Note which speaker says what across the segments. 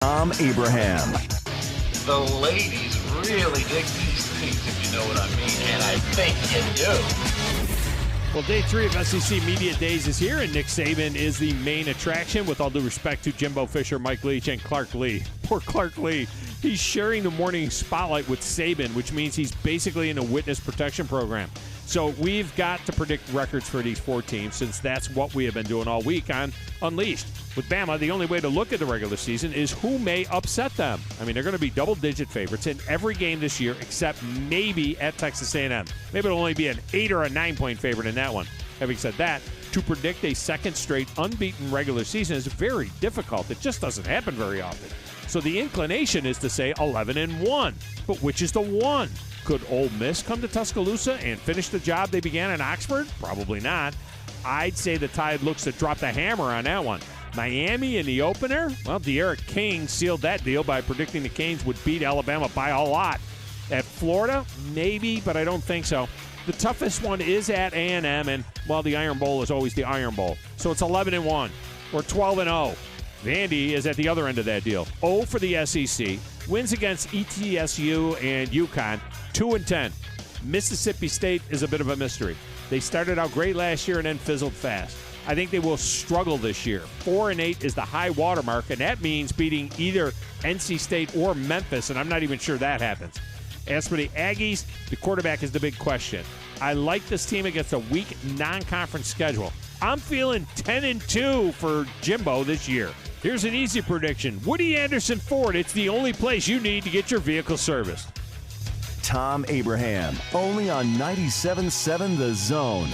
Speaker 1: Tom Abraham.
Speaker 2: The ladies really dig these things, if you know what I mean, and I think you do.
Speaker 3: Well, day 3 of SEC Media Days is here, and Nick Saban is the main attraction, with all due respect to Jimbo Fisher, Mike Leach, and Clark Lee. Poor Clark Lee. He's sharing the morning spotlight with Saban, which means he's basically in a witness protection program. So we've got to predict records for these 4 teams, since that's what we have been doing all week on Unleashed. With Bama, the only way to look at the regular season is who may upset them. I mean, they're going to be double-digit favorites in every game this year, except maybe at Texas A&M. Maybe it'll only be an 8 or a 9-point favorite in that one. Having said that, to predict a second straight unbeaten regular season is very difficult. It just doesn't happen very often. So the inclination is to say 11-1. But which is the one? Could Ole Miss come to Tuscaloosa and finish the job they began in Oxford? Probably not. I'd say the Tide looks to drop the hammer on that one. Miami in the opener? Well, De'Ara King sealed that deal by predicting the Canes would beat Alabama by a lot. At Florida? Maybe, but I don't think so. The toughest one is at A&M, and, well, the Iron Bowl is always the Iron Bowl. So it's 11-1 or 12-0. Vandy is at the other end of that deal. 0 for the SEC. Wins against ETSU and UConn. 2-10. Mississippi State is a bit of a mystery. They started out great last year and then fizzled fast. I think they will struggle this year. 4-8 is the high watermark, and that means beating either NC State or Memphis, and I'm not even sure that happens. As for the Aggies, the quarterback is the big question. I like this team against a weak non-conference schedule. I'm feeling 10-2 for Jimbo this year. Here's an easy prediction. Woody Anderson Ford, it's the only place you need to get your vehicle serviced.
Speaker 1: Tom Abraham, only on 97.7 The Zone.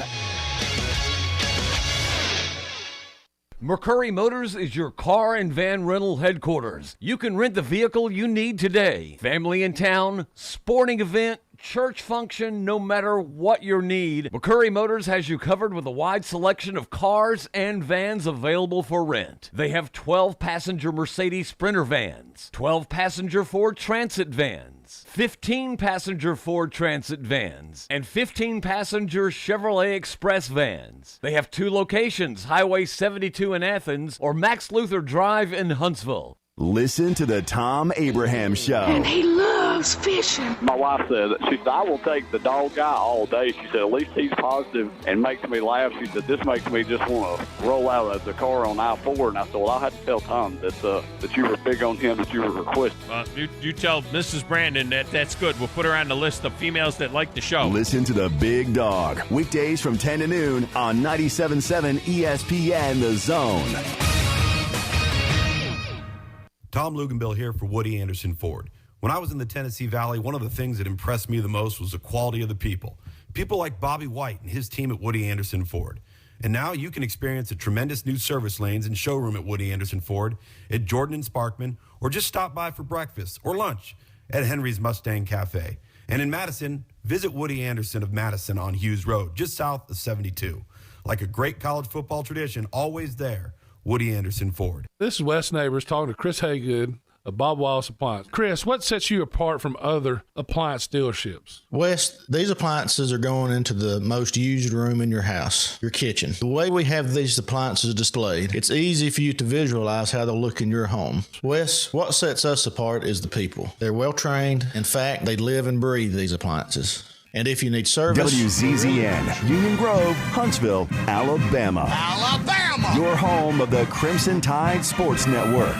Speaker 4: McCurry Motors is your car and van rental headquarters. You can rent the vehicle you need today. Family in town, sporting event, church function, no matter what your need, McCurry Motors has you covered with a wide selection of cars and vans available for rent. They have 12-passenger Mercedes Sprinter vans, 12-passenger Ford Transit vans, 15-passenger Ford Transit vans, and 15-passenger Chevrolet Express vans. They have 2 locations, Highway 72 in Athens or Max Luther Drive in Huntsville.
Speaker 1: Listen to the Tom Abraham Show.
Speaker 5: And he loves fishing.
Speaker 6: My wife said, I will take the dog guy all day. She said, at least he's positive and makes me laugh. She said, this makes me just want to roll out of the car on I-4. And I said, well, I'll have to tell Tom that you were big on him, that you were requesting.
Speaker 3: You tell Mrs. Brandon that's good. We'll put her on the list of females that like the show.
Speaker 1: Listen to the Big Dog. Weekdays from 10 to noon on 97.7 ESPN The Zone.
Speaker 7: Tom Luganbill here for Woody Anderson Ford. When I was in the Tennessee Valley, one of the things that impressed me the most was the quality of the people. People like Bobby White and his team at Woody Anderson Ford. And now you can experience the tremendous new service lanes and showroom at Woody Anderson Ford at Jordan and Sparkman, or just stop by for breakfast or lunch at Henry's Mustang Cafe. And in Madison, visit Woody Anderson of Madison on Hughes Road, just south of 72. Like a great college football tradition, always there. Woody Anderson Ford.
Speaker 8: This is Wes Neighbors talking to Chris Haygood of Bob Wallace Appliance. Chris, what sets you apart from other appliance dealerships?
Speaker 9: Wes, these appliances are going into the most used room in your house, your kitchen. The way we have these appliances displayed, it's easy for you to visualize how they'll look in your home. Wes, what sets us apart is the people. They're well trained. In fact, they live and breathe these appliances. And if you need service...
Speaker 1: WZZN, Union Grove, Huntsville, Alabama.
Speaker 5: Alabama!
Speaker 1: Your home of the Crimson Tide Sports Network.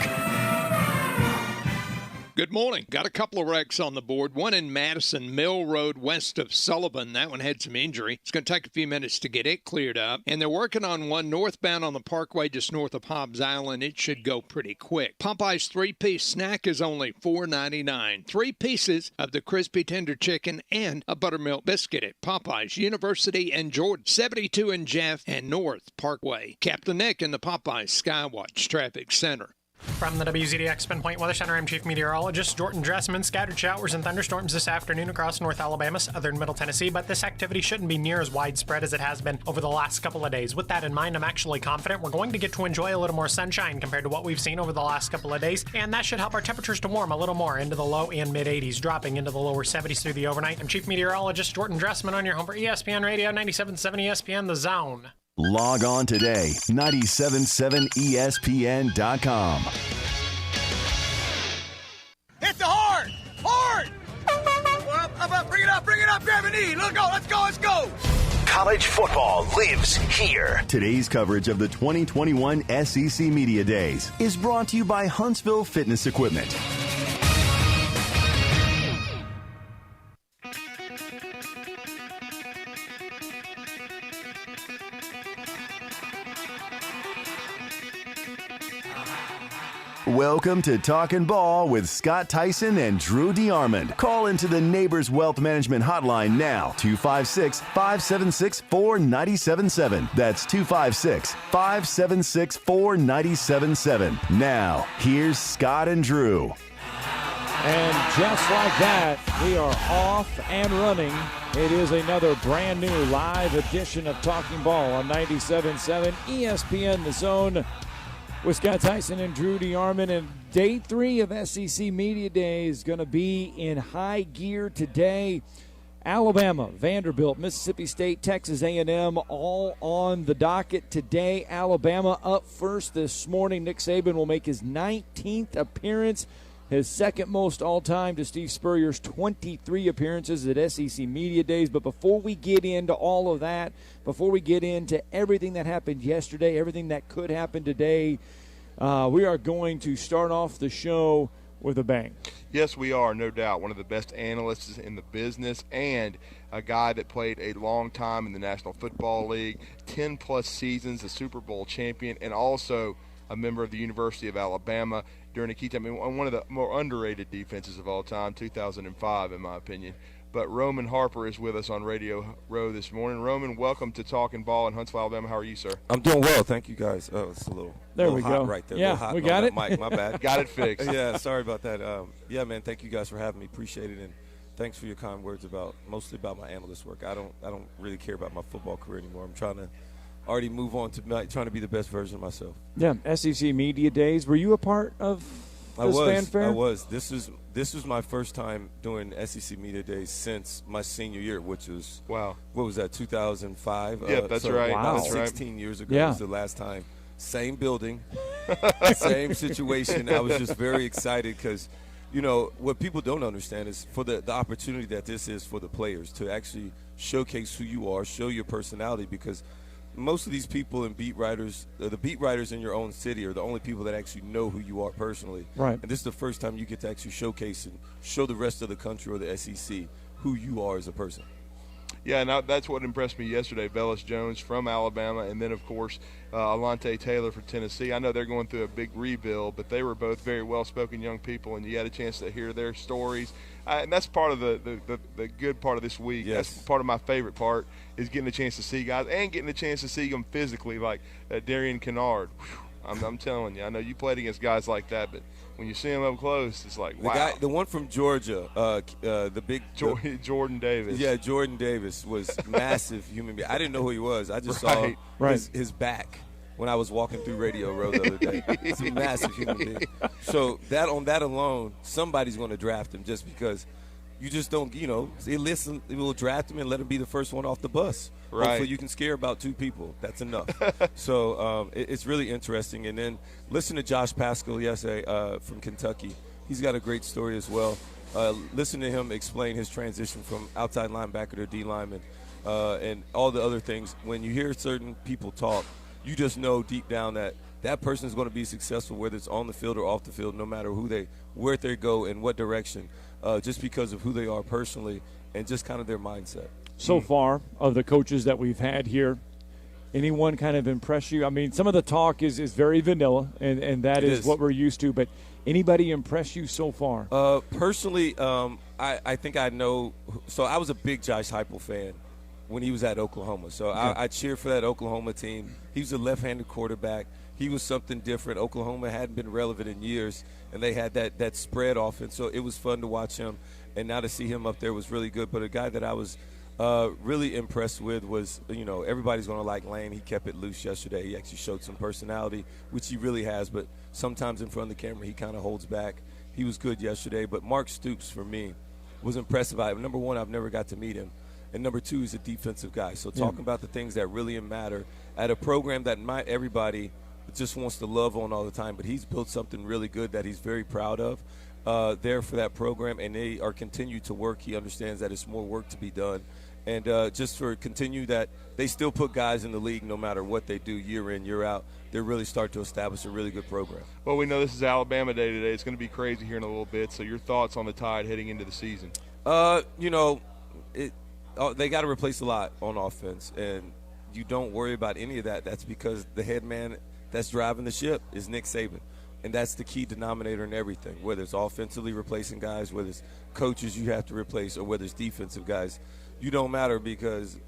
Speaker 10: Good morning. Got a couple of wrecks on the board. One in Madison, Mill Road, west of Sullivan. That one had some injury. It's going to take a few minutes to get it cleared up. And they're working on one northbound on the Parkway just north of Hobbs Island. It should go pretty quick. Popeye's 3-piece snack is only $4.99. 3 pieces of the crispy tender chicken and a buttermilk biscuit at Popeye's, University and Jordan, 72 and Jeff and North Parkway. Captain Nick in the Popeye's Skywatch Traffic Center.
Speaker 11: From the WZDX Pinpoint Weather Center, I'm Chief Meteorologist Jordan Dressman. Scattered showers and thunderstorms this afternoon across North Alabama, southern Middle Tennessee, but this activity shouldn't be near as widespread as it has been over the last couple of days. With that in mind, I'm actually confident we're going to get to enjoy a little more sunshine compared to what we've seen over the last couple of days, and that should help our temperatures to warm a little more into the low and mid-80s, dropping into the lower 70s through the overnight. I'm Chief Meteorologist Jordan Dressman on your home for ESPN Radio 97.7 ESPN The Zone.
Speaker 1: Log on today, 97.7ESPN.com.
Speaker 5: Stop, grab and eat. Let's go, let's go, let's go.
Speaker 1: College football lives here. Today's coverage of the 2021 SEC Media Days is brought to you by Huntsville Fitness Equipment. Welcome to Talkin Ball with Scott Theisen and Drew DeArmond. Call into the Neighbors Wealth Management Hotline now, 256-576-4977. That's 256-576-4977. Now, here's Scott and Drew.
Speaker 12: And just like that, we are off and running. It is another brand new live edition of Talkin Ball on 97.7 ESPN The Zone with Scott Theisen and Drew DeArmond. And day 3 of SEC Media Day is going to be in high gear today. Alabama, Vanderbilt, Mississippi State, Texas A&M all on the docket today. Alabama up first this morning. Nick Saban will make his 19th appearance, his second most all-time to Steve Spurrier's 23 appearances at SEC Media Days. But before we get into all of that, before we get into everything that happened yesterday, everything that could happen today, we are going to start off the show with a bang.
Speaker 13: Yes, we are, no doubt. One of the best analysts in the business and a guy that played a long time in the National Football League, 10-plus seasons, a Super Bowl champion, and also a member of the University of Alabama during a key time. I mean, one of the more underrated defenses of all time, 2005, in my opinion. But Roman Harper is with us on Radio Row this morning. Roman, welcome to Talkin Ball in Huntsville, Alabama. How are you, sir?
Speaker 14: I'm doing well, thank you, guys. Oh, it's a little
Speaker 12: we
Speaker 14: hot
Speaker 12: go.
Speaker 14: Right there.
Speaker 12: Yeah,
Speaker 14: hot
Speaker 12: we got it.
Speaker 14: Mic. My bad.
Speaker 13: Got it fixed.
Speaker 14: Yeah, sorry about that. Yeah, man, thank you guys for having me. Appreciate it, and thanks for your kind words mostly about my analyst work. I don't really care about my football career anymore. I'm trying to already move on to trying to be the best version of myself.
Speaker 12: Yeah, SEC Media Days. Were you a part of this fanfare?
Speaker 14: I was. This was my first time doing SEC Media Days since my senior year, which was
Speaker 13: wow.
Speaker 14: What was that? 2005.
Speaker 13: Yeah, that's right.
Speaker 12: Wow.
Speaker 14: 16 years ago was the last time. Same building, same situation. I was just very excited because, you know, what people don't understand is for the opportunity that this is for the players to actually showcase who you are, show your personality, because most of these people and beat writers, the beat writers in your own city are the only people that actually know who you are personally.
Speaker 12: Right.
Speaker 14: And this is the first time you get to actually showcase and show the rest of the country or the SEC who you are as a person.
Speaker 13: Yeah, and that's what impressed me yesterday. Velus Jones from Alabama, and then, of course, Alante Taylor for Tennessee. I know they're going through a big rebuild, but they were both very well-spoken young people, and you had a chance to hear their stories. And that's part of the good part of this week.
Speaker 14: Yes.
Speaker 13: That's part of my favorite part is getting a chance to see guys and getting a chance to see them physically, like Darian Kennard. I'm telling you, I know you played against guys like that, but when you see him up close, it's like, wow.
Speaker 14: The one from Georgia, the big
Speaker 13: Jordan Davis.
Speaker 14: Yeah, Jordan Davis was massive human being. I didn't know who he was. I just saw his back when I was walking through Radio Row the other day. It's a massive human being. So that alone, somebody's going to draft him just because you just don't, we'll draft him and let him be the first one off the bus.
Speaker 13: Right.
Speaker 14: Hopefully you can scare about 2 people. That's enough. So it's really interesting. And then listen to Josh Paschal yesterday from Kentucky. He's got a great story as well. Listen to him explain his transition from outside linebacker to D lineman and all the other things. When you hear certain people talk, you just know deep down that person is going to be successful, whether it's on the field or off the field, no matter where they go and what direction, just because of who they are personally and just kind of their mindset.
Speaker 12: So far, of the coaches that we've had here, anyone kind of impress you? I mean, some of the talk is very vanilla, and that is what we're used to, but anybody impress you so far?
Speaker 14: Personally, I think I know. So I was a big Josh Heupel fan when he was at Oklahoma. So I cheered for that Oklahoma team. He was a left-handed quarterback. He was something different. Oklahoma hadn't been relevant in years, and they had that spread offense. So it was fun to watch him, and now to see him up there was really good. But a guy that I was really impressed with was, everybody's going to like Lane. He kept it loose yesterday. He actually showed some personality, which he really has, but sometimes in front of the camera he kind of holds back. He was good yesterday. But Mark Stoops, for me, was impressive by him. Number one, I've never got to meet him. And number two, he's a defensive guy. So talking about the things that really matter at a program that everybody just wants to love on all the time, but he's built something really good that he's very proud of. there for that program, and they are continued to work. He understands that it's more work to be done. And just for continue that they still put guys in the league no matter what they do year in, year out. They really start to establish a really good program.
Speaker 13: Well, we know this is Alabama Day today. It's going to be crazy here in a little bit. So your thoughts on the Tide heading into the season?
Speaker 14: You know, they got to replace a lot on offense, and you don't worry about any of that. That's because the head man that's driving the ship is Nick Saban. And that's the key denominator in everything, whether it's offensively replacing guys, whether it's coaches you have to replace, or whether it's defensive guys. You don't matter because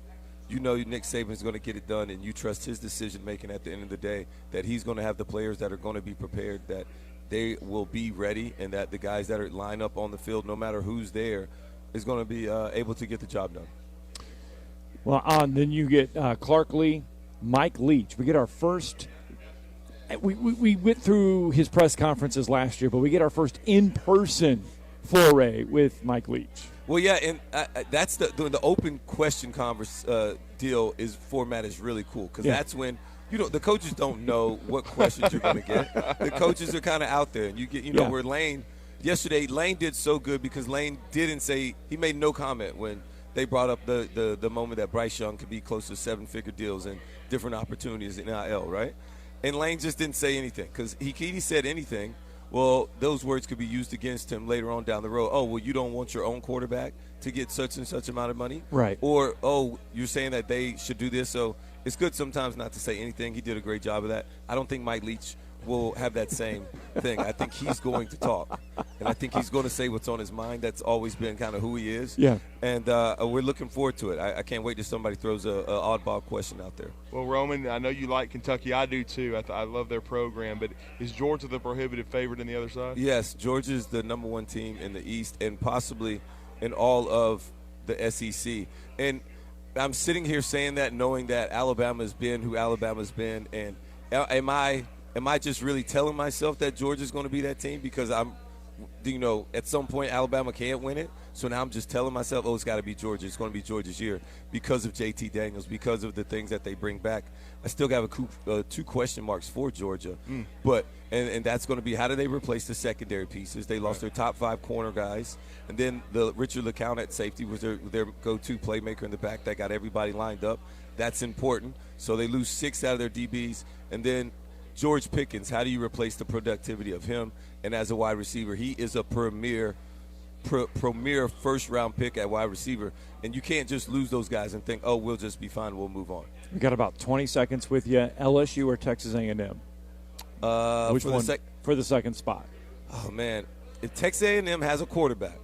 Speaker 14: you know Nick Saban is going to get it done, and you trust his decision-making at the end of the day, that he's going to have the players that are going to be prepared, that they will be ready, and that the guys that are lined up on the field, no matter who's there, is going to be able to get the job done.
Speaker 12: Well, then you get Clark Lee, Mike Leach. We get our first we went through his press conferences last year, but we get our first in-person foray with Mike Leach.
Speaker 14: Well, yeah, and that's the open question deal format is really cool because that's when the coaches don't know what questions you're going to get. The coaches are kind of out there, and you get where Lane did so good because Lane he made no comment when they brought up the moment that Bryce Young could be close to 7-figure deals and different opportunities in NIL, right? And Lane just didn't say anything because he said anything. Well, those words could be used against him later on down the road. Oh, well, you don't want your own quarterback to get such and such amount of money?
Speaker 12: Right.
Speaker 14: Or, oh, you're saying that they should do this. So it's good sometimes not to say anything. He did a great job of that. I don't think Mike Leach will have that same thing. I think he's going to talk. And I think he's going to say what's on his mind. That's always been kind of who he is.
Speaker 12: Yeah.
Speaker 14: And we're looking forward to it. I can't wait till somebody throws a oddball question out there.
Speaker 13: Well, Roman, I know you like Kentucky. I do, too. I love their program. But is Georgia the prohibitive favorite on the other side?
Speaker 14: Yes, Georgia's the number one team in the East and possibly in all of the SEC. And I'm sitting here saying that knowing that Alabama's been who Alabama's been. And am I just really telling myself that Georgia's going to be that team because at some point Alabama can't win it? So now I'm just telling myself, it's got to be Georgia. It's going to be Georgia's year because of JT Daniels, because of the things that they bring back. I still have two question marks for Georgia. But and that's going to be how do they replace the secondary pieces? They lost their top 5 corner guys. And then the Richard LeCounte at safety was their go-to playmaker in the back that got everybody lined up. That's important. So they lose 6 out of their DBs. And then George Pickens, how do you replace the productivity of him? And as a wide receiver, he is a premier first-round pick at wide receiver. And you can't just lose those guys and think, we'll just be fine, we'll move on.
Speaker 12: We got about 20 seconds with you. LSU or Texas A&M? Which one for the second spot?
Speaker 14: Oh, man. If Texas A&M has a quarterback,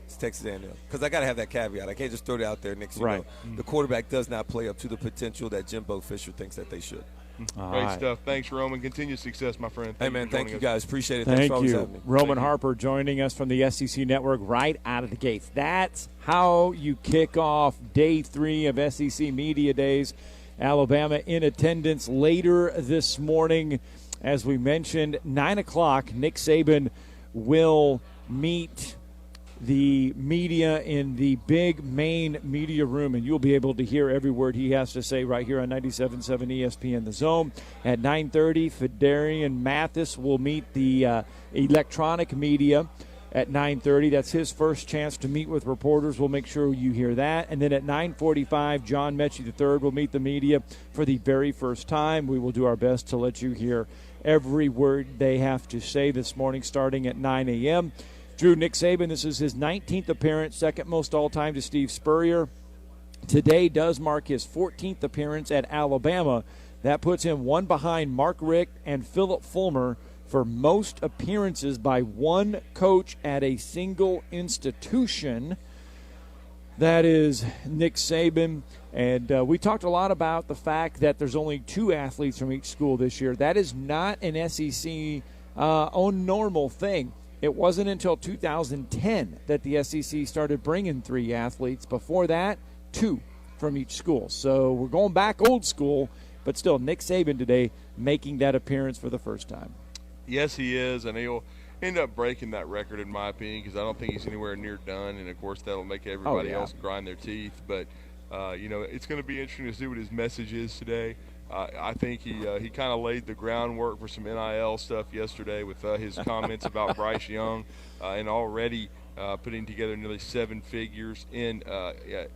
Speaker 14: it's Texas A&M. Because I got to have that caveat. I can't just throw it out there next year. The quarterback does not play up to the potential that Jimbo Fisher thinks that they should.
Speaker 13: Great stuff. Thanks, Roman. Continued success, my friend.
Speaker 14: Thank you guys. Appreciate it.
Speaker 12: Thanks
Speaker 14: for always having me.
Speaker 12: Roman Harper joining us from the SEC Network right out of the gates. That's how you kick off day 3 of SEC Media Days. Alabama in attendance later this morning. As we mentioned, 9 o'clock, Nick Saban will meet the media in the big main media room, and you'll be able to hear every word he has to say right here on 97.7 ESPN The Zone. At 9:30, Fedarian Mathis will meet the electronic media at 9:30. That's his first chance to meet with reporters. We'll make sure you hear that. And then at 9:45, John Mechie III will meet the media for the very first time. We will do our best to let you hear every word they have to say this morning starting at 9 a.m. Drew, Nick Saban, this is his 19th appearance, second most all-time to Steve Spurrier. Today does mark his 14th appearance at Alabama. That puts him one behind Mark Richt and Philip Fulmer for most appearances by one coach at a single institution. That is Nick Saban. And we talked a lot about the fact that there's only 2 athletes from each school this year. That is not an SEC own normal thing. It wasn't until 2010 that the SEC started bringing 3 athletes. Before that, 2 from each school. So we're going back old school, but still Nick Saban today making that appearance for the first time.
Speaker 13: Yes, he is, and he'll end up breaking that record in my opinion because I don't think he's anywhere near done, and, of course, that'll make everybody else grind their teeth. But, it's going to be interesting to see what his message is today. I think he kind of laid the groundwork for some NIL stuff yesterday with his comments about Bryce Young, and already putting together nearly 7 figures in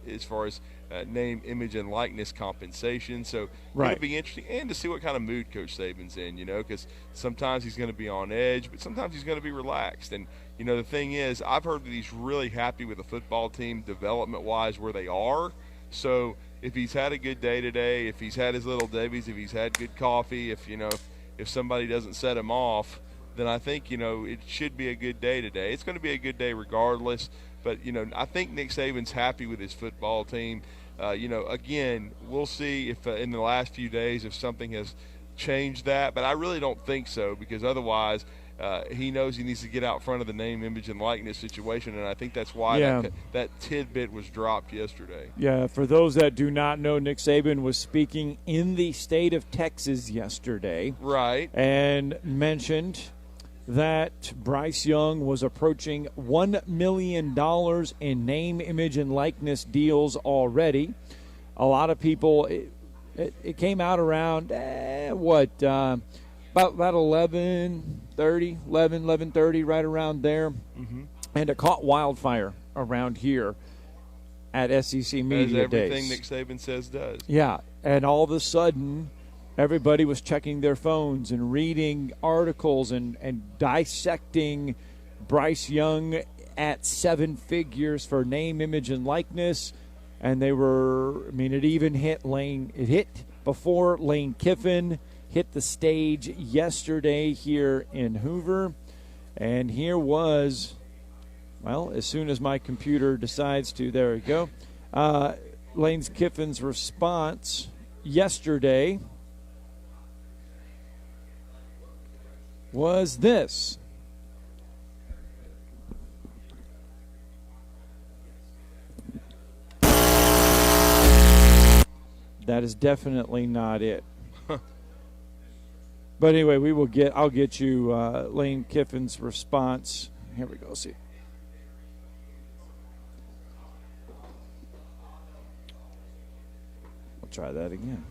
Speaker 13: as far as name, image, and likeness compensation. So it'll be interesting, and to see what kind of mood Coach Saban's in, because sometimes he's going to be on edge, but sometimes he's going to be relaxed. And, the thing is, I've heard that he's really happy with the football team development-wise where they are. So if he's had a good day today, if he's had his little Debbie's, if he's had good coffee, if somebody doesn't set him off, then I think, it should be a good day today. It's going to be a good day regardless. But, I think Nick Saban's happy with his football team. Again, we'll see if in the last few days if something has changed that. But I really don't think so, because otherwise he knows he needs to get out front of the name, image, and likeness situation. And I think that's why that tidbit was dropped yesterday.
Speaker 12: Yeah, for those that do not know, Nick Saban was speaking in the state of Texas yesterday.
Speaker 13: Right.
Speaker 12: And mentioned that Bryce Young was approaching $1 million in name, image, and likeness deals already. A lot of people, it came out around, about 11:30, right around there. Mm-hmm. And it caught wildfire around here at SEC Media Days.
Speaker 13: Everything Nick Saban says does.
Speaker 12: Yeah, and all of a sudden, everybody was checking their phones and reading articles and dissecting Bryce Young at 7 figures for name, image, and likeness. And they were, it even hit Lane. It hit before Lane Kiffin hit the stage yesterday here in Hoover. And here was, as soon as my computer decides to, there we go. Lane Kiffin's response yesterday was this. That is definitely not it. But anyway, I'll get you Lane Kiffin's response. Here we go. See. I'll try that again.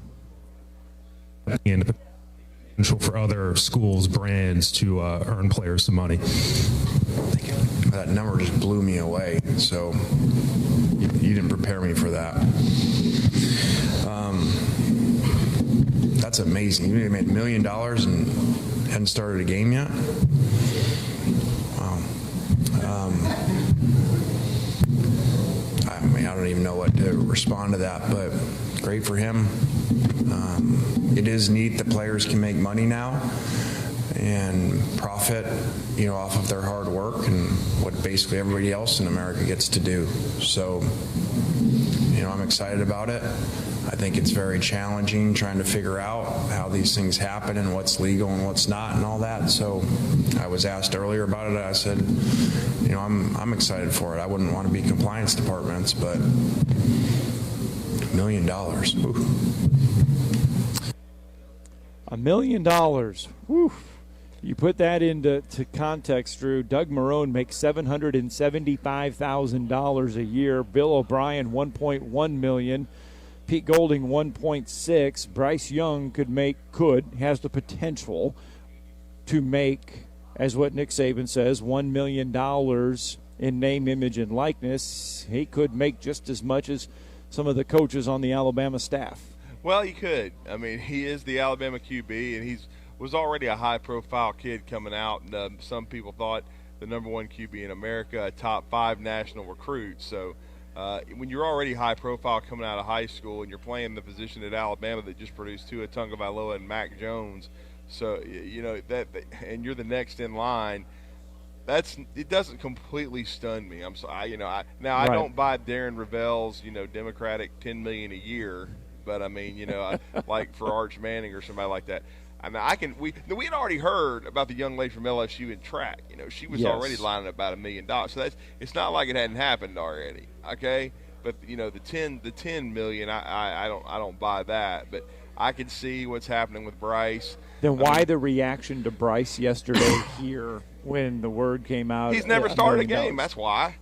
Speaker 15: And the potential for other schools, brands to earn players some money.
Speaker 16: That number just blew me away. So you didn't prepare me for that. That's amazing. You made $1 million and hadn't started a game yet? Wow. I don't even know what to respond to that, but great for him. It is neat that players can make money now and profit, off of their hard work and what basically everybody else in America gets to do. So, I'm excited about it. I think it's very challenging trying to figure out how these things happen and what's legal and what's not and all that. So I was asked earlier about it. I said, I'm excited for it. I wouldn't want to be compliance departments, but $1 million. Woo.
Speaker 12: $1 million. Woo. You put that into context, Drew. Doug Marrone makes $775,000 a year. Bill O'Brien, $1.1 million. Pete Golding, $1.6. Bryce Young has the potential to make, as what Nick Saban says, $1 million in name, image, and likeness. He could make just as much as some of the coaches on the Alabama staff.
Speaker 13: Well, he could. He is the Alabama QB, and was already a high-profile kid coming out, and some people thought the number 1 QB in America, a top 5 national recruit. So when you're already high-profile coming out of high school and you're playing the position at Alabama that just produced Tua Tagovailoa and Mac Jones, so and you're the next in line, it doesn't completely stun me. I'm sorry, I don't buy Darren Ravel's Democratic $10 million a year, but like for Arch Manning or somebody like that. We had already heard about the young lady from LSU in track. She was already lining up about $1 million. So it's not like it hadn't happened already. Okay, but the $10 million, I don't buy that. But I can see what's happening with Bryce.
Speaker 12: Then why the reaction to Bryce yesterday here when the word came out?
Speaker 13: He's never started a game. That's why.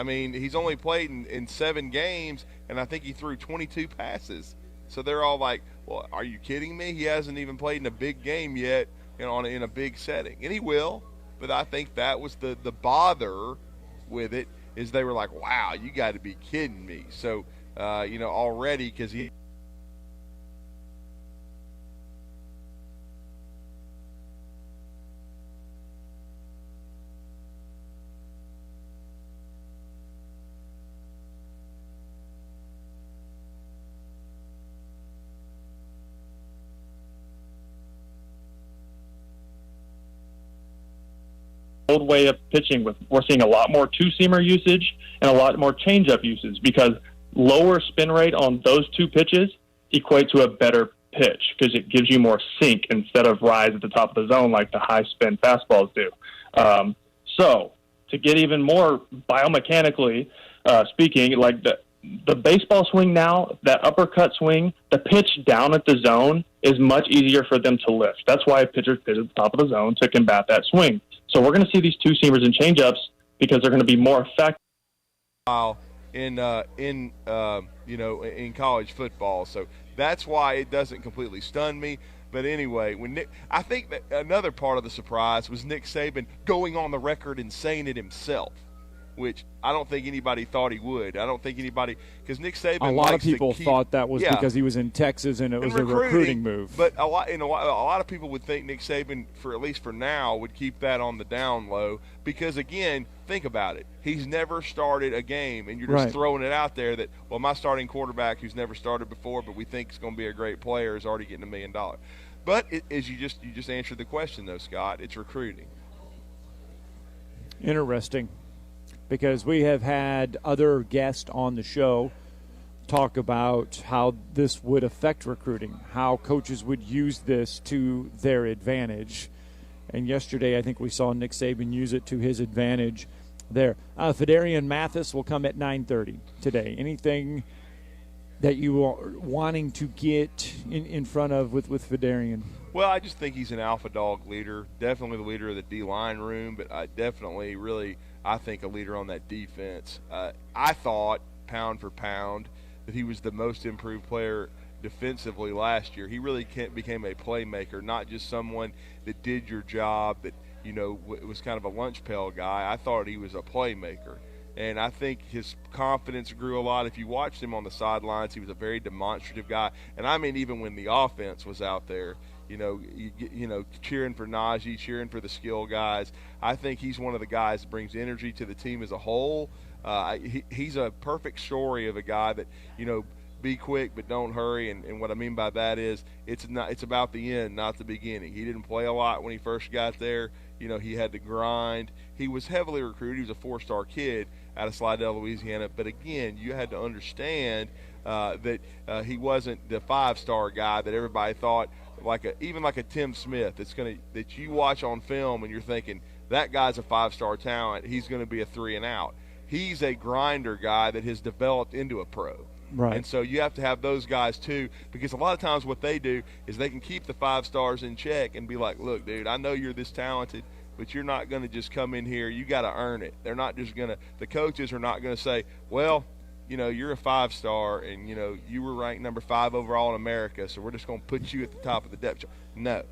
Speaker 13: He's only played in 7 games, and I think he threw 22 passes. So they're all like, well, are you kidding me? He hasn't even played in a big game yet, in a big setting. And he will, but I think that was the bother with it, is they were like, wow, you got to be kidding me. So, already, because he –
Speaker 17: old way of pitching. We're seeing a lot more two-seamer usage and a lot more changeup usage, because lower spin rate on those two pitches equate to a better pitch because it gives you more sink instead of rise at the top of the zone like the high-spin fastballs do. So to get even more biomechanically speaking, like the baseball swing now, that uppercut swing, the pitch down at the zone is much easier for them to lift. That's why pitchers pitch at the top of the zone to combat that swing. So we're going to see these two-seamers and changeups because they're going to be more effective
Speaker 13: in college football. So that's why it doesn't completely stun me. But anyway, I think that another part of the surprise was Nick Saban going on the record and saying it himself, which I don't think anybody thought he would. I don't think anybody – because Nick Saban
Speaker 12: a lot of people thought that was because he was in Texas and it was a recruiting move.
Speaker 13: But a lot of people would think Nick Saban, at least for now, would keep that on the down low because, again, think about it. He's never started a game, and you're just throwing it out there that, well, my starting quarterback who's never started before but we think is going to be a great player is already getting $1 million. But as you just answered the question, though, Scott, it's recruiting.
Speaker 12: Interesting. Because we have had other guests on the show talk about how this would affect recruiting, how coaches would use this to their advantage. And yesterday I think we saw Nick Saban use it to his advantage there. Fedarian Mathis will come at 9:30 today. Anything that you are wanting to get in front of with Fedarian?
Speaker 13: Well, I just think he's an alpha dog leader, definitely the leader of the D-line room, but I think a leader on that defense. I thought, pound for pound, that he was the most improved player defensively last year. He really became a playmaker, not just someone that did your job, that was kind of a lunch pail guy. I thought he was a playmaker. And I think his confidence grew a lot. If you watched him on the sidelines, he was a very demonstrative guy. And I mean, even when the offense was out there, cheering for Najee, cheering for the skill guys. I think he's one of the guys that brings energy to the team as a whole. He's a perfect story of a guy that, be quick but don't hurry. And what I mean by that is it's about the end, not the beginning. He didn't play a lot when he first got there. He had to grind. He was heavily recruited. He was a 4-star kid out of Slidell, Louisiana. But, again, you had to understand that he wasn't the 5-star guy that everybody thought, even like a Tim Smith that you watch on film and you're thinking, that guy's a 5-star talent. He's going to be a 3 and out. He's a grinder guy that has developed into a pro.
Speaker 12: Right.
Speaker 13: And so you have to have those guys too, because a lot of times what they do is they can keep the 5 stars in check and be like, look, dude, I know you're this talented, but you're not going to just come in here. You got to earn it. They're not just going to – the coaches are not going to say, well, you're a 5-star and, you were ranked number 5 overall in America, so we're just going to put you at the top of the depth chart. No.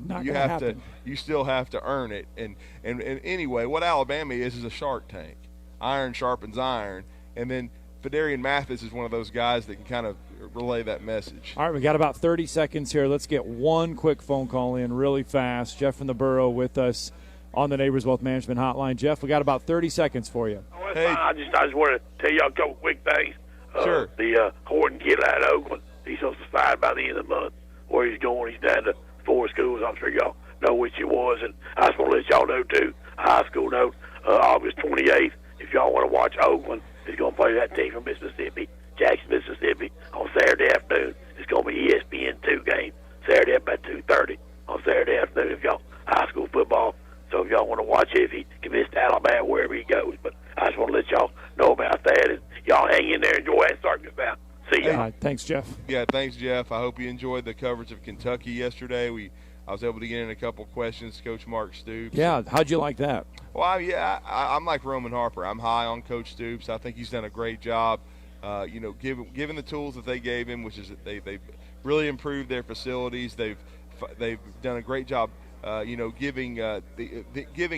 Speaker 12: Not you have happen.
Speaker 13: You still have to earn it. And anyway, what Alabama is a Shark Tank. Iron sharpens iron. And then Fedarian Mathis is one of those guys that can kind of relay that message.
Speaker 12: All right, we got about 30 seconds here. Let's get one quick phone call in really fast. Jeff from the Borough with us on the Neighbors Wealth Management Hotline. Jeff, we got about 30 seconds for you.
Speaker 18: Oh, hey. I just want to tell y'all a couple quick things.
Speaker 13: Sure.
Speaker 18: The Horton kid out of Oakland, he's supposed to decide by the end of the month where he's going. He's down to 4 schools. I'm sure y'all know which it was. And I just want to let y'all know, too, high school note, August 28th, if y'all want to watch Oakland, he's going to play that team from Mississippi, Jackson, Mississippi, on Saturday afternoon. It's going to be ESPN2 game, Saturday up at 2:30 on Saturday afternoon if y'all high school football. So if y'all want to watch it, if he commits to Alabama, wherever he goes. But I just want to let y'all know about that. And y'all hang in there and enjoy that circus out. See ya.
Speaker 12: All right, thanks, Jeff.
Speaker 13: Yeah, thanks, Jeff. I hope you enjoyed the coverage of Kentucky yesterday. I was able to get in a couple questions, Coach Mark Stoops.
Speaker 12: Yeah, how'd you like that?
Speaker 13: Well, I'm like Roman Harper. I'm high on Coach Stoops. I think he's done a great job, given the tools that they gave him, which is that they've really improved their facilities. They've done a great job, giving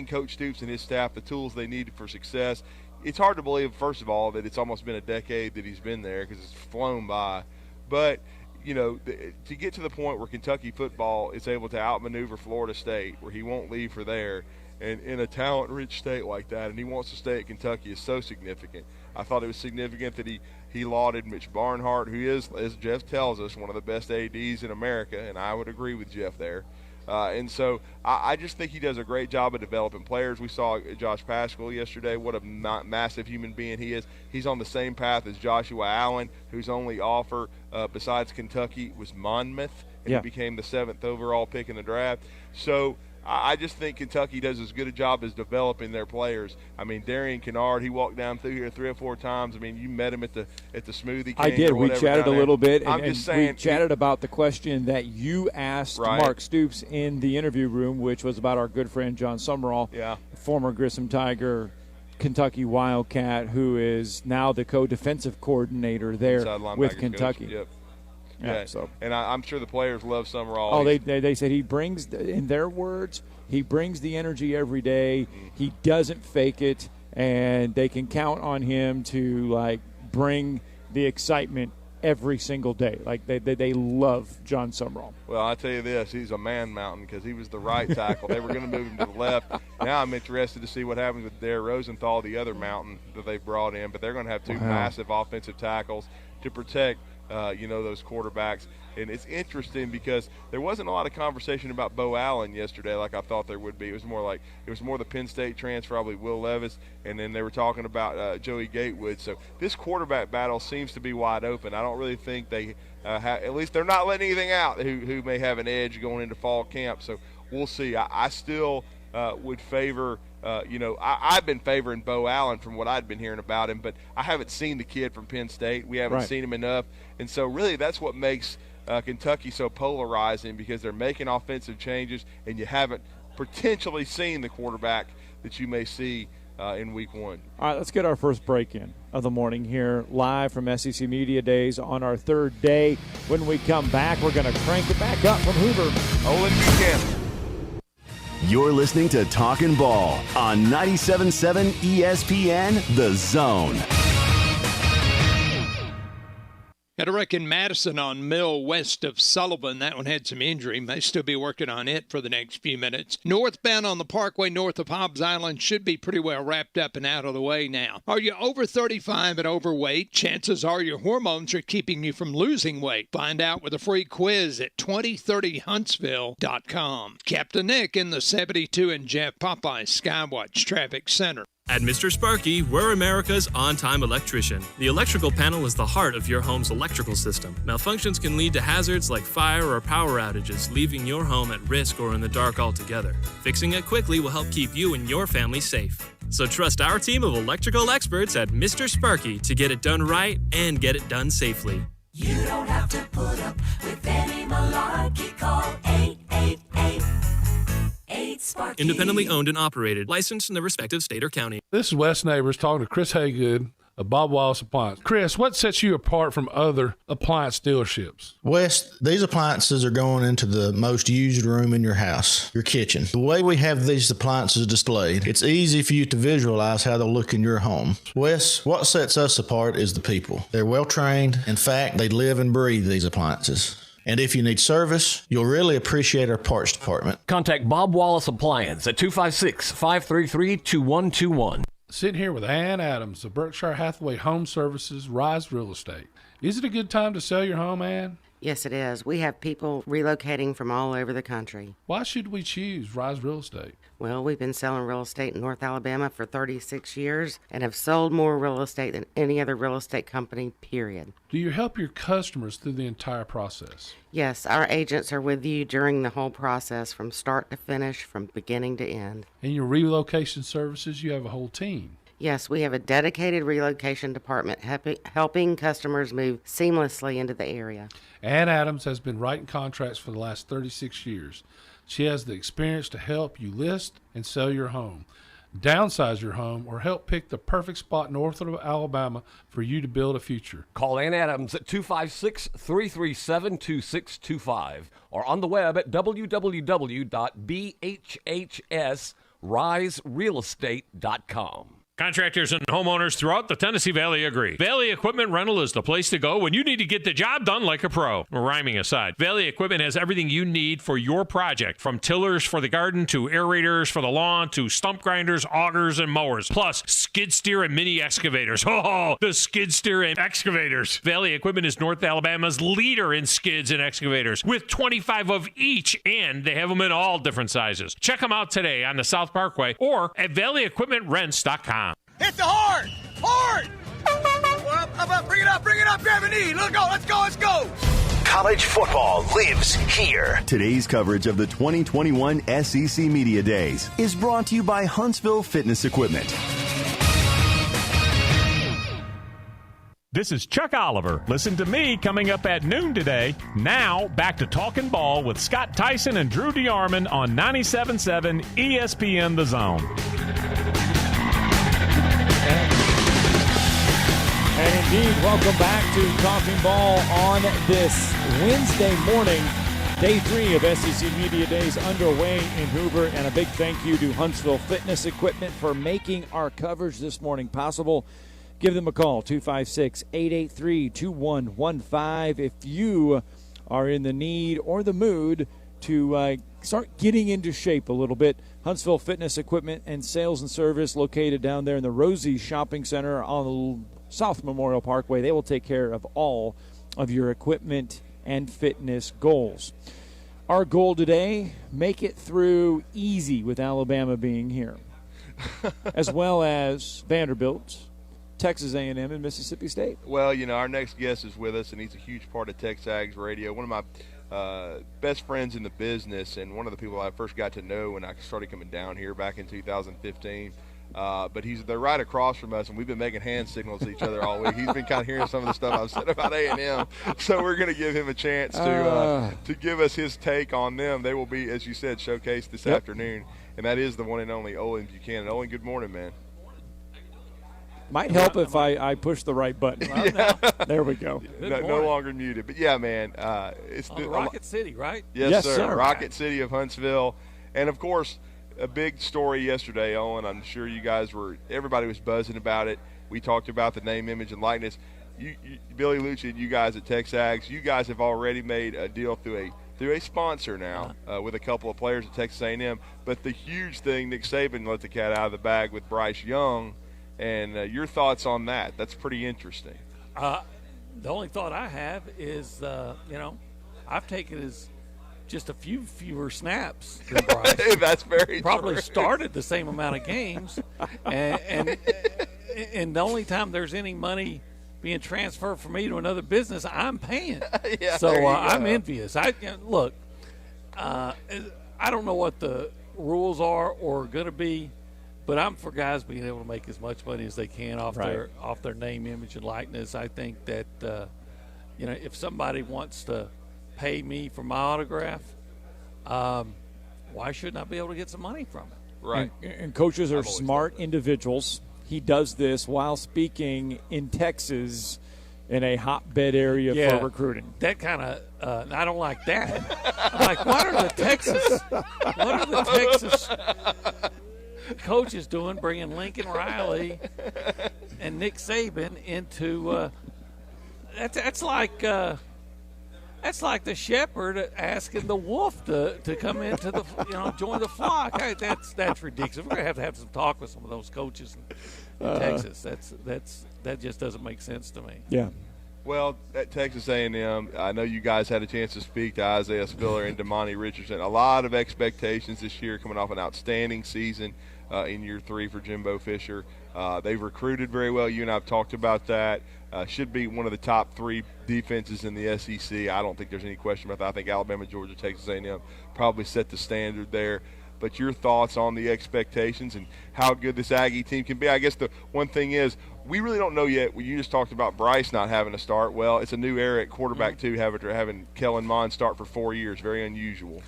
Speaker 13: Coach Stoops and his staff the tools they need for success. It's hard to believe, first of all, that it's almost been a decade that he's been there because it's flown by. But, to get to the point where Kentucky football is able to outmaneuver Florida State, where he won't leave for there, and in a talent-rich state like that, and he wants to stay at Kentucky, is so significant. I thought it was significant that he lauded Mitch Barnhart, who is, as Jeff tells us, one of the best ADs in America, and I would agree with Jeff there. And so I just think he does a great job of developing players. We saw Josh Paschal yesterday. What a massive human being he is. He's on the same path as Joshua Allen, whose only offer besides Kentucky was Monmouth, and he became the 7th overall pick in the draft. So I just think Kentucky does as good a job as developing their players. I mean, Darian Kennard, he walked down through here 3 or 4 times. I mean, you met him at the Smoothie King.
Speaker 12: I did. We chatted a little bit, and
Speaker 13: just saying,
Speaker 12: we chatted about the question that you asked Mark Stoops in the interview room, which was about our good friend John Summerall, former Grissom Tiger, Kentucky Wildcat, who is now the co-defensive coordinator there with Kentucky.
Speaker 13: Coach. Yep.
Speaker 12: Yeah, so.
Speaker 13: And I'm sure the players love Summerall.
Speaker 12: Oh, they said he brings, in their words, he brings the energy every day. He doesn't fake it, and they can count on him to bring the excitement every single day. Like they love John Summerall.
Speaker 13: Well, I tell you this, he's a man mountain because he was the right tackle. They were going to move him to the left. Now I'm interested to see what happens with Dare Rosenthal, the other mountain that they brought in. But they're going to have 2 massive offensive tackles to protect those quarterbacks. And it's interesting because there wasn't a lot of conversation about Bo Allen yesterday like I thought there would be. It was more the Penn State transfer, probably Will Levis, and then they were talking about Joey Gatewood. So this quarterback battle seems to be wide open. I don't really think they at least they're not letting anything out who may have an edge going into fall camp. So we'll see. I still would favor I've been favoring Bo Allen from what I'd been hearing about him, but I haven't seen the kid from Penn State. We haven't seen him enough. And so really that's what makes Kentucky so polarizing, because they're making offensive changes and you haven't potentially seen the quarterback that you may see in week 1.
Speaker 12: All right, let's get our first break in of the morning here live from SEC Media Days on our 3rd day. When we come back, we're going to crank it back up from Hoover.
Speaker 13: Olin Buchanan.
Speaker 1: You're listening to Talkin Ball on 97.7 ESPN, The Zone.
Speaker 10: Got a wreck in Madison on Mill west of Sullivan. That one had some injury. May still be working on it for the next few minutes. Northbound on the Parkway north of Hobbs Island should be pretty well wrapped up and out of the way now. Are you over 35 and overweight? Chances are your hormones are keeping you from losing weight. Find out with a free quiz at 2030huntsville.com. Captain Nick in the 72 and Jeff Popeye Skywatch Traffic Center.
Speaker 19: At Mr. Sparky, we're America's on-time electrician. The electrical panel is the heart of your home's electrical system. Malfunctions can lead to hazards like fire or power outages, leaving your home at risk or in the dark altogether. Fixing it quickly will help keep you and your family safe. So trust our team of electrical experts at Mr. Sparky to get it done right and get it done safely.
Speaker 20: You don't have to put up with any malarkey. Call 888.
Speaker 19: Independently owned and operated, licensed in the respective state or county.
Speaker 8: This is Wes Neighbors talking to Chris Haygood of Bob Wallace Appliance. Chris, what sets you apart from other appliance dealerships?
Speaker 9: Wes, these appliances are going into the most used room in your house, your kitchen. The way we have these appliances displayed, it's easy for you to visualize how they'll look in your home. Wes, what sets us apart is the people. They're well trained. In fact, they live and breathe these appliances. And if you need service, you'll really appreciate our parts department.
Speaker 4: Contact Bob Wallace Appliance at 256-533-2121.
Speaker 8: Sitting here with Ann Adams of Berkshire Hathaway Home Services, Rise Real Estate. Is it a good time to sell your home, Ann?
Speaker 21: Yes, it is. We have people relocating from all over the country.
Speaker 8: Why should we choose Rise Real Estate?
Speaker 21: Well, we've been selling real estate in North Alabama for 36 years and have sold more real estate than any other real estate company, period.
Speaker 8: Do you help your customers through the entire process?
Speaker 21: Yes, our agents are with you during the whole process from start to finish, from beginning to end.
Speaker 8: In your relocation services, you have a whole team.
Speaker 21: Yes, we have a dedicated relocation department helping customers move seamlessly into the area.
Speaker 8: Ann Adams has been writing contracts for the last 36 years. She has the experience to help you list and sell your home. downsize your home, or help pick the perfect spot north of Alabama for you to build a future. Call Ann Adams at 256-337-2625 or on the web at www.bhhsriserealestate.com.
Speaker 3: Contractors and homeowners throughout the Tennessee Valley agree. Valley Equipment Rental is the place to go when you need to get the job done like a pro. Rhyming aside, Valley Equipment has everything you need for your project, from tillers for the garden to aerators for the lawn to stump grinders, augers, and mowers, plus skid steer and mini excavators. Oh, the skid steer and excavators. Valley Equipment is North Alabama's leader in skids and excavators with 25 of each, and they have them in all different sizes. Check them out today on the South Parkway or at valleyequipmentrents.com.
Speaker 5: Hit the horn! Horn! Up, bring it up, grab a knee. Let's go!
Speaker 1: College football lives here. Today's coverage of the 2021 SEC Media Days is brought to you by Huntsville Fitness Equipment.
Speaker 2: This is Chuck Oliver. Listen to me coming up at noon today. Now, back to Talkin Ball with Scott Theisen and Drew DeArmond on 97.7 ESPN The Zone.
Speaker 12: And indeed, welcome back to Talkin Ball on this Wednesday morning. Day 3 of SEC Media Days underway in Hoover. And a big thank you to Huntsville Fitness Equipment for making our coverage this morning possible. Give them a call, 256-883-2115, if you are in the need or the mood to start getting into shape a little bit. Huntsville Fitness Equipment and Sales and Service located down there in the Rosie Shopping Center on the South Memorial Parkway. They will take care of all of your equipment and fitness goals. Our goal today, make it through easy with Alabama being here, as well as Vanderbilt, Texas A&M, and Mississippi State.
Speaker 13: Well, our next guest is with us, and he's a huge part of TexAgs Radio. One of my best friends in the business, and one of the people I first got to know when I started coming down here back in 2015. But they're right across from us, and we've been making hand signals to each other all week. He's been kind of hearing some of the stuff I've said about A&M, so we're going to give him a chance to give us his take on them. They will be, as you said, showcased this afternoon, and that is the one and only Olin Buchanan. Olin, good morning, man.
Speaker 12: Might help if I push the right button.
Speaker 13: Yeah.
Speaker 12: There we go.
Speaker 13: No longer muted. But, yeah, man. It's
Speaker 22: Rocket City, right?
Speaker 13: Yes, sir. Rocket City of Huntsville. And, of course, a big story yesterday, Owen. I'm sure you guys everybody was buzzing about it. We talked about the name, image, and likeness. Billy Lucci and you guys at TexAgs, you guys have already made a deal through a sponsor now with a couple of players at Texas A&M. But the huge thing, Nick Saban let the cat out of the bag with Bryce Young. And your thoughts on that? That's pretty interesting.
Speaker 22: The only thought I have is, I've taken just a few fewer snaps than Bryce.
Speaker 13: That's very
Speaker 22: probably
Speaker 13: true.
Speaker 22: Started the same amount of games, and the only time there's any money being transferred from me to another business, I'm paying.
Speaker 13: Yeah,
Speaker 22: so I'm envious. Look, I don't know what the rules are or going to be, but I'm for guys being able to make as much money as they can off their name, image, and likeness. I think that if somebody wants to pay me for my autograph, why shouldn't I be able to get some money from it?
Speaker 13: Right.
Speaker 12: And coaches are smart individuals. He does this while speaking in Texas in a hotbed area for recruiting.
Speaker 22: That kind of I don't like that. I'm like, what are the Texas coaches doing, bringing Lincoln Riley and Nick Saban into that's like the shepherd asking the wolf to come into the join the flock. That's ridiculous. We're gonna have to have some talk with some of those coaches in Texas. That just doesn't make sense to me.
Speaker 12: Yeah.
Speaker 13: Well, at Texas A&M, I know you guys had a chance to speak to Isaiah Spiller and Damani Richardson. A lot of expectations this year, coming off an outstanding season in year 3 for Jimbo Fisher. They've recruited very well. You and I have talked about that. Should be one of the top 3 defenses in the SEC. I don't think there's any question about that. I think Alabama, Georgia, Texas A&M probably set the standard there. But your thoughts on the expectations and how good this Aggie team can be? I guess the one thing is we really don't know yet. You just talked about Bryce not having a start. Well, it's a new era at quarterback, too, having Kellen Mond start for 4 years. Very unusual.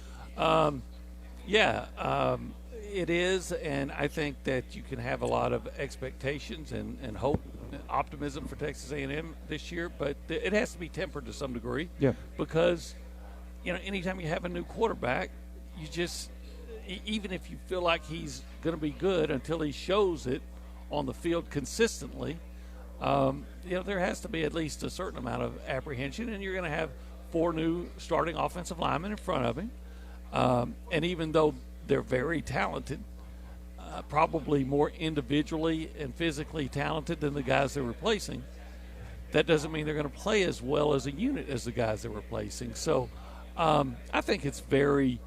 Speaker 22: It is, and I think that you can have a lot of expectations and hope and optimism for Texas A&M this year, but it has to be tempered to some degree.
Speaker 12: Yeah.
Speaker 22: Because, anytime you have a new quarterback, you just even if you feel like he's going to be good until he shows it on the field consistently, there has to be at least a certain amount of apprehension, and you're going to have 4 new starting offensive linemen in front of him. And even though they're very talented, probably more individually and physically talented than the guys they're replacing, that doesn't mean they're going to play as well as a unit as the guys they're replacing. So I think it's very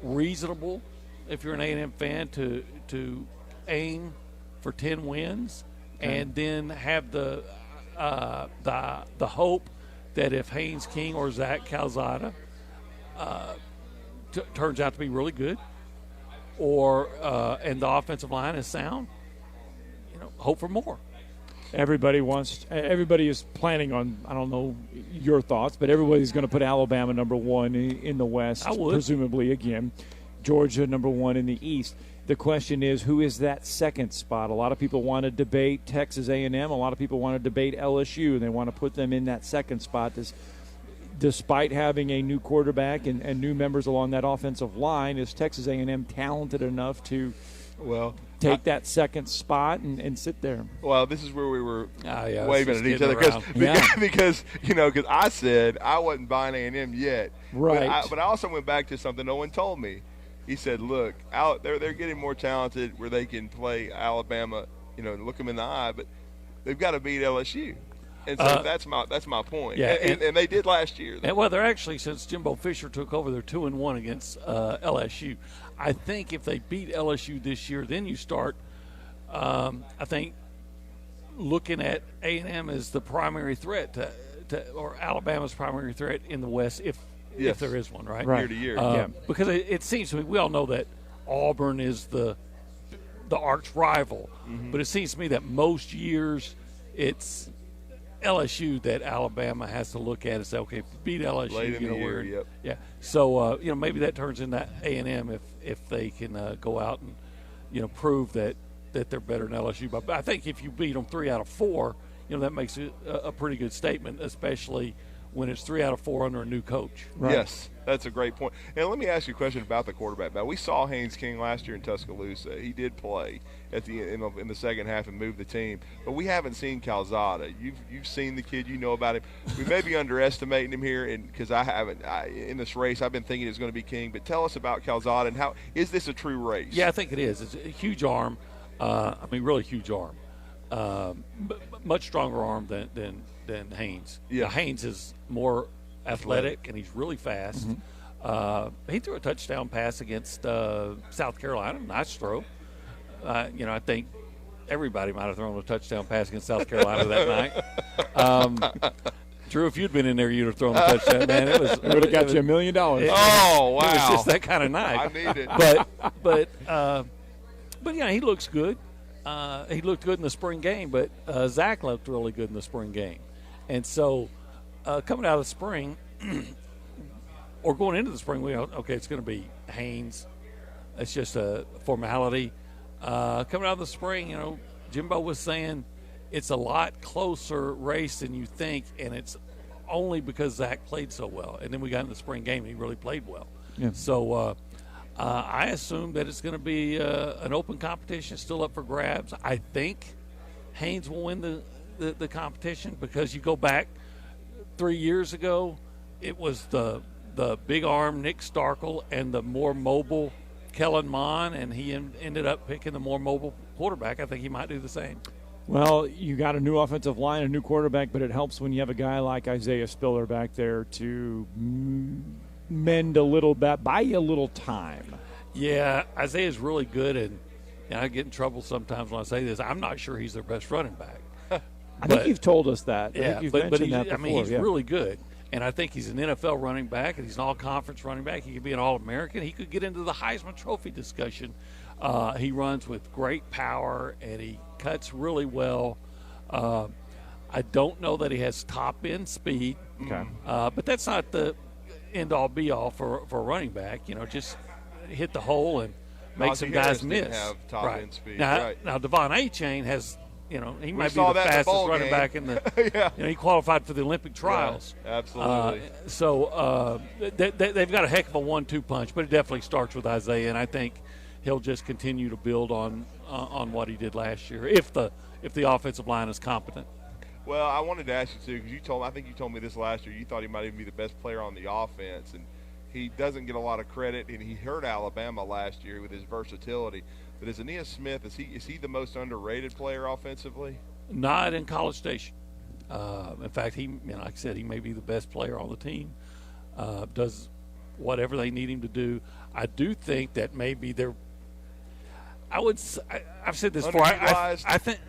Speaker 22: reasonable if you're an A&M fan to aim for 10 wins and then have the hope that if Haynes King or Zach Calzada turns out to be really good, or and the offensive line is sound, hope for more.
Speaker 12: Everybody is planning on, I don't know your thoughts, but everybody's going to put Alabama number 1 in the West, presumably again. Georgia number 1 in the East. The question is, who is that second spot? A lot of people want to debate Texas A&M. A lot of people want to debate LSU. They want to put them in that second spot. Despite having a new quarterback and new members along that offensive line, is Texas A&M talented enough to take that second spot and sit there?
Speaker 13: Well, this is where we were waving at each other because I said I wasn't buying A&M yet.
Speaker 12: Right.
Speaker 13: But I also went back to something no one told me. He said, look, they're getting more talented where they can play Alabama, look them in the eye, but they've got to beat LSU. And so that's my point.
Speaker 22: Yeah,
Speaker 13: and they did last year.
Speaker 22: And they're actually, since Jimbo Fisher took over, they're 2-1 against LSU. I think if they beat LSU this year, then you start, I think, looking at A&M as the primary threat or Alabama's primary threat in the West, if there is one, right?
Speaker 13: Year to year.
Speaker 22: Because it seems to me, we all know that Auburn is the arch rival, but it seems to me that most years it's LSU that Alabama has to look at and say, okay, beat LSU.
Speaker 13: Late in the year,
Speaker 22: yeah. So maybe that turns into A&M if they can go out and prove that they're better than LSU. But I think if you beat them 3 out of 4, that makes it a pretty good statement, especially when it's 3 out of 4 under a new coach.
Speaker 13: Right. Yes, that's a great point. And let me ask you a question about the quarterback. Now, we saw Haynes King last year in Tuscaloosa. He did play at in the second half and move the team, but we haven't seen Calzada. You've seen the kid, you know about him. We may be underestimating him here, and because in this race I've been thinking it's going to be King. But tell us about Calzada and how is this a true race?
Speaker 22: Yeah, I think it is. It's a huge arm. Really huge arm. Much stronger arm than Haynes.
Speaker 13: Yeah.
Speaker 22: Haynes is more athletic and he's really fast. He threw a touchdown pass against South Carolina. Nice throw. I think everybody might have thrown a touchdown pass against South Carolina that night. Drew, if you'd been in there, you'd have thrown a touchdown, man. It
Speaker 12: would have got you $1 million.
Speaker 13: Oh, wow.
Speaker 22: It was just that kind of night.
Speaker 13: I need it.
Speaker 22: But he looks good. He looked good in the spring game, but Zach looked really good in the spring game. And so coming out of the spring or going into the spring, it's going to be Haynes. It's just a formality. Coming out of the spring, Jimbo was saying it's a lot closer race than you think, and it's only because Zach played so well. And then we got in the spring game, and he really played well.
Speaker 12: Yeah.
Speaker 22: So I assume that it's going to be an open competition, still up for grabs. I think Haynes will win the competition because you go back 3 years ago, it was the big arm Nick Starkel and the more mobile Kellen Mond, and he ended up picking the more mobile quarterback. I think he might do the same.
Speaker 12: Well, you got a new offensive line, a new quarterback, but it helps when you have a guy like Isaiah Spiller back there to mend a little bit, buy you a little time.
Speaker 22: Yeah, Isaiah's really good, and I get in trouble sometimes when I say this. I'm not sure he's their best running back.
Speaker 12: I think you've told us that.
Speaker 22: Yeah,
Speaker 12: I think you've mentioned that before.
Speaker 22: He's really good. And I think he's an NFL running back, and he's an all-conference running back. He could be an All-American. He could get into the Heisman Trophy discussion. He runs with great power, and he cuts really well. I don't know that he has top-end speed.
Speaker 12: Okay.
Speaker 22: But that's not the end-all, be-all for a running back. Just hit the hole and
Speaker 3: make some guys miss.
Speaker 13: Have top end speed.
Speaker 3: Now Devon Achane has, he might be the
Speaker 13: that
Speaker 3: fastest running
Speaker 13: game.
Speaker 3: back in the. He qualified for the Olympic trials.
Speaker 13: Yeah, absolutely.
Speaker 3: They've got a heck of a 1-2 punch, but it definitely starts with Isaiah, and I think he'll just continue to build on what he did last year if the offensive line is competent.
Speaker 13: Well, I wanted to ask you too, because I think you told me this last year. You thought he might even be the best player on the offense, and he doesn't get a lot of credit. And he hurt Alabama last year with his versatility. But as Aeneas Smith, is he the most underrated player offensively?
Speaker 3: Not in College Station. In fact, like I said, he may be the best player on the team. Does whatever they need him to do. I do think that maybe they're. I've said this before. I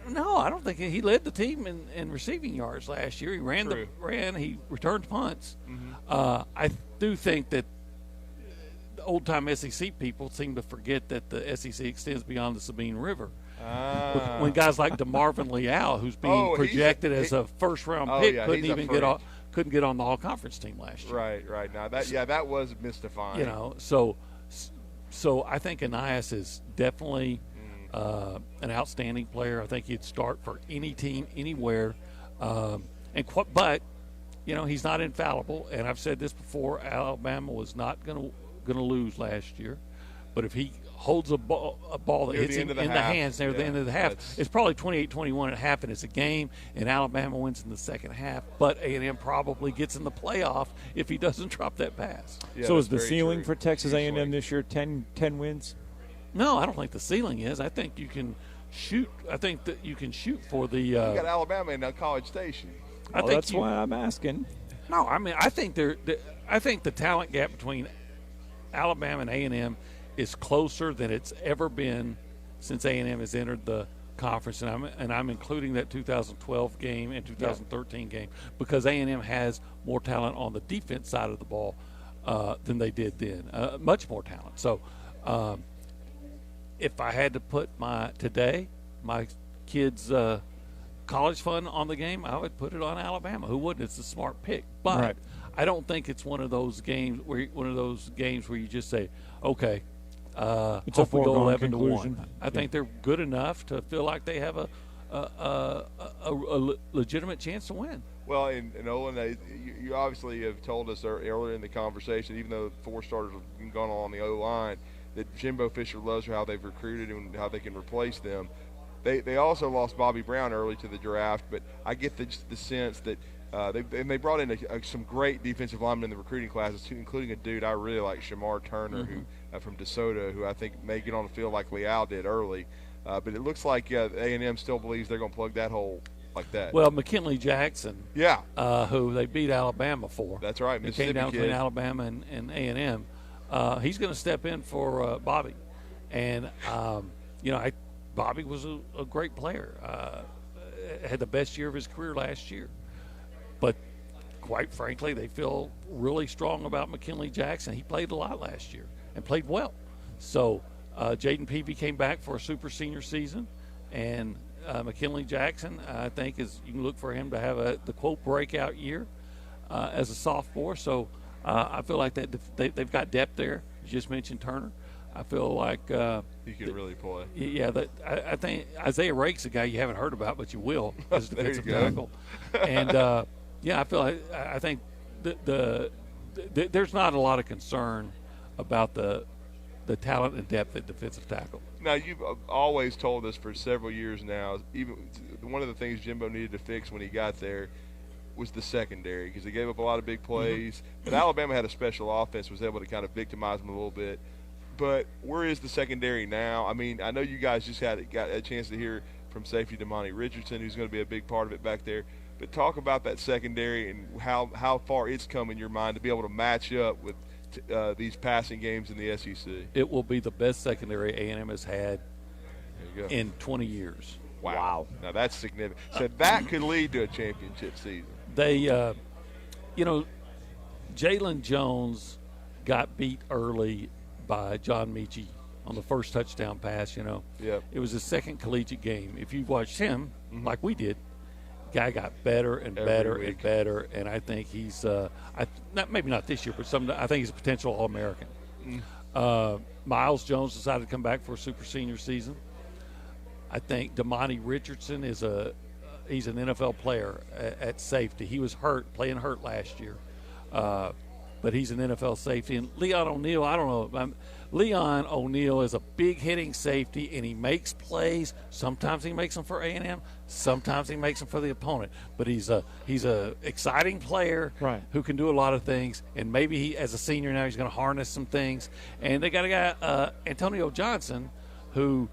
Speaker 3: don't think he led the team in receiving yards last year. He he returned punts.
Speaker 13: Mm-hmm.
Speaker 3: I do think that the old-time SEC people seem to forget that the SEC extends beyond the Sabine River. When guys like DeMarvin Leal, who's being projected as a first-round pick, couldn't get on the all-conference team last year.
Speaker 13: Right. Now that was mystifying.
Speaker 3: So I think Aeneas is definitely an outstanding player. I think he'd start for any team, anywhere. But he's not infallible. And I've said this before: Alabama was not going to lose last year. But if he holds a ball that hits him in the hands near the end of the half, it's probably 28-21 at half, and it's a game, and Alabama wins in the second half. But A&M probably gets in the playoff if he doesn't drop that pass.
Speaker 12: Yeah, so is the ceiling for Texas A&M this year 10 wins?
Speaker 3: No, I don't think the ceiling is. I think you can shoot. I think that you can shoot for the. You
Speaker 13: got Alabama in College Station.
Speaker 12: That's why I'm asking.
Speaker 3: No, I mean I think I think the talent gap between Alabama and A&M is closer than it's ever been since A&M has entered the conference, and I'm including that 2012 game and 2013 game because A&M has more talent on the defense side of the ball than they did then, much more talent. So if I had to put my kids' college fund on the game, I would put it on Alabama. Who wouldn't? It's a smart pick, but I don't think it's one of those games where you just say, okay.
Speaker 12: It's a foregone conclusion.
Speaker 3: I think they're good enough to feel like they have a legitimate chance to win.
Speaker 13: Well, and Olin, you obviously have told us earlier in the conversation, even though 4 starters have been going on the O-line, that Jimbo Fisher loves how they've recruited and how they can replace them. They also lost Bobby Brown early to the draft, but I get the sense that they brought in some great defensive linemen in the recruiting classes, including a dude I really like, Shamar Turner, who from DeSoto, who I think may get on the field like Leal did early. But it looks like A&M still believes they're going to plug that hole like that.
Speaker 3: Well, McKinley Jackson, who they beat Alabama for.
Speaker 13: That's right,
Speaker 3: Mississippi came down between Alabama and A&M. He's going to step in for Bobby. And, Bobby was a great player. Had the best year of his career last year. But quite frankly, they feel really strong about McKinley Jackson. He played a lot last year and played well. So Jaden Peavy came back for a super senior season, and McKinley Jackson, I think, you can look for him to have the quote breakout year as a sophomore. So I feel like that they've got depth there. You just mentioned Turner. I feel like
Speaker 13: he could really play.
Speaker 3: Yeah, I think Isaiah Rake's a guy you haven't heard about, but you will as a defensive tackle. And I think there's not a lot of concern about the talent and depth at defensive tackle.
Speaker 13: Now, you've always told us for several years now, even one of the things Jimbo needed to fix when he got there was the secondary, because they gave up a lot of big plays. But Alabama had a special offense, was able to kind of victimize them a little bit. But where is the secondary now? I mean, I know you guys just got a chance to hear from safety Damani Richardson, who's going to be a big part of it back there. But talk about that secondary and how far it's come in your mind to be able to match up with these passing games in the SEC.
Speaker 3: It will be the best secondary A&M has had in 20 years.
Speaker 13: Wow. Now that's significant. So that could lead to a championship season.
Speaker 3: They, Jalen Jones got beat early by John Mechie on the first touchdown pass,
Speaker 13: Yep.
Speaker 3: It was his second collegiate game. If you watched him, like we did, guy got better and better and better, and I think he's maybe not this year, but I think he's a potential All-American.
Speaker 22: Miles Jones decided to come back for a super senior season. I think Damani Richardson he's an NFL player at safety. He was playing hurt last year, but he's an NFL safety. And Leon O'Neal, I don't know. Leon O'Neal is a big hitting safety, and he makes plays. Sometimes he makes them for A&M. Sometimes he makes them for the opponent. But he's a exciting player who can do a lot of things. And maybe he, as a senior now, he's going to harness some things. And they got a guy, Antonio Johnson, who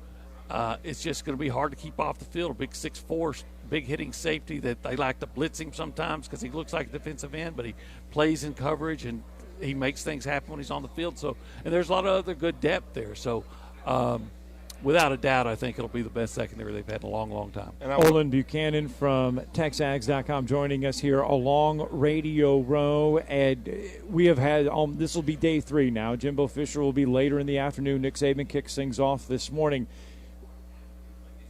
Speaker 22: is just going to be hard to keep off the field. A big 6'4", big hitting safety that they like to blitz him sometimes because he looks like a defensive end, but he plays in coverage and he makes things happen when he's on the field. So, and there's a lot of other good depth there. So, without a doubt, I think it'll be the best secondary they've had in a long, long time.
Speaker 12: Olin Buchanan from TexAgs.com joining us here along Radio Row. And we have had, this will be day 3 now. Jimbo Fisher will be later in the afternoon. Nick Saban kicks things off this morning.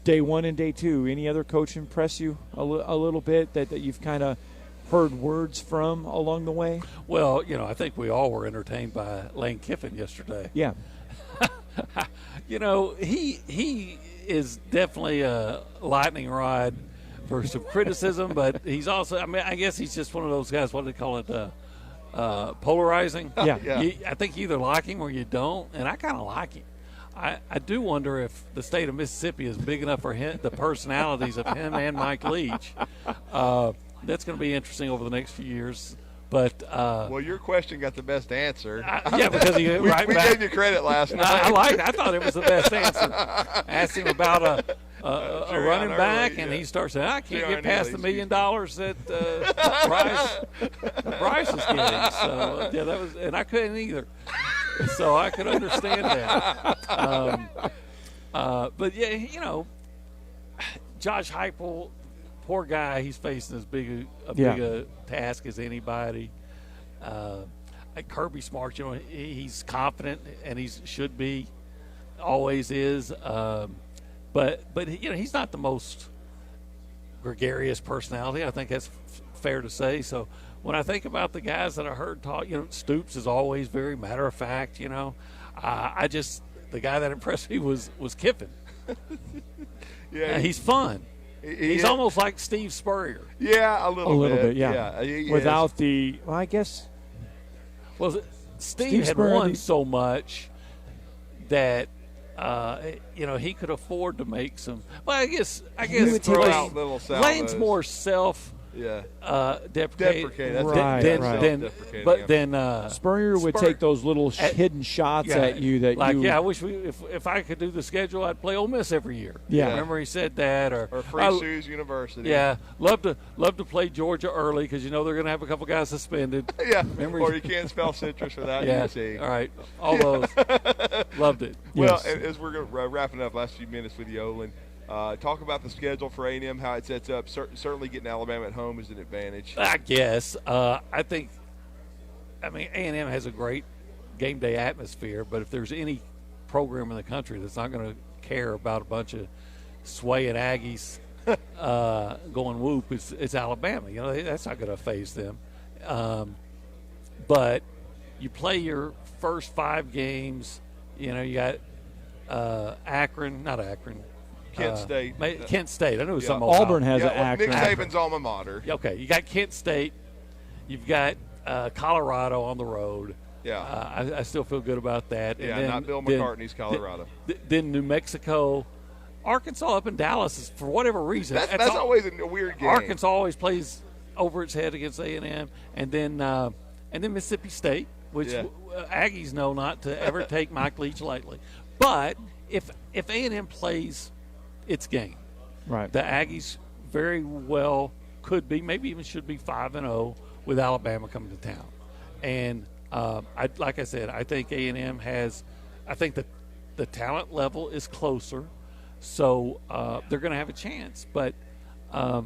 Speaker 12: Day 1 and day 2, any other coach impress you a little bit that you've kind of heard words from along the way?
Speaker 22: Well, I think we all were entertained by Lane Kiffin yesterday.
Speaker 12: Yeah.
Speaker 22: He is definitely a lightning rod for some criticism, but he's also, I guess he's just one of those guys, what do they call it, polarizing?
Speaker 12: Yeah.
Speaker 22: I think you either like him or you don't, and I kind of like him. I do wonder if the state of Mississippi is big enough for the personalities of him and Mike Leach. That's going to be interesting over the next few years. But
Speaker 13: well, your question got the best answer.
Speaker 22: Because he
Speaker 13: we gave you credit last night.
Speaker 22: I thought it was the best answer. Asked him about a running back, and he starts saying, "I can't get past the $1 million that Bryce is getting." So that was, and I couldn't either. So I could understand that. But yeah, Josh Heupel, poor guy, he's facing as big a task as anybody. Kirby Smart, he's confident and he should be, always is. But he's not the most gregarious personality. I think that's fair to say. So when I think about the guys that I heard talk, Stoops is always very matter of fact. The guy that impressed me was Kiffin. He's fun. He's almost like Steve Spurrier.
Speaker 13: Yeah, a little bit.
Speaker 12: Yeah. Without I guess.
Speaker 22: Well, Steve had won so much that he could afford to make some. Well, I guess
Speaker 13: throw out little salvos.
Speaker 22: Lane's more deprecating.
Speaker 13: Right.
Speaker 22: But then
Speaker 12: Spurrier would take those little hidden shots at you that
Speaker 22: I wish if I could do the schedule, I'd play Ole Miss every year.
Speaker 12: Yeah.
Speaker 22: Remember he said that, or
Speaker 13: Free Shoes University.
Speaker 22: Yeah, love to play Georgia early because they're going to have a couple guys suspended.
Speaker 13: Yeah. Remember, or you can't spell citrus without UC.
Speaker 22: All right, all those. Loved it.
Speaker 13: Well, as we're wrapping up last few minutes with you, Olin. Talk about the schedule for A&M, how it sets up. Certainly getting Alabama at home is an advantage.
Speaker 22: I guess. I think, A&M has a great game day atmosphere, but if there's any program in the country that's not going to care about a bunch of swaying Aggies going whoop, it's Alabama. That's not going to faze them. But you play your first 5 games. You got Kent State. Kent State. I knew it was something.
Speaker 12: Auburn has an Akron.
Speaker 13: Nick Saban's alma mater.
Speaker 22: Okay, you got Kent State. You've got Colorado on the road.
Speaker 13: Yeah.
Speaker 22: I still feel good about that.
Speaker 13: Yeah,
Speaker 22: and then,
Speaker 13: not Bill McCartney's Colorado.
Speaker 22: Then New Mexico. Arkansas up in Dallas is, for whatever reason.
Speaker 13: That's always a weird game.
Speaker 22: Arkansas always plays over its head against A&M. And then Mississippi State, which Aggies know not to ever take Mike Leach lightly. But if A&M plays its game,
Speaker 12: right,
Speaker 22: the Aggies very well could be, maybe even should be 5-0 with Alabama coming to town. And like I said, I think A&M has, I think that the talent level is closer, so they're going to have a chance. But I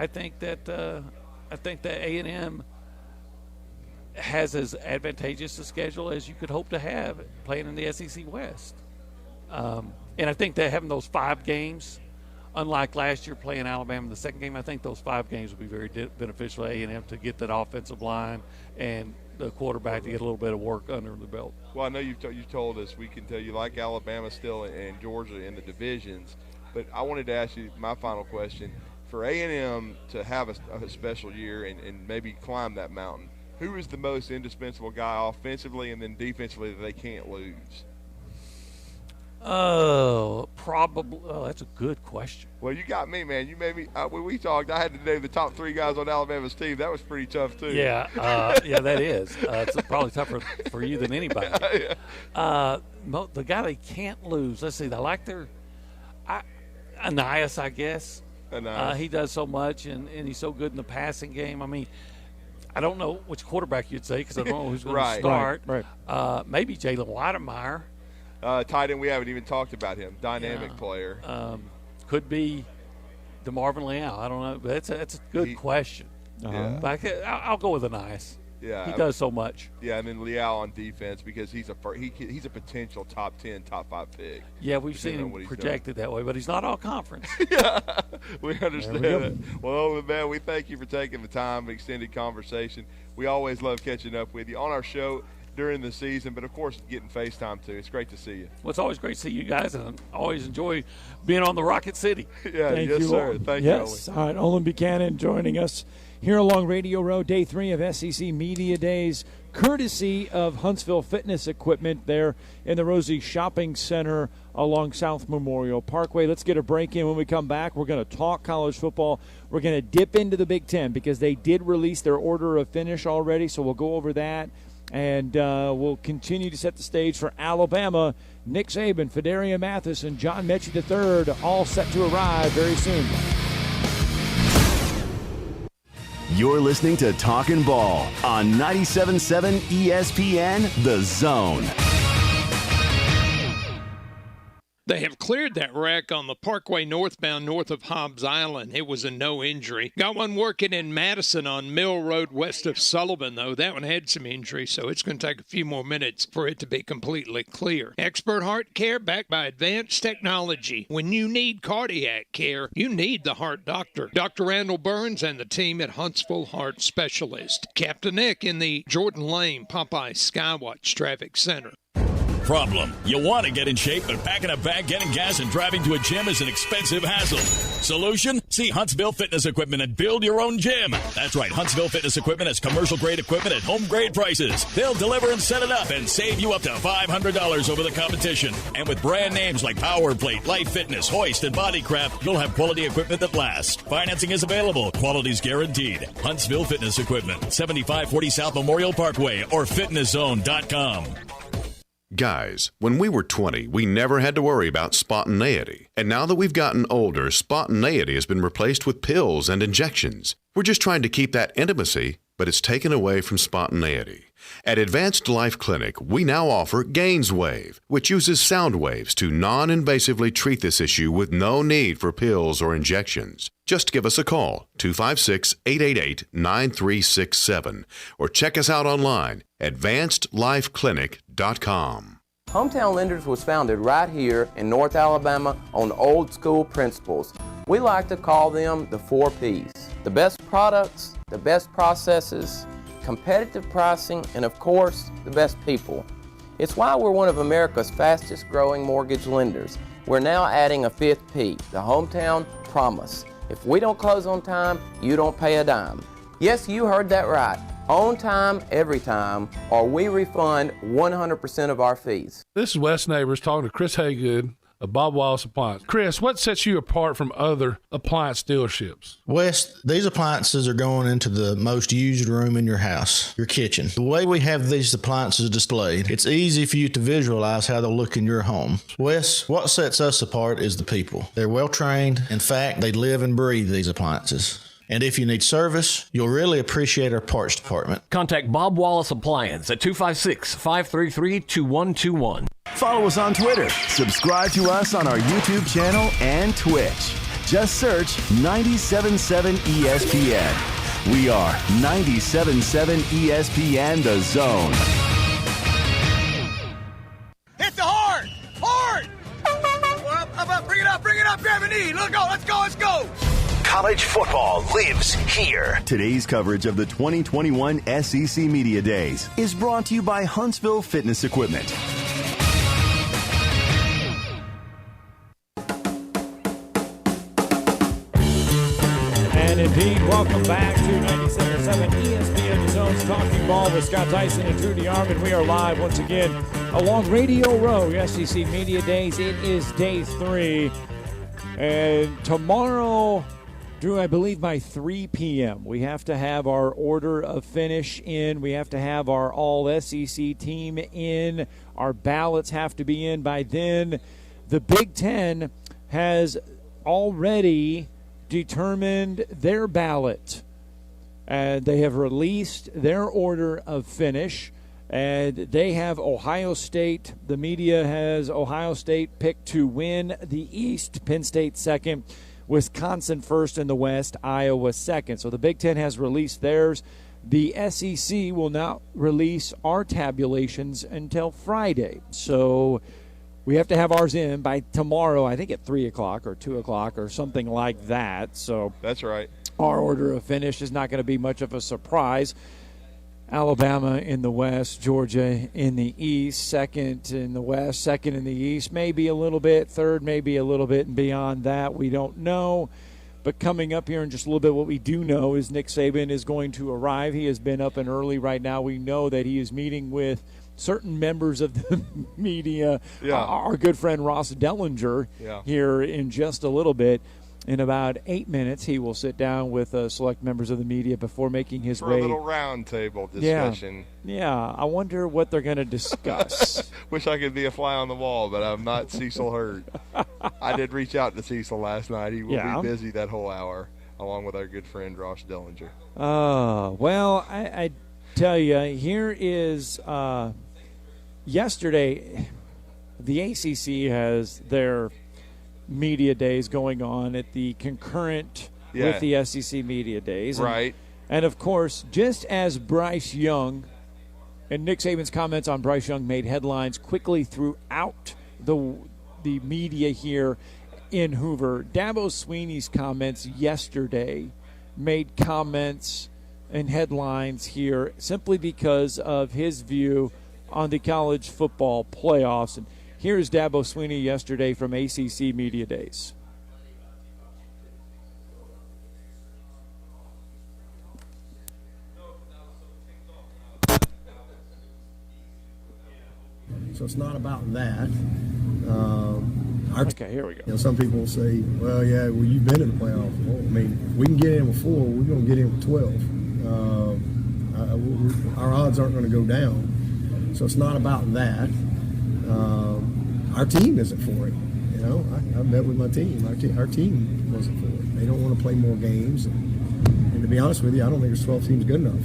Speaker 22: think that A&M has as advantageous a schedule as you could hope to have playing in the SEC West. And I think that having those 5 games, unlike last year playing Alabama in the second game, I think those 5 games will be very beneficial to A&M to get that offensive line and the quarterback to get a little bit of work under the belt.
Speaker 13: Well, I know you've told us we can tell you like Alabama still and Georgia in the divisions, but I wanted to ask you my final question. For A&M to have a special year and maybe climb that mountain, who is the most indispensable guy offensively and then defensively that they can't lose?
Speaker 22: Probably. Oh, that's a good question.
Speaker 13: Well, you got me, man. You made me. When we talked, I had to name the top 3 guys on Alabama's team. That was pretty tough too.
Speaker 22: Yeah, that is. It's probably tougher for you than anybody.
Speaker 13: Yeah.
Speaker 22: The guy they can't lose. Let's see. They like their Anias, I guess. He does so much, and he's so good in the passing game. I mean, I don't know which quarterback you'd say because I don't know who's going to start.
Speaker 8: Right.
Speaker 22: Maybe Jalen Weidemeyer.
Speaker 13: Tight end, we haven't even talked about him. Dynamic player.
Speaker 22: Could be DeMarvin Leal. I don't know. But that's a good question.
Speaker 13: Yeah.
Speaker 22: But I'll go with Anias.
Speaker 13: Yeah,
Speaker 22: he does so much.
Speaker 13: Yeah, and then Leal on defense because he's a potential top 10, top 5 pick.
Speaker 22: Yeah, we've seen him projected that way, but he's not all conference.
Speaker 13: Yeah, we understand it. Well, man, we thank you for taking the time, extended conversation. We always love catching up with you on our show during the season, but of course getting FaceTime too. It's great to see you.
Speaker 22: Well, it's always great to see you guys, and I always enjoy being on the Rocket City.
Speaker 13: Yeah,
Speaker 22: Thank
Speaker 13: yes,
Speaker 22: you,
Speaker 13: sir. Thank you.
Speaker 6: Yes, all right. Olin Buchanan joining us here along Radio Row, Day 3 of SEC Media Days, courtesy of Huntsville Fitness Equipment there in the Rosie Shopping Center along South Memorial Parkway. Let's get a break in. When we come back, we're going to talk college football. We're going to dip into the Big Ten because they did release their order of finish already, so we'll go over that. And we'll continue to set the stage for Alabama. Nick Saban, Fedarian Mathis, and John Mechie III all set to arrive very soon.
Speaker 1: You're listening to Talkin Ball on 97.7 ESPN, The Zone.
Speaker 10: They have cleared that wreck on the Parkway northbound north of Hobbs Island. It was a no injury. Got one working in Madison on Mill Road west of Sullivan, though. That one had some injury, so it's going to take a few more minutes for it to be completely clear. Expert heart care backed by advanced technology. When you need cardiac care, you need the heart doctor. Dr. Randall Burns and the team at Huntsville Heart Specialist. Captain Nick in the Jordan Lane Popeye Skywatch Traffic Center.
Speaker 7: Problem. You want to get in shape, but packing a bag, getting gas, and driving to a gym is an expensive hassle. Solution? See Huntsville Fitness Equipment and build your own gym. That's right. Huntsville Fitness Equipment has commercial-grade equipment at home-grade prices. They'll deliver and set it up and save you up to $500 over the competition. And with brand names like Power Plate, Life Fitness, Hoist, and Bodycraft, you'll have quality equipment that lasts. Financing is available. Quality's guaranteed. Huntsville Fitness Equipment, 7540 South Memorial Parkway or fitnesszone.com.
Speaker 23: Guys, when we were 20, we never had to worry about spontaneity. And now that we've gotten older, spontaneity has been replaced with pills and injections. We're just trying to keep that intimacy, but it's taken away from spontaneity. At Advanced Life Clinic, we now offer GainsWave, which uses sound waves to non-invasively treat this issue with no need for pills or injections. Just give us a call, 256-888-9367, or check us out online, advancedlifeclinic.com.
Speaker 24: Hometown Lenders was founded right here in North Alabama on old school principles. We like to call them the 4 Ps. The best products, the best processes, competitive pricing, and of course, the best people. It's why we're one of America's fastest growing mortgage lenders. We're now adding a 5th P, the Hometown Promise. If we don't close on time, you don't pay a dime. Yes, you heard that right. On time, every time, or we refund 100% of our fees.
Speaker 8: This is Wes Neighbors talking to Chris Haygood of Bob Wallace Appliance. Chris, what sets you apart from other appliance dealerships?
Speaker 9: Wes, these appliances are going into the most used room in your house, your kitchen. The way we have these appliances displayed, it's easy for you to visualize how they'll look in your home. Wes, what sets us apart is the people. They're well trained. In fact, they live and breathe these appliances. And if you need service, you'll really appreciate our parts department.
Speaker 4: Contact Bob Wallace Appliance at 256-533-2121.
Speaker 1: Follow us on Twitter. Subscribe to us on our YouTube channel and Twitch. Just search 97.7 ESPN. We are 97.7 ESPN, The Zone.
Speaker 5: Hit the hard! Hard! Up, bring it up, grab a knee. Let's go.
Speaker 1: College football lives here. Today's coverage of the 2021 SEC Media Days is brought to you by Huntsville Fitness Equipment.
Speaker 12: And indeed, welcome back to 97.7 ESPN The Zone's Talking Ball with Scott Tyson and Drew DeArmond. We are live once again along Radio Row, SEC Media Days. It is day 3. And tomorrow, Drew, I believe by 3 p.m., we have to have our order of finish in. We have to have our all-SEC team in. Our ballots have to be in by then. The Big Ten has already determined their ballot. And they have released their order of finish. And they have Ohio State. The media has Ohio State picked to win the East, Penn State second, Wisconsin first in the West, Iowa second. So the Big Ten has released theirs. The SEC will not release our tabulations until Friday. So we have to have ours in by tomorrow, I think at 3 o'clock or 2 o'clock or something like that. So
Speaker 13: that's right.
Speaker 12: Our order of finish is not going to be much of a surprise. Alabama in the West, Georgia in the East, second in the West, second in the East, maybe a little bit, third maybe a little bit, and beyond that we don't know. But coming up here in just a little bit, what we do know is Nick Saban is going to arrive. He has been up and early right now. We know that he is meeting with certain members of the media, our good friend Ross Dellinger here in just a little bit. In about 8 minutes, he will sit down with select members of the media before making his way.
Speaker 13: For a little round table discussion.
Speaker 12: Yeah, I wonder what they're going to discuss.
Speaker 13: Wish I could be a fly on the wall, but I'm not Cecil Hurt. I did reach out to Cecil last night. He will be busy that whole hour, along with our good friend Ross Dellinger.
Speaker 12: Well, I tell you, here is yesterday, the ACC has their media days going on at the concurrent with the SEC media days.
Speaker 13: Right.
Speaker 12: And of course, just as Bryce Young and Nick Saban's comments on Bryce Young made headlines quickly throughout the media here in Hoover, Dabo Swinney's comments yesterday made comments and headlines here simply because of his view on the college football playoffs. And here's Dabo Swinney yesterday from ACC Media Days.
Speaker 11: So it's not about that.
Speaker 12: Okay, here we go.
Speaker 11: Some people will say, well, you've been in the playoffs. Well, I mean, if we can get in with 4, we're going to get in with 12. Our odds aren't going to go down. So it's not about that. Our team isn't for it. I met with my team. Our team wasn't for it. They don't want to play more games. And to be honest with you, I don't think there's 12 teams good enough.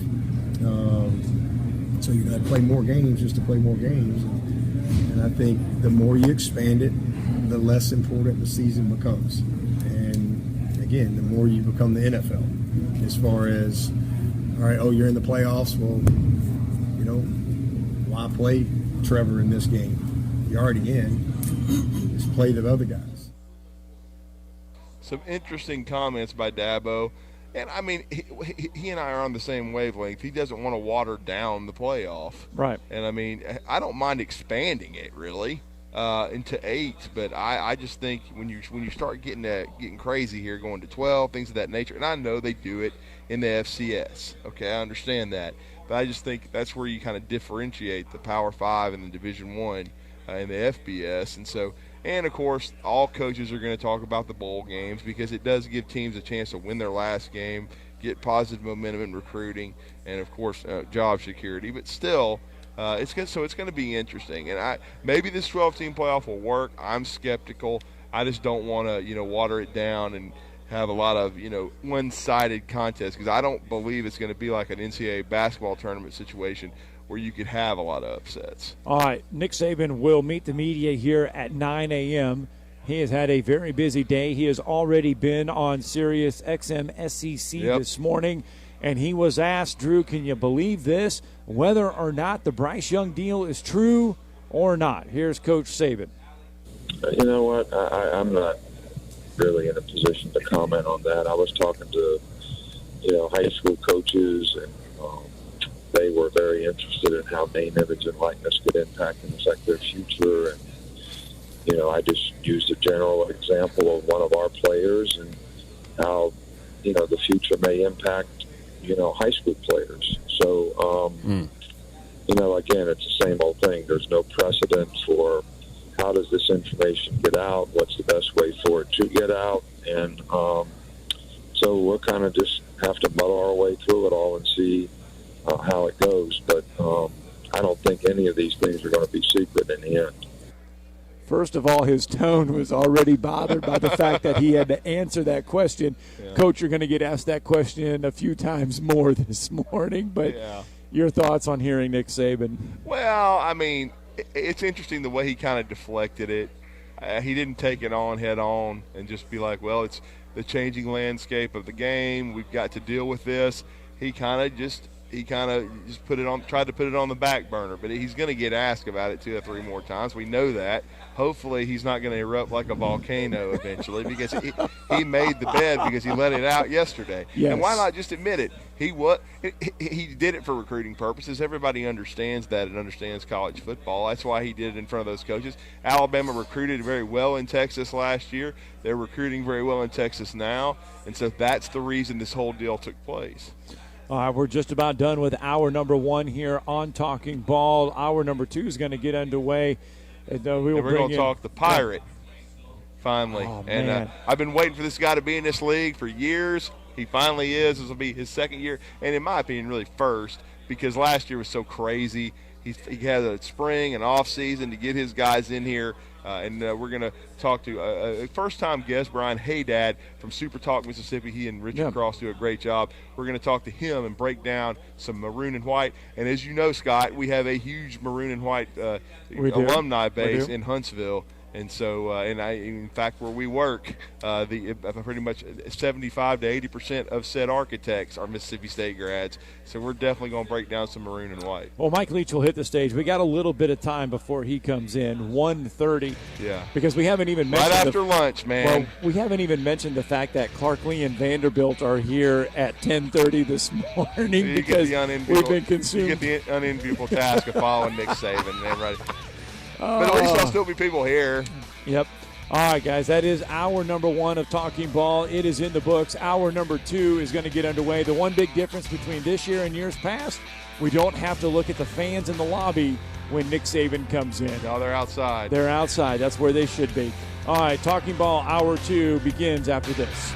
Speaker 11: So you got to play more games just to play more games. And I think the more you expand it, the less important the season becomes. And again, the more you become the NFL. As far as, all right, you're in the playoffs. Well, why play Trevor in this game? You're already in. Just play the other guys.
Speaker 13: Some interesting comments by Dabo. And, I mean, he and I are on the same wavelength. He doesn't want to water down the playoff.
Speaker 12: Right.
Speaker 13: And, I mean, I don't mind expanding it, really, into 8. But I just think when you start getting crazy here, going to 12, things of that nature, and I know they do it in the FCS. Okay, I understand that. But I just think that's where you kind of differentiate the Power 5 and the Division I in the FBS. And of course, all coaches are going to talk about the bowl games because it does give teams a chance to win their last game, get positive momentum in recruiting, and of course, job security. But still, it's going to be interesting. And maybe this 12-team playoff will work. I'm skeptical. I just don't want to, water it down and have a lot of, one-sided contests because I don't believe it's going to be like an NCAA basketball tournament situation where you could have a lot of upsets.
Speaker 12: All right, Nick Saban will meet the media here at 9 a.m. He has had a very busy day. He has already been on Sirius XM SEC this morning, and he was asked, Drew, can you believe this, whether or not the Bryce Young deal is true or not. Here's Coach Saban.
Speaker 14: You know what? I'm not really in a position to comment on that. I was talking to, high school coaches, and they were very interested in how name, image, and likeness could impact and affect their future. And, I just used a general example of one of our players and how, the future may impact, high school players. So, again, it's the same old thing. There's no precedent for how does this information get out, what's the best way for it to get out. And so we'll kind of just have to muddle our way through it all and see how it goes. But I don't think any of these things are going to be secret in the end.
Speaker 6: First of all, his tone was already bothered by the fact that he had to answer that question.
Speaker 13: Yeah.
Speaker 6: Coach, you're going to get asked that question a few times more this morning. But your thoughts on hearing Nick Saban?
Speaker 13: Well, I mean, it's interesting the way he kind of deflected it. He didn't take it on head on and just be like, well, it's the changing landscape of the game. We've got to deal with this. He kind of just tried to put it on the back burner, but he's going to get asked about it 2 or 3 more times. We know that. Hopefully he's not going to erupt like a volcano eventually, because he made the bed because he let it out yesterday.
Speaker 6: Yes.
Speaker 13: And why not just admit it? He did it for recruiting purposes. Everybody understands that and understands college football. That's why he did it in front of those coaches. Alabama recruited very well in Texas last year. They're recruiting very well in Texas now, and so that's the reason this whole deal took place.
Speaker 6: We're just about done with hour number 1 here on Talking Ball. Hour number 2 is going to get underway. And we're going to talk
Speaker 13: the Pirate, finally.
Speaker 6: Oh,
Speaker 13: and
Speaker 6: man.
Speaker 13: I've been waiting for this guy to be in this league for years. He finally is. This will be his 2nd year, and in my opinion, really first, because last year was so crazy. He had a spring and off season to get his guys in here. And we're going to talk to a first-time guest, Brian Haydad from Super Talk, Mississippi. He and Richard Cross do a great job. We're going to talk to him and break down some maroon and white. And as you know, Scott, we have a huge maroon and white alumni base in Huntsville. And so, in fact, where we work, pretty much 75 to 80% of said architects are Mississippi State grads. So we're definitely going to break down some maroon and white.
Speaker 6: Well, Mike Leach will hit the stage. We got a little bit of time before he comes in, 1:30.
Speaker 13: Yeah.
Speaker 6: Because we haven't even mentioned
Speaker 13: right after lunch, man.
Speaker 6: Well, we haven't even mentioned the fact that Clark Lee and Vanderbilt are here at 10:30 this morning because we've been consumed.
Speaker 13: You get the unenviable task of following Nick Saban and everybody. But at least there'll still be people here.
Speaker 6: Yep. All right, guys, that is hour number 1 of Talking Ball. It is in the books. Hour number 2 is going to get underway. The one big difference between this year and years past, we don't have to look at the fans in the lobby when Nick Saban comes in.
Speaker 13: No, they're outside.
Speaker 6: They're outside. That's where they should be. All right, Talking Ball hour 2 begins after this.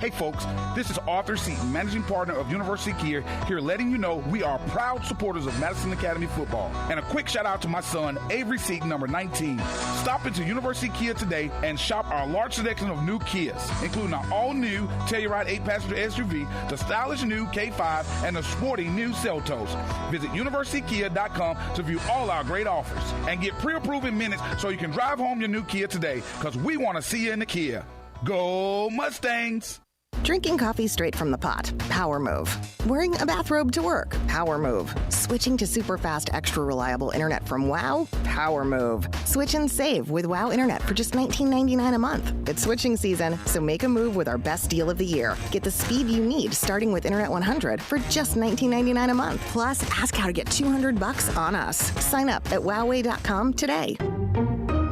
Speaker 15: Hey folks, this is Arthur Seaton, managing partner of University Kia, here letting you know we are proud supporters of Madison Academy football. And a quick shout out to my son, Avery Seaton, number 19. Stop into University Kia today and shop our large selection of new Kias, including our all-new Telluride 8-passenger SUV, the stylish new K5, and the sporty new Seltos. Visit universitykia.com to view all our great offers and get pre-approved in minutes so you can drive home your new Kia today, because we want to see you in the Kia. Go Mustangs!
Speaker 16: Drinking coffee straight from the pot. Power move. Wearing a bathrobe to work. Power move. Switching to super fast, extra reliable internet from WOW. Power move. Switch and save with WOW internet for just $19.99 a month. It's switching season, so make a move with our best deal of the year. Get the speed you need starting with Internet 100 for just $19.99 a month. Plus, ask how to get $200 on us. Sign up at wowway.com today.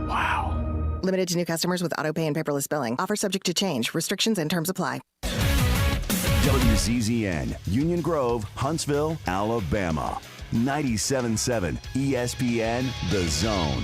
Speaker 6: Wow.
Speaker 16: Limited to new customers with autopay and paperless billing. Offer subject to change. Restrictions and terms apply.
Speaker 1: WZZN, Union Grove, Huntsville, Alabama. 97.7 ESPN, The Zone.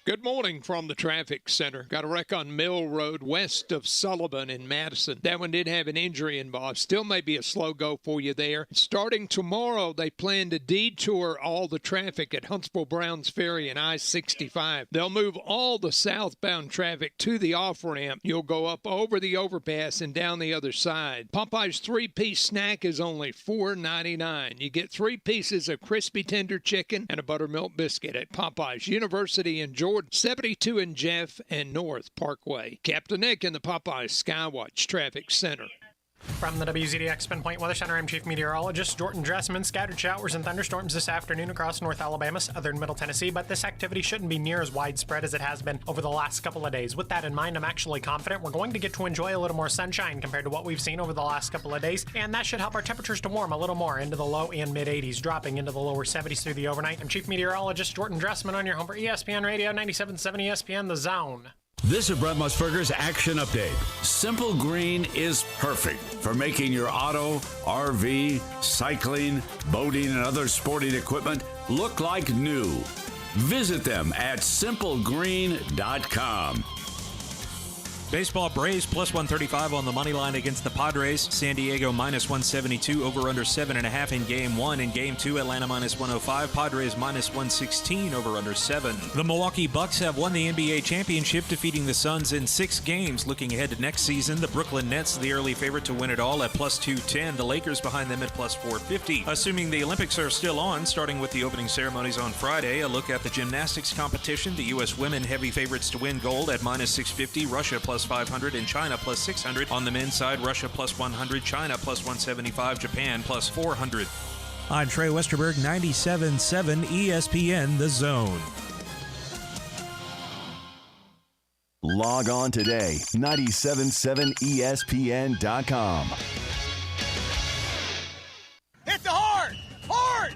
Speaker 10: Good morning from the traffic center. Got a wreck on Mill Road west of Sullivan in Madison. That one did have an injury involved. Still may be a slow go for you there. Starting tomorrow, they plan to detour all the traffic at Huntsville Browns Ferry and I-65. They'll move all the southbound traffic to the off-ramp. You'll go up over the overpass and down the other side. Popeye's 3-piece snack is only $4.99. You get 3 pieces of crispy tender chicken and a buttermilk biscuit at Popeye's University in Georgia. 72 in Jeff and North Parkway. Captain Nick in the Popeye Skywatch Traffic Center.
Speaker 17: From the WZDX Spin Point Weather Center, I'm Chief Meteorologist Jordan Dressman. Scattered showers and thunderstorms this afternoon across North Alabama, southern Middle Tennessee, but this activity shouldn't be near as widespread as it has been over the last couple of days. With that in mind, I'm actually confident we're going to get to enjoy a little more sunshine compared to what we've seen over the last couple of days, and that should help our temperatures to warm a little more into the low and mid-80s, dropping into the lower 70s through the overnight. I'm Chief Meteorologist Jordan Dressman on your home for ESPN Radio 97.7 ESPN The Zone.
Speaker 18: This is Brett Musburger's Action Update. Simple Green is perfect for making your auto, RV, cycling, boating, and other sporting equipment look like new. Visit them at simplegreen.com.
Speaker 19: Baseball, Braves plus 135 on the money line against the Padres. San Diego minus 172, over under 7.5 in Game 1. In Game 2, Atlanta minus 105, Padres minus 116, over under 7. The Milwaukee Bucks have won the NBA championship, defeating the Suns in 6 games. Looking ahead to next season, the Brooklyn Nets, the early favorite to win it all at plus 210. The Lakers behind them at plus 450. Assuming the Olympics are still on, starting with the opening ceremonies on Friday, a look at the gymnastics competition. The U.S. women heavy favorites to win gold at minus 650, Russia plus 500, and China plus 600. On the men's side, Russia plus 100, China plus 175, Japan plus 400.
Speaker 20: I'm Trey Westerberg, 97.7 ESPN The Zone.
Speaker 1: Log on today, 977ESPN.com.
Speaker 5: Hit the hard! Hard!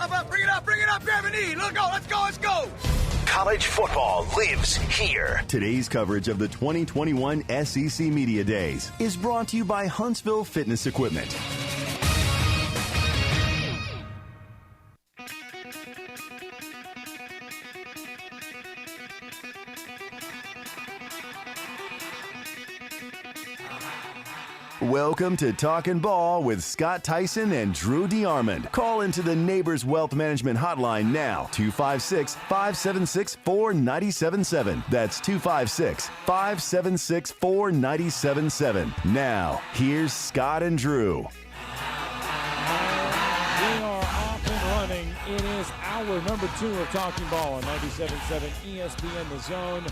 Speaker 5: Up, bring it up, grab a knee. Let's go.
Speaker 1: College football lives here. Today's coverage of the 2021 SEC Media Days is brought to you by Huntsville Fitness Equipment. Welcome to Talkin Ball with Scott Tyson and Drew DeArmond. Call into the Neighbors Wealth Management Hotline now, 256-576-4977. That's 256-576-4977. Now, here's Scott and Drew.
Speaker 12: We are off and running. It is hour number 2 of Talking Ball on 97.7 ESPN The Zone.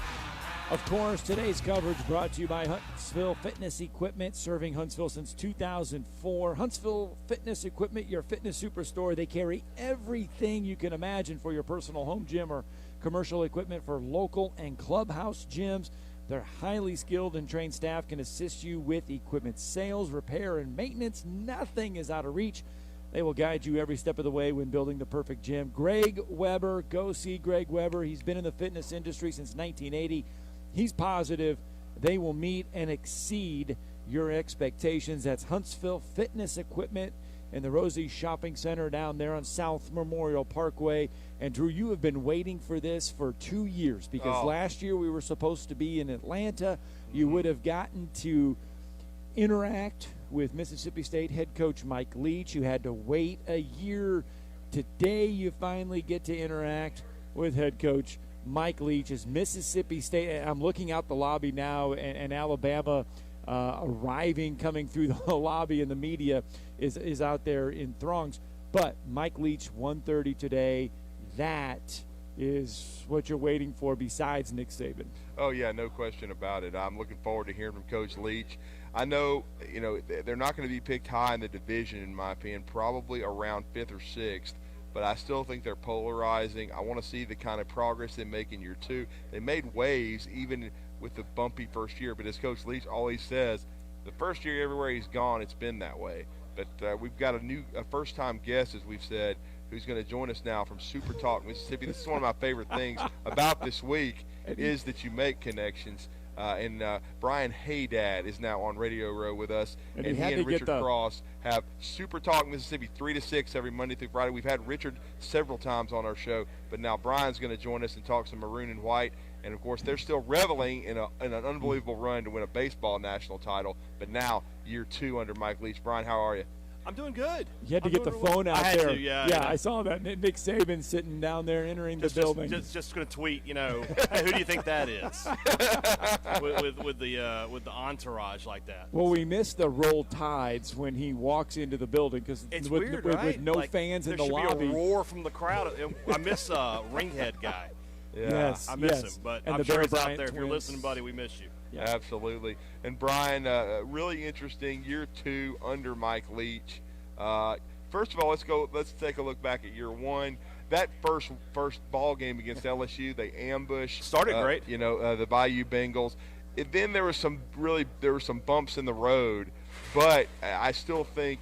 Speaker 12: Of course, today's coverage brought to you by Huntsville Fitness Equipment, serving Huntsville since 2004. Huntsville Fitness Equipment, your fitness superstore. They carry everything you can imagine for your personal home gym or commercial equipment for local and clubhouse gyms. Their highly skilled and trained staff can assist you with equipment sales, repair, and maintenance. Nothing is out of reach. They will guide you every step of the way when building the perfect gym. Greg Weber, go see Greg Weber. He's been in the fitness industry since 1980. He's positive they will meet and exceed your expectations. That's Huntsville Fitness Equipment in the Rosie Shopping Center down there on South Memorial Parkway. And, Drew, you have been waiting for this for 2 years because last year we were supposed to be in Atlanta. You would have gotten to interact with Mississippi State head coach Mike Leach. You had to wait a year. Today you finally get to interact with head coach Mike Leach as Mississippi State. I'm looking out the lobby now, and Alabama arriving, coming through the lobby, and the media is out there in throngs. But Mike Leach, 1:30 today. That is what you're waiting for besides Nick Saban.
Speaker 13: Oh, yeah, no question about it. I'm looking forward to hearing from Coach Leach. I know, they're not going to be picked high in the division, in my opinion, probably around 5th or 6th. But I still think they're polarizing. I want to see the kind of progress they make in year 2. They made waves even with the bumpy first year. But as Coach Leach always says, the first year everywhere he's gone, it's been that way. But we've got a first-time guest, as we've said, who's going to join us now from Super Talk Mississippi. This is one of my favorite things about this week is that you make connections. And Brian Haydad is now on Radio Row with us,
Speaker 6: and
Speaker 13: he and Richard Cross have Super Talk Mississippi 3 to 6 every Monday through Friday. We've had Richard several times on our show, but now Brian's going to join us and talk some maroon and white. And of course, they're still reveling in an unbelievable run to win a baseball national title. But now, year 2 under Mike Leach. Brian, how are you?
Speaker 2: I'm doing good.
Speaker 6: You had to get the phone out there.
Speaker 2: Yeah,
Speaker 6: I saw that. Nick Saban sitting down there entering the building.
Speaker 2: Just going to tweet, hey, who do you think that is? with the entourage like that.
Speaker 6: Well, we missed the Roll Tides when he walks into the building because
Speaker 2: it's
Speaker 6: with,
Speaker 2: weird,
Speaker 6: with,
Speaker 2: right?
Speaker 6: with no fans in the lobby.
Speaker 2: There should be a roar from the crowd. I miss Ringhead guy.
Speaker 13: Yeah.
Speaker 6: Yes,
Speaker 2: I miss him, but
Speaker 6: and
Speaker 2: I'm sure he's
Speaker 6: Bryant
Speaker 2: out there.
Speaker 6: twins.
Speaker 2: If you're listening, buddy, we miss you.
Speaker 13: Yeah. Absolutely. And Brian, really interesting year 2 under Mike Leach. First of all, let's take a look back at year 1. That first ball game against LSU, they ambushed.
Speaker 2: Started great.
Speaker 13: The Bayou Bengals. And then there were some bumps in the road, but I still think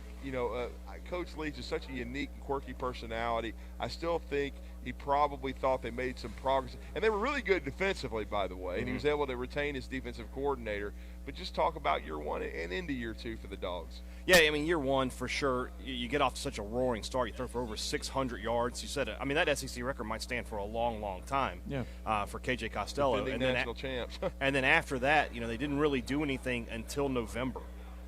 Speaker 13: Coach Leach is such a unique and quirky personality. I still think he probably thought they made some progress. And they were really good defensively, by the way, and he was able to retain his defensive coordinator. But just talk about year 1 and into year 2 for the Dogs.
Speaker 2: Yeah, I mean, year 1 for sure. You get off to such a roaring start. You throw for over 600 yards. You said it. I mean, that SEC record might stand for a long, long time.
Speaker 6: Yeah.
Speaker 2: For KJ Costello.
Speaker 13: Defending national champs.
Speaker 2: And then after that, they didn't really do anything until November.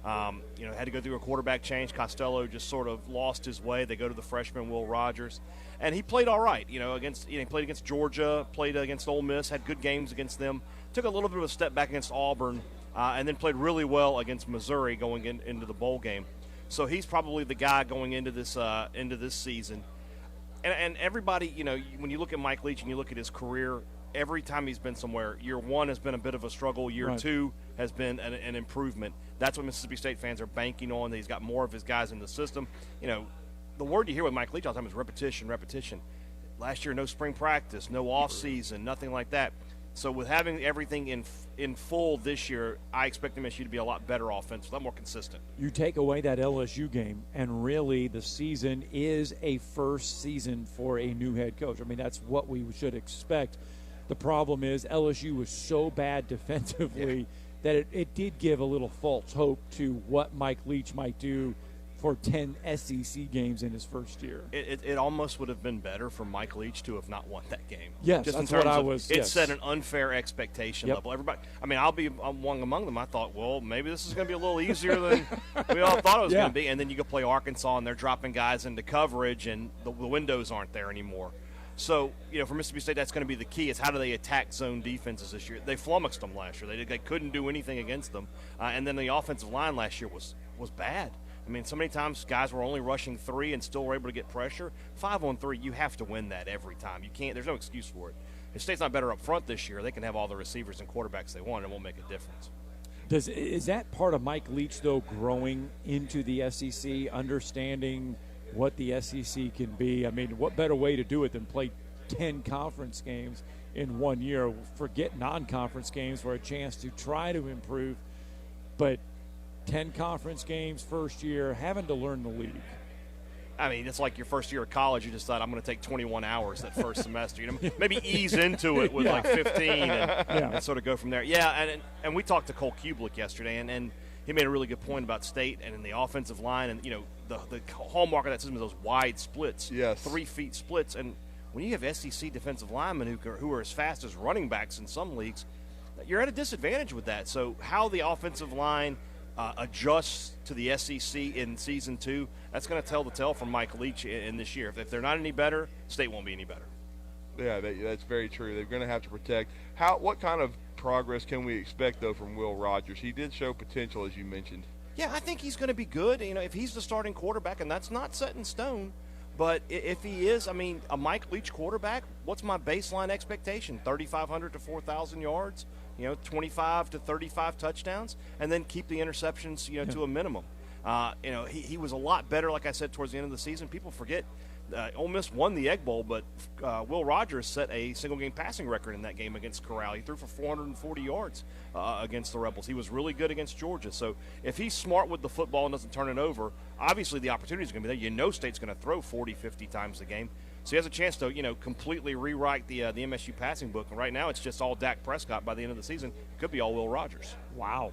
Speaker 2: Had to go through a quarterback change. Costello just sort of lost his way. They go to the freshman Will Rogers, and he played all right. He played against Georgia, played against Ole Miss, had good games against them. Took a little bit of a step back against Auburn. And then played really well against Missouri going into the bowl game. So he's probably the guy going into this season. And everybody, when you look at Mike Leach and you look at his career, every time he's been somewhere, year 1 has been a bit of a struggle. Year 2 has been an improvement. That's what Mississippi State fans are banking on. That he's got more of his guys in the system. The word you hear with Mike Leach all the time is repetition, repetition. Last year, no spring practice, no off season, nothing like that. So with having everything in full this year, I expect MSU to be a lot better offense, a lot more consistent.
Speaker 6: You take away that LSU game, and really the season is a first season for a new head coach. I mean, that's what we should expect. The problem is LSU was so bad defensively that it did give a little false hope to what Mike Leach might do for 10 SEC games in his first year.
Speaker 2: It almost would have been better for Mike Leach to have not won that game.
Speaker 6: Yes,
Speaker 2: just
Speaker 6: that's
Speaker 2: in terms
Speaker 6: what I
Speaker 2: of,
Speaker 6: was.
Speaker 2: It set an unfair expectation level. Everybody, I mean, I'll be one among them. I thought, well, maybe this is going to be a little easier than we all thought it was going to be. And then you go play Arkansas, and they're dropping guys into coverage, and the windows aren't there anymore. So, for Mississippi State, that's going to be the key is how do they attack zone defenses this year. They flummoxed them last year. They couldn't do anything against them. And then the offensive line last year was bad. I mean, so many times guys were only rushing 3 and still were able to get pressure. 5-on-3, you have to win that every time. You can't. There's no excuse for it. If State's not better up front this year, they can have all the receivers and quarterbacks they want. It won't make a difference.
Speaker 6: Is that part of Mike Leach, though, growing into the SEC, understanding what the SEC can be? I mean, what better way to do it than play 10 conference games in 1 year? Forget non-conference games for a chance to try to improve. But 10 conference games first year, having to learn the league.
Speaker 2: I mean, it's like your first year of college. You just thought, I'm going to take 21 hours that first semester. Maybe ease into it with like 15 and sort of go from there. Yeah, and we talked to Cole Kubelik yesterday, and he made a really good point about State and in the offensive line. And, the hallmark of that system is those wide splits, 3 feet splits. And when you have SEC defensive linemen who are as fast as running backs in some leagues, you're at a disadvantage with that. So how the offensive line adjusts to the SEC in season 2, that's going to tell the tale from Mike Leach in this year. If they're not any better, State won't be any better.
Speaker 13: Yeah, that's very true. They're going to have to protect. What kind of progress can we expect, though, from Will Rogers? He did show potential, as you mentioned.
Speaker 2: Yeah, I think he's going to be good. If he's the starting quarterback, and that's not set in stone, but if he is, I mean, a Mike Leach quarterback, what's my baseline expectation? 3,500 to 4,000 yards? 25 to 35 touchdowns, and then keep the interceptions, to a minimum. He was a lot better, like I said, towards the end of the season. People forget Ole Miss won the Egg Bowl, but Will Rogers set a single-game passing record in that game against Corral. He threw for 440 yards against the Rebels. He was really good against Georgia. So if he's smart with the football and doesn't turn it over, obviously the opportunity is going to be there. State's going to throw 40, 50 times a game. So he has a chance to, completely rewrite the MSU passing book. And right now it's just all Dak Prescott. By the end of the season, it could be all Will Rogers.
Speaker 6: Wow.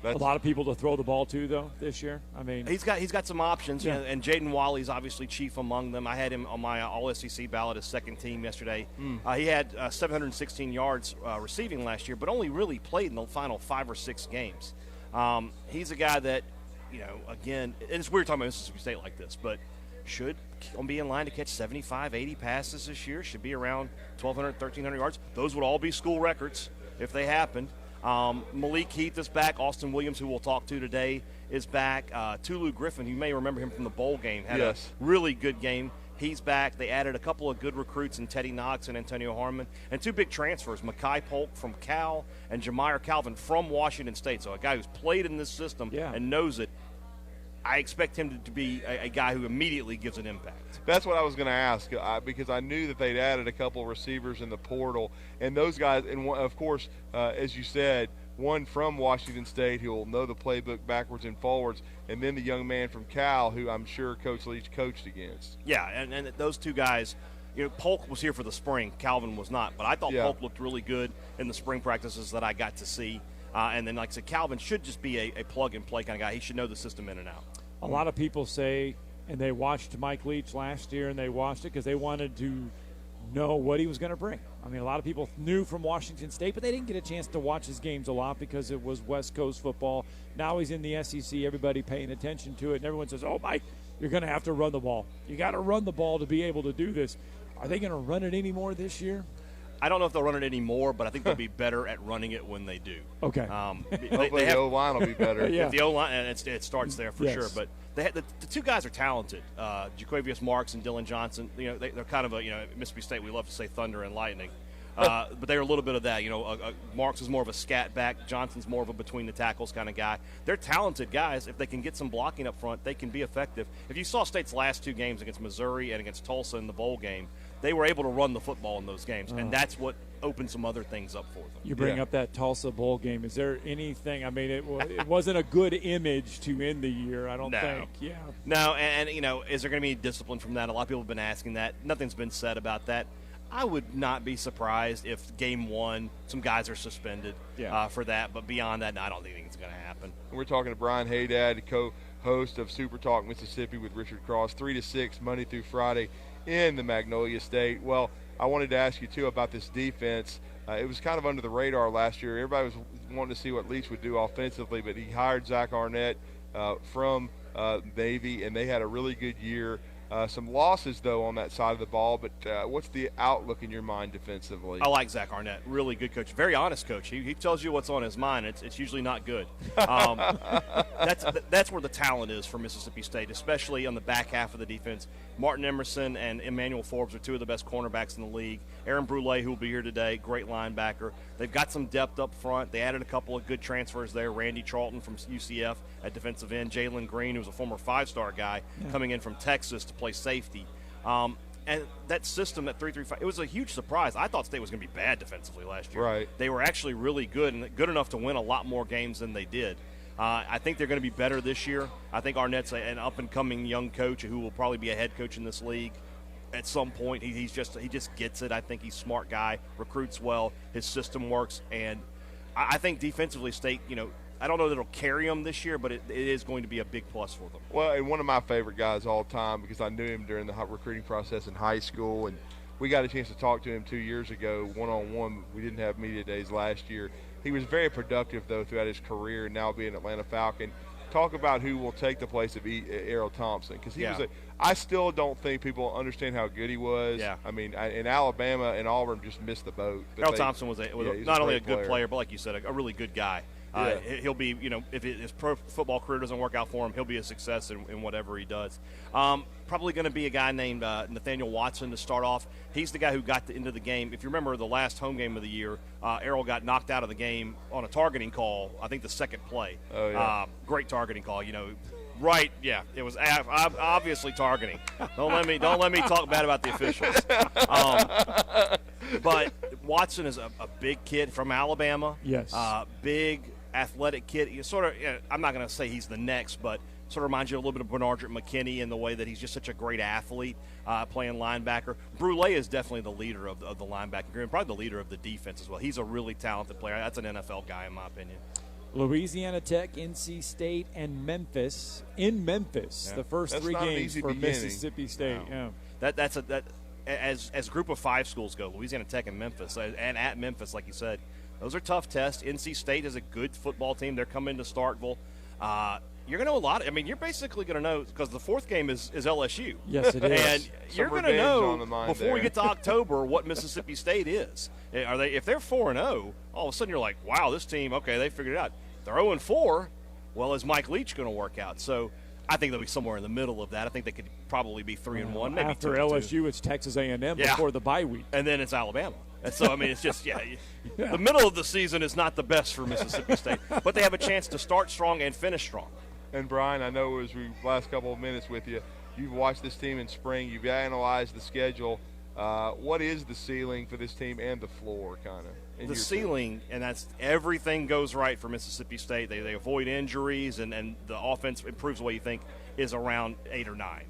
Speaker 6: A lot of people to throw the ball to, though, this year. I mean,
Speaker 2: he's got some options,
Speaker 6: Yeah.
Speaker 2: and Jaden Wally's obviously chief among them. I had him on my All-SEC ballot as second team yesterday. He had 716 yards receiving last year, but only really played in the final 5 or 6 games. He's a guy that, again, and it's weird talking about Mississippi State like this, but should be in line to catch 75, 80 passes this year. Should be around 1,200, 1,300 yards. Those would all be school records if they happened. Malik Heath is back. Austin Williams, who we'll talk to today, is back. Tulu Griffin, you may remember him from the bowl game, had a really good game. He's back. They added a couple of good recruits in Teddy Knox and Antonio Harmon, and 2 big transfers, Makai Polk from Cal and Jameer Calvin from Washington State. So a guy who's played in this system and knows it. I expect him to be a guy who immediately gives an impact.
Speaker 13: That's what I was going to ask, because I knew that they'd added a couple receivers in the portal, and those guys, and of course, as you said, one from Washington State who will know the playbook backwards and forwards, and then the young man from Cal who I'm sure Coach Leach coached against.
Speaker 2: Yeah, and those 2 guys, Polk was here for the spring, Calvin was not, but I thought Polk looked really good in the spring practices that I got to see. And then, like I said, Calvin should just be a plug-and-play kind of guy. He should know the system in and out.
Speaker 6: A lot of people say, and they watched Mike Leach last year, and they watched it because they wanted to know what he was going to bring. I mean, a lot of people knew from Washington State, but they didn't get a chance to watch his games a lot because it was West Coast football. Now he's in the SEC, everybody paying attention to it, and everyone says, oh, Mike, you're going to have to run the ball. You got to run the ball to be able to do this. Are they going to run it anymore this year?
Speaker 2: I don't know if they'll run it anymore, but I think they'll be better at running it when they do.
Speaker 6: Okay.
Speaker 13: Hopefully the O-line will be better.
Speaker 2: The O-line, and it starts there for
Speaker 6: Yes.
Speaker 2: sure. But the 2 guys are talented. Jaquavius Marks and Dylan Johnson. They're kind of at Mississippi State, we love to say thunder and lightning. But they're a little bit of that. Marks is more of a scat back. Johnson's more of a between the tackles kind of guy. They're talented guys. If they can get some blocking up front, they can be effective. If you saw State's last 2 games against Missouri and against Tulsa in the bowl game, they were able to run the football in those games, and that's what opened some other things up for them.
Speaker 6: You bring up that Tulsa bowl game. Is there anything? I mean, it wasn't a good image to end the year, I don't think. Yeah.
Speaker 2: No, and is there going to be discipline from that? A lot of people have been asking that. Nothing's been said about that. I would not be surprised if game 1, some guys are suspended for that. But beyond that, no, I don't think it's going to happen.
Speaker 13: We're talking to Brian Haydad, co-host of Super Talk Mississippi with Richard Cross, 3 to 6, Monday through Friday in the Magnolia State. Well, I wanted to ask you, too, about this defense. It was kind of under the radar last year. Everybody was wanting to see what Leach would do offensively, but he hired Zach Arnett from Navy, and they had a really good year. Some losses, though, on that side of the ball, but what's the outlook in your mind defensively?
Speaker 2: I like Zach Arnett. Really good coach. Very honest coach. He tells you what's on his mind. It's usually not good. That's where the talent is for Mississippi State, especially on the back half of the defense. Martin Emerson and Emmanuel Forbes are 2 of the best cornerbacks in the league. Aaron Brule, who will be here today, great linebacker. They've got some depth up front. They added a couple of good transfers there. Randy Charlton from UCF at defensive end. Jalen Green, who's a former 5-star guy, coming in from Texas to play safety. And that system at 3-3-5, it was a huge surprise. I thought State was going to be bad defensively last year.
Speaker 13: Right.
Speaker 2: They were actually really good, and good enough to win a lot more games than they did. I think they're going to be better this year. I think Arnett's an up-and-coming young coach who will probably be a head coach in this league at some point. He just gets it. I think he's a smart guy, recruits well, his system works, and I think defensively State, I don't know that it'll carry them this year, but it is going to be a big plus for them.
Speaker 13: Well, and one of my favorite guys all time, because I knew him during the recruiting process in high school, and we got a chance to talk to him 2 years ago, one-on-one. We didn't have media days last year. He was very productive, though, throughout his career, and now being an Atlanta Falcon. Talk about who will take the place of Errol Thompson, because he was I still don't think people understand how good he was.
Speaker 2: Yeah.
Speaker 13: I mean, in Alabama and Auburn just missed the boat.
Speaker 2: Errol Thompson was not only a good player, but like you said, a really good guy. He'll be, if his pro football career doesn't work out for him, he'll be a success in whatever he does. Probably going to be a guy named Nathaniel Watson to start off. He's the guy who got into the game. If you remember the last home game of the year, Errol got knocked out of the game on a targeting call, I think the second play.
Speaker 13: Oh, yeah.
Speaker 2: Great targeting call, Right, yeah, it was obviously targeting. Don't let me talk bad about the officials. But Watson is a big kid from Alabama.
Speaker 6: Yes.
Speaker 2: Big athletic kid. He's sort of. I'm not going to say he's the next, but Sort of reminds you a little bit of Bernard McKinney in the way that he's just such a great athlete playing linebacker. Brule is definitely the leader of the linebacker group, and probably the leader of the defense as well. He's a really talented player. That's an NFL guy in my opinion.
Speaker 6: Louisiana Tech, NC State, and Memphis. In Memphis, the first
Speaker 13: That's
Speaker 6: 3
Speaker 13: not an
Speaker 6: games
Speaker 13: easy
Speaker 6: for
Speaker 13: beginning.
Speaker 6: Mississippi State.
Speaker 2: No.
Speaker 6: Yeah.
Speaker 2: As group of 5 schools go, Louisiana Tech and Memphis, and at Memphis, like you said, those are tough tests. NC State is a good football team. They're coming to Starkville. You're going to know a lot. I mean, you're basically going to know because the 4th game is LSU.
Speaker 6: Yes, it is.
Speaker 2: And you're going to know before we get to October what Mississippi State is. If they're 4-0, all of a sudden you're like, wow, this team, okay, they figured it out. They're 0-4. Well, is Mike Leach going to work out? So I think they'll be somewhere in the middle of that. I think they could probably be 3-1, maybe
Speaker 6: after
Speaker 2: 2-2.
Speaker 6: LSU, it's Texas A&M before the bye week,
Speaker 2: and then it's Alabama. And so I mean, it's just the middle of the season is not the best for Mississippi State, but they have a chance to start strong and finish strong.
Speaker 13: And Brian, I know as we last couple of minutes with you, you've watched this team in spring. You've analyzed the schedule. What is the ceiling for this team and the floor, kind of?
Speaker 2: The ceiling, and that's everything goes right for Mississippi State. They avoid injuries, and the offense improves the way you think, is around 8 or 9.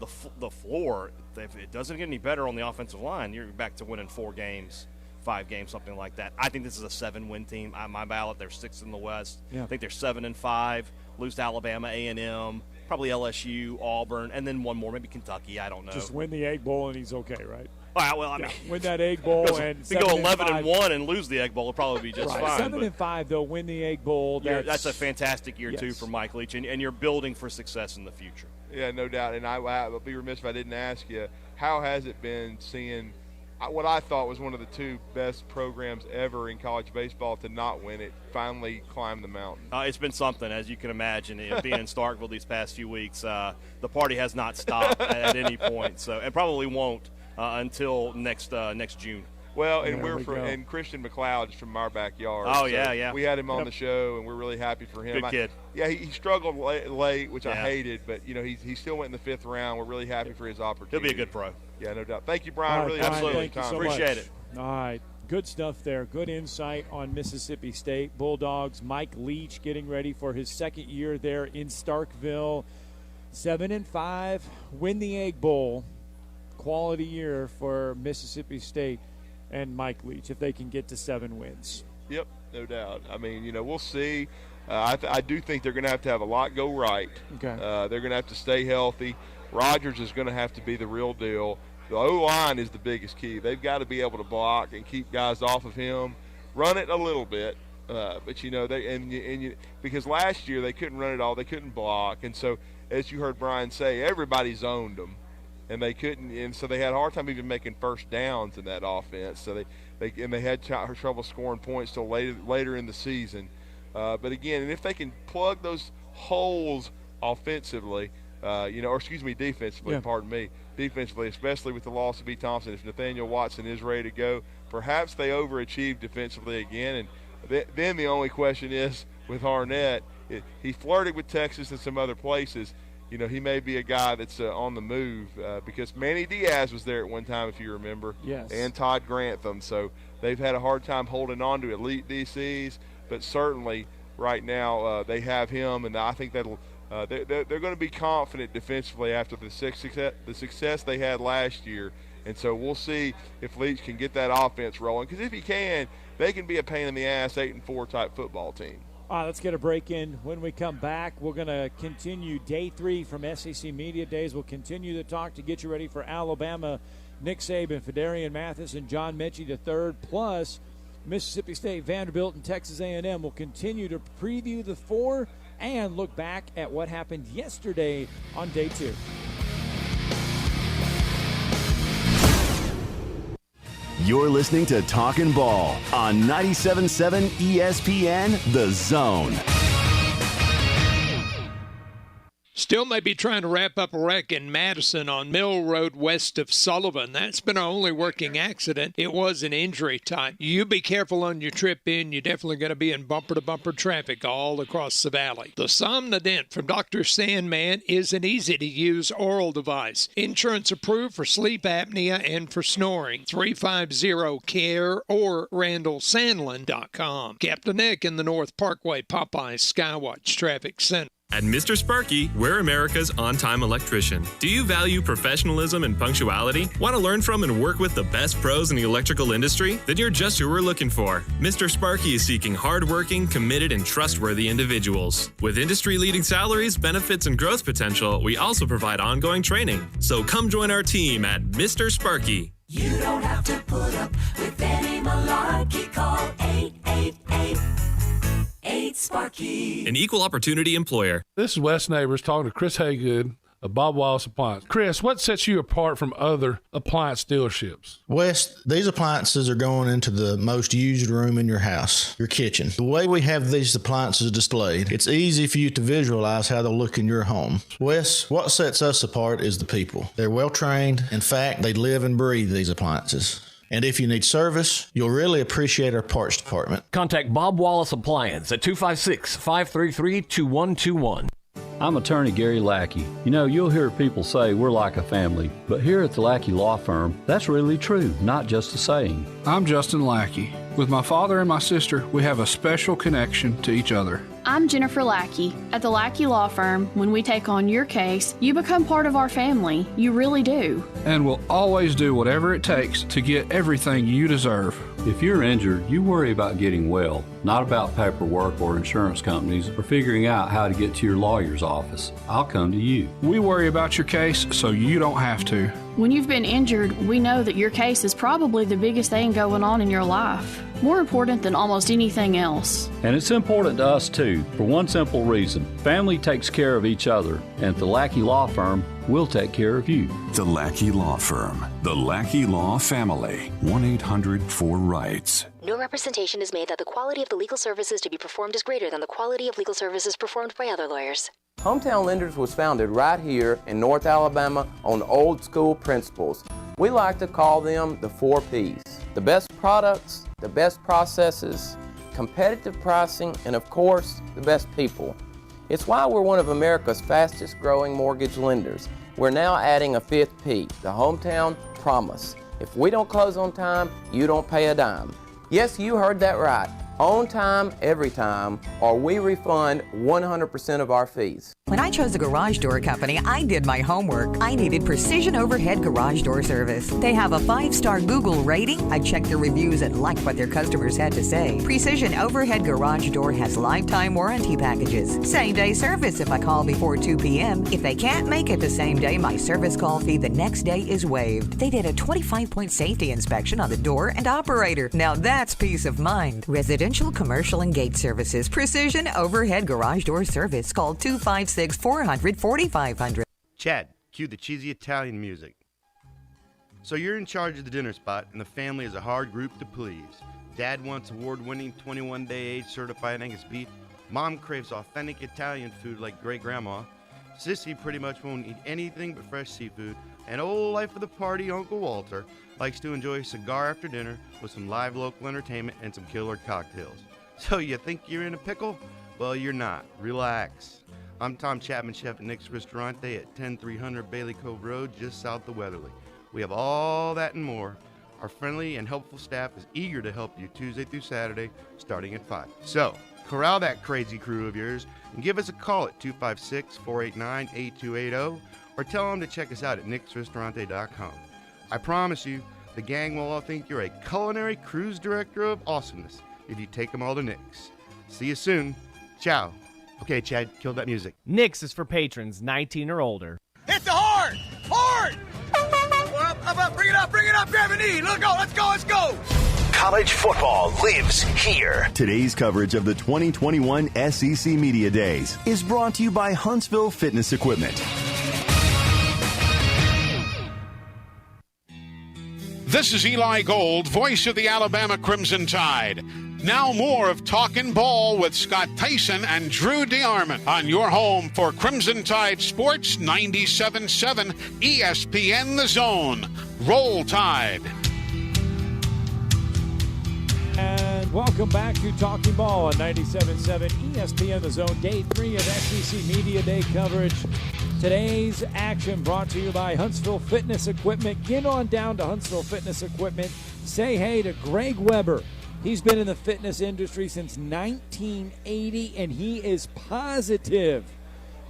Speaker 2: The floor, if it doesn't get any better on the offensive line, you're back to winning 4 games, 5 games, something like that. I think this is a 7-win team. On my ballot, they're 6th in the West.
Speaker 6: Yeah.
Speaker 2: I think they're 7-5, lose to Alabama, A&M, probably LSU, Auburn, and then one more, maybe Kentucky. I don't know.
Speaker 6: Just win the Egg Bowl and he's okay, right?
Speaker 2: Well, I mean,
Speaker 6: win that Egg Bowl and
Speaker 2: if you go 11-1 and lose the Egg Bowl, it'll probably be just fine.
Speaker 6: 7-5, they'll win the Egg Bowl.
Speaker 2: That's a fantastic year too for Mike Leach, and you're building for success in the future.
Speaker 13: Yeah, no doubt. And I'll be remiss if I didn't ask you, how has it been seeing what I thought was one of the 2 best programs ever in college baseball to not win it, finally climb the mountain?
Speaker 2: It's been something, as you can imagine. Being in Starkville these past few weeks, the party has not stopped at any point, so and probably won't until next June.
Speaker 13: Well, and and Christian McLeod is from our backyard.
Speaker 2: Oh,
Speaker 13: so
Speaker 2: yeah.
Speaker 13: We had him on the show, and we're really happy for him.
Speaker 2: Good kid.
Speaker 13: He struggled late, which I hated, but he still went in the 5th round. We're really happy for his opportunity.
Speaker 2: He'll be a good pro.
Speaker 13: Yeah, no doubt. Thank you, Brian. Really
Speaker 2: absolutely.
Speaker 6: Thank you so
Speaker 2: Appreciate
Speaker 6: much.
Speaker 2: it.
Speaker 6: All right. Good stuff there. Good insight on Mississippi State Bulldogs. Mike Leach getting ready for his 2nd year there in Starkville. 7-5, win the Egg Bowl. Quality year for Mississippi State and Mike Leach if they can get to 7 wins.
Speaker 13: Yep, no doubt. I mean, we'll see. I do think they're going to have a lot go right.
Speaker 6: Okay.
Speaker 13: They're going to have to stay healthy. Rogers is going to have to be the real deal. The O-line is the biggest key. They've got to be able to block and keep guys off of him, run it a little bit. But because last year they couldn't run it all, they couldn't block, and so as you heard Brian say, everybody zoned them, and they couldn't, and so they had a hard time even making first downs in that offense. So they had trouble scoring points till later in the season. But again, and if they can plug those holes offensively. Defensively, pardon me. Defensively, especially with the loss of E. Thompson, if Nathaniel Watson is ready to go, perhaps they overachieve defensively again. And then the only question is with Arnett, he flirted with Texas and some other places. He may be a guy that's on the move because Manny Diaz was there at one time, if you remember.
Speaker 6: Yes.
Speaker 13: And Todd Grantham. So they've had a hard time holding on to elite DCs, but certainly right now they have him, and I think that'll they're going to be confident defensively after the success they had last year. And so we'll see if Leach can get that offense rolling, because if he can, they can be a pain in the ass 8-4 type football team.
Speaker 6: All right, let's get a break in. When we come back, we're going to continue day 3 from SEC Media Days. We'll continue the talk to get you ready for Alabama. Nick Saban, Fedarian Mathis, and John Mechie III, plus Mississippi State, Vanderbilt, and Texas A&M. Will continue to preview the 4 and look back at what happened yesterday on day 2.
Speaker 1: You're listening to Talkin Ball on 97.7 ESPN, The Zone.
Speaker 10: Still may be trying to wrap up a wreck in Madison on Mill Road west of Sullivan. That's been our only working accident. It was an injury type. You be careful on your trip in. You're definitely going to be in bumper-to-bumper traffic all across the valley. The Somnodent from Dr. Sandman is an easy-to-use oral device. Insurance approved for sleep apnea and for snoring. 350-CARE or RandallSandlin.com. Captain Nick in the North Parkway Popeyes Skywatch Traffic Center.
Speaker 3: At Mr. Sparky, we're America's on-time electrician. Do you value professionalism and punctuality? Want to learn from and work with the best pros in the electrical industry? Then you're just who we're looking for. Mr. Sparky is seeking hardworking, committed, and trustworthy individuals. With industry-leading salaries, benefits, and growth potential, we also provide ongoing training. So come join our team at Mr. Sparky.
Speaker 7: You don't have to put up with any malarkey. Call 888-8-SPARKY.
Speaker 3: An equal opportunity employer.
Speaker 8: This is Wes Neighbors talking to Chris Haygood of Bob Wallace Appliance. Chris, what sets you apart from other appliance dealerships?
Speaker 9: Wes, these appliances are going into the most used room in your house, your kitchen. The way we have these appliances displayed, it's easy for you to visualize how they'll look in your home. Wes, what sets us apart is the people. They're well trained. In fact, they live and breathe these appliances. And if you need service, you'll really appreciate our parts department.
Speaker 4: Contact Bob Wallace Appliance at 256-533-2121.
Speaker 21: I'm attorney Gary Lackey. You know, you'll hear people say we're like a family, but here at the Lackey Law Firm, that's really true, not just a saying.
Speaker 22: I'm Justin Lackey. With my father and my sister, we have a special connection to each other.
Speaker 25: I'm Jennifer Lackey. At the Lackey Law Firm, when we take on your case, you become part of our family. You really do.
Speaker 22: And we'll always do whatever it takes to get everything you deserve.
Speaker 21: If you're injured, you worry about getting well, not about paperwork or insurance companies or figuring out how to get to your lawyer's office. I'll come to you.
Speaker 22: We worry about your case so you don't have to.
Speaker 25: When you've been injured, we know that your case is probably the biggest thing going on in your life. More important than almost anything else.
Speaker 21: And it's important to us too, for one simple reason. Family takes care of each other, and at the Lackey Law Firm, we'll take care of you.
Speaker 26: The Lackey Law Firm. The Lackey Law Family. 1-800-4-RIGHTS.
Speaker 27: No representation is made that the quality of the legal services to be performed is greater than the quality of legal services performed by other lawyers.
Speaker 24: Hometown Lenders was founded right here in North Alabama on old school principles. We like to call them the 4 Ps. The best products, the best processes, competitive pricing, and of course, the best people. It's why we're one of America's fastest growing mortgage lenders. We're now adding a 5th P, the Hometown Promise. If we don't close on time, you don't pay a dime. Yes, you heard that right. On time, every time, or we refund 100% of our fees.
Speaker 28: When I chose a garage door company, I did my homework. I needed Precision Overhead Garage Door Service. They have a 5-star Google rating. I checked their reviews and liked what their customers had to say. Precision Overhead Garage Door has lifetime warranty packages. Same-day service if I call before 2 p.m. If they can't make it the same day, my service call fee the next day is waived. They did a 25-point safety inspection on the door and operator. Now that's peace of mind. Residential, commercial, and gate services. Precision Overhead Garage Door Service. Call 256-400-4500.
Speaker 29: Chad, cue the cheesy Italian music. So you're in charge of the dinner spot, and the family is a hard group to please. Dad wants award-winning 21-day age certified Angus beef. Mom craves authentic Italian food like great-grandma. Sissy pretty much won't eat anything but fresh seafood. And old life of the party, Uncle Walter, likes to enjoy a cigar after dinner with some live local entertainment and some killer cocktails. So you think you're in a pickle? Well, you're not. Relax. I'm Tom Chapman, chef at Nick's Ristorante at 10300 Bailey Cove Road, just south of Weatherly. We have all that and more. Our friendly and helpful staff is eager to help you Tuesday through Saturday, starting at 5. So, corral that crazy crew of yours and give us a call at 256-489-8280 or tell them to check us out at nicksristorante.com. I promise you, the gang will all think you're a culinary cruise director of awesomeness if you take them all to Nick's. See you soon. Ciao. Okay, Chad, kill that music.
Speaker 30: Nick's is for patrons 19 or older.
Speaker 5: Hit the horn! Horn! Up, bring it up, grab a knee. Let's go.
Speaker 1: College football lives here. Today's coverage of the 2021 SEC Media Days is brought to you by Huntsville Fitness Equipment.
Speaker 31: This is Eli Gold, voice of the Alabama Crimson Tide. Now more of Talkin Ball with Scott Theisen and Drew DeArmond on your home for Crimson Tide Sports 97.7 ESPN The Zone. Roll Tide.
Speaker 6: And welcome back to Talkin Ball on 97.7 ESPN The Zone. Day 3 of SEC Media Day coverage. Today's action brought to you by Huntsville Fitness Equipment. Get on down to Huntsville Fitness Equipment. Say hey to Greg Weber. He's been in the fitness industry since 1980, and he is positive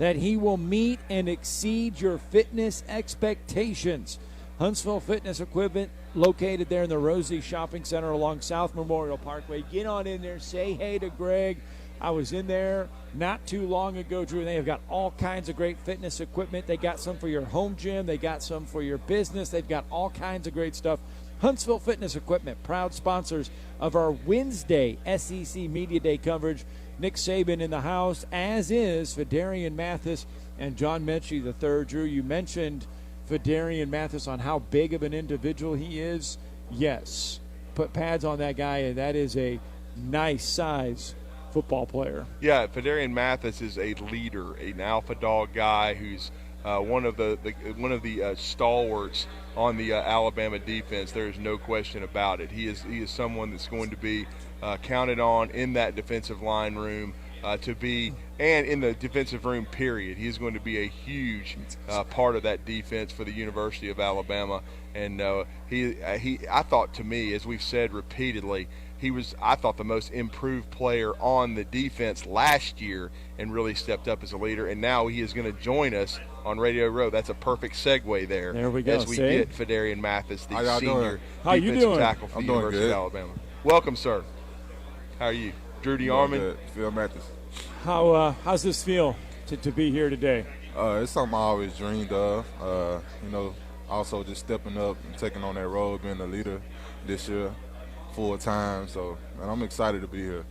Speaker 6: that he will meet and exceed your fitness expectations. Huntsville Fitness Equipment, located there in the Rosie Shopping Center along South Memorial Parkway. Get on in there, say hey to Greg. I was in there not too long ago, Drew. They have got all kinds of great fitness equipment. They got some for your home gym. They got some for your business. They've got all kinds of great stuff. Huntsville Fitness Equipment, proud sponsors of our Wednesday SEC Media Day coverage. Nick Saban in the house, as is Fidarian Mathis and John Mechie III. Drew, you mentioned Fidarian Mathis on how big of an individual he is. Yes, put pads on that guy, and that is a nice size football player.
Speaker 13: Yeah, Fidarian Mathis is a leader, an alpha dog guy who's one of the stalwarts on the Alabama defense. There is no question about it. He is someone that's going to be counted on in that defensive line room to be, and in the defensive room, period. He is going to be a huge part of that defense for the University of Alabama. And I thought, to me, as we've said repeatedly, he was, I thought, the most improved player on the defense last year and really stepped up as a leader. And now he is going to join us on Radio Row. That's a perfect segue there.
Speaker 6: There we go.
Speaker 13: As we get Fidarian Mathis, the senior
Speaker 6: defensive
Speaker 13: tackle for the University of Alabama. Welcome, sir. How are you? Drew DeArmond.
Speaker 2: Phil Mathis.
Speaker 6: How's this feel to be here today?
Speaker 2: It's something I always dreamed of. Also just stepping up and taking on that role, being a leader this year, full time. So, man, I'm excited to be here.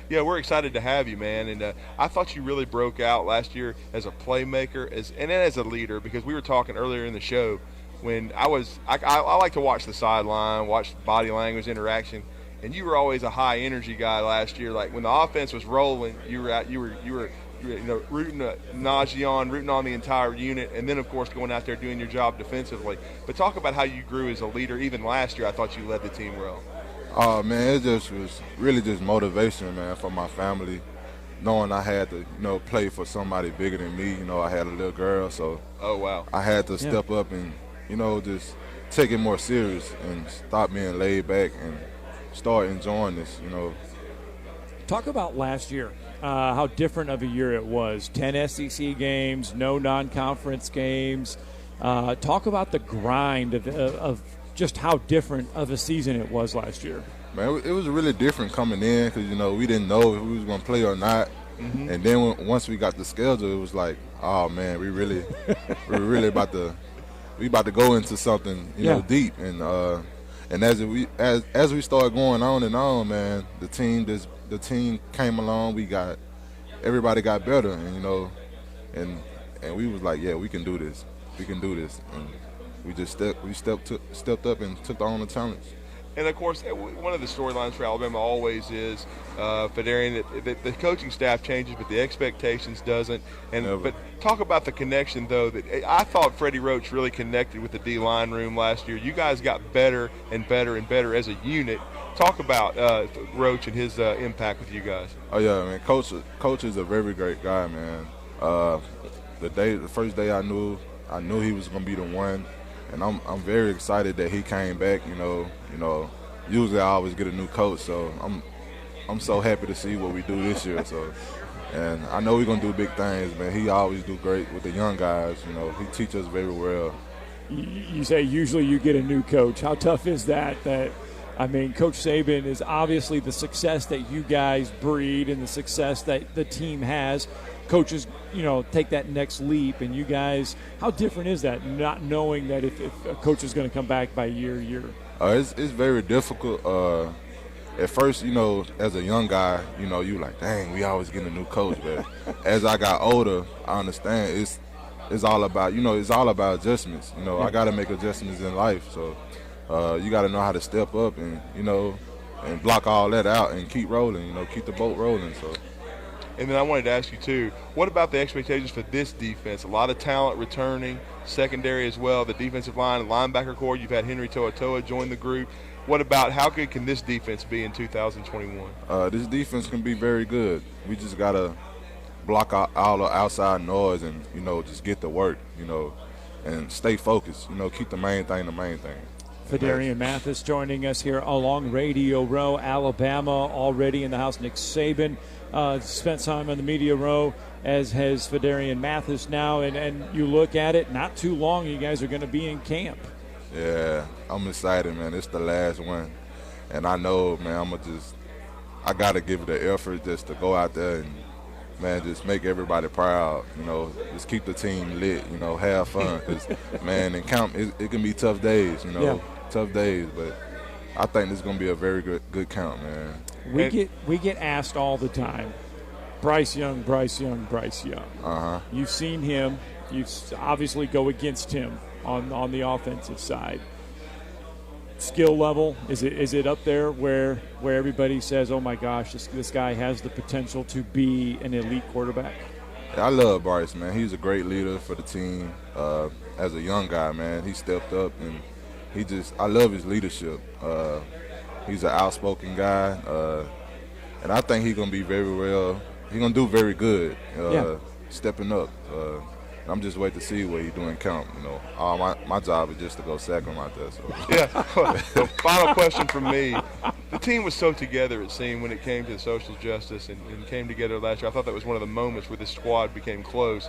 Speaker 13: Yeah, we're excited to have you, man. And I thought you really broke out last year as a playmaker, and then as a leader, because we were talking earlier in the show when I like to watch the sideline, watch body language, interaction. And you were always a high energy guy last year. Like when the offense was rolling, you were rooting Najee on, rooting on the entire unit, and then of course going out there doing your job defensively. But talk about how you grew as a leader. Even last year, I thought you led the team well.
Speaker 2: Oh man, it just was really just motivation, man, for my family, knowing I had to, play for somebody bigger than me. I had a little girl, so I had to step up and, just take it more serious and stop being laid back and start enjoying this.
Speaker 6: Talk about last year, how different of a year it was. 10 SEC games, no non-conference games. Talk about the grind of just how different of a season it was last year.
Speaker 2: Man, it was really different coming in because, we didn't know if we was going to play or not. Mm-hmm. And then once we got the schedule, it was like, oh, man, we're really about to go into something, deep. And as we started going on and on, man, the team came along. Everybody got better, and we was like, yeah, we can do this. We can do this. And we just stepped up and took on the challenge.
Speaker 13: And of course, one of the storylines for Alabama always is Fidarian. The coaching staff changes, but the expectations doesn't. But talk about the connection, though. That I thought Freddie Roach really connected with the D-line room last year. You guys got better and better and better as a unit. Talk about Roach and his impact with you guys.
Speaker 2: Oh yeah, man. Coach is a very great guy, man. The first day I knew he was gonna be the one. And I'm very excited that he came back. Usually I always get a new coach, so I'm so happy to see what we do this year. So, and I know we're gonna do big things, man. He always do great with the young guys. He teaches us very well.
Speaker 6: You say usually you get a new coach. How tough is that? Coach Saban is obviously the success that you guys breed and the success that the team has. Coaches, take that next leap, and you guys, how different is that, not knowing that if a coach is going to come back by year?
Speaker 2: It's very difficult. At first, as a young guy, you like, dang, we always get a new coach. But as I got older, I understand it's all about, it's all about adjustments. I got to make adjustments in life. So you got to know how to step up and, and block all that out and keep rolling, keep the boat rolling. So.
Speaker 13: And then I wanted to ask you, too, what about the expectations for this defense? A lot of talent returning, secondary as well, the defensive line, linebacker core. You've had Henry To'oTo'o join the group. What about how good can this defense be in 2021?
Speaker 2: This defense can be very good. We just got to block out all the outside noise and, just get to work, and stay focused. Keep the main thing the main thing.
Speaker 6: Fidarian Mathis joining us here along Radio Row. Alabama already in the house. Nick Saban spent time on the media row. as has Fedarian Mathis now. And you look at it, not too long, you guys are going to be in camp.
Speaker 2: Yeah, I'm excited, man. It's the last one. And I know, man, I got to give it the effort just to go out there and, man, just make everybody proud, just keep the team lit, have fun. Because, man, in camp, it can be tough days, tough days. But I think this is going to be a very good camp, man.
Speaker 6: We get asked all the time, Bryce Young.
Speaker 2: Uh-huh.
Speaker 6: You've seen him. You obviously go against him on the offensive side. Skill level, is it up there where everybody says, oh my gosh, this guy has the potential to be an elite quarterback?
Speaker 2: Yeah, I love Bryce, man. He's a great leader for the team. As a young guy, man, he stepped up, and I love his leadership. He's an outspoken guy, and I think he's gonna be he's gonna do very good, stepping up. I'm just waiting to see what he's doing camp. My job is just to go sack him out there. So.
Speaker 13: Yeah. So final question from me. The team was so together, it seemed, when it came to social justice and came together last year. I thought that was one of the moments where the squad became close.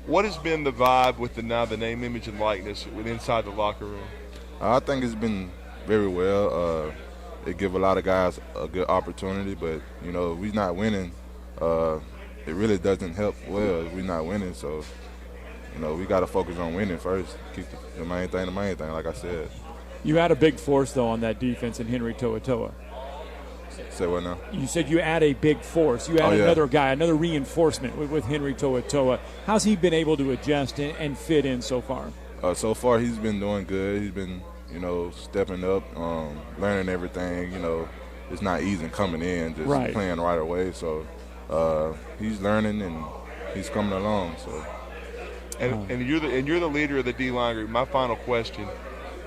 Speaker 13: What has been the vibe with the name, image, and likeness inside the locker room?
Speaker 2: I think it's been very well. It give a lot of guys a good opportunity, but, if we're not winning, it really doesn't help well if we're not winning. So, we got to focus on winning first. Keep the main thing, like I said.
Speaker 6: You had a big force, though, on that defense in Henry To'oTo'o.
Speaker 2: Say what now?
Speaker 6: You said you add a big force. You add another guy, another reinforcement with Henry To'oTo'o. How's he been able to adjust and fit in so far?
Speaker 2: So far, he's been doing good. He's been, stepping up, learning everything. It's not easy coming in, just playing right away. So he's learning and he's coming along. So.
Speaker 13: And you're the leader of the D-line group. My final question: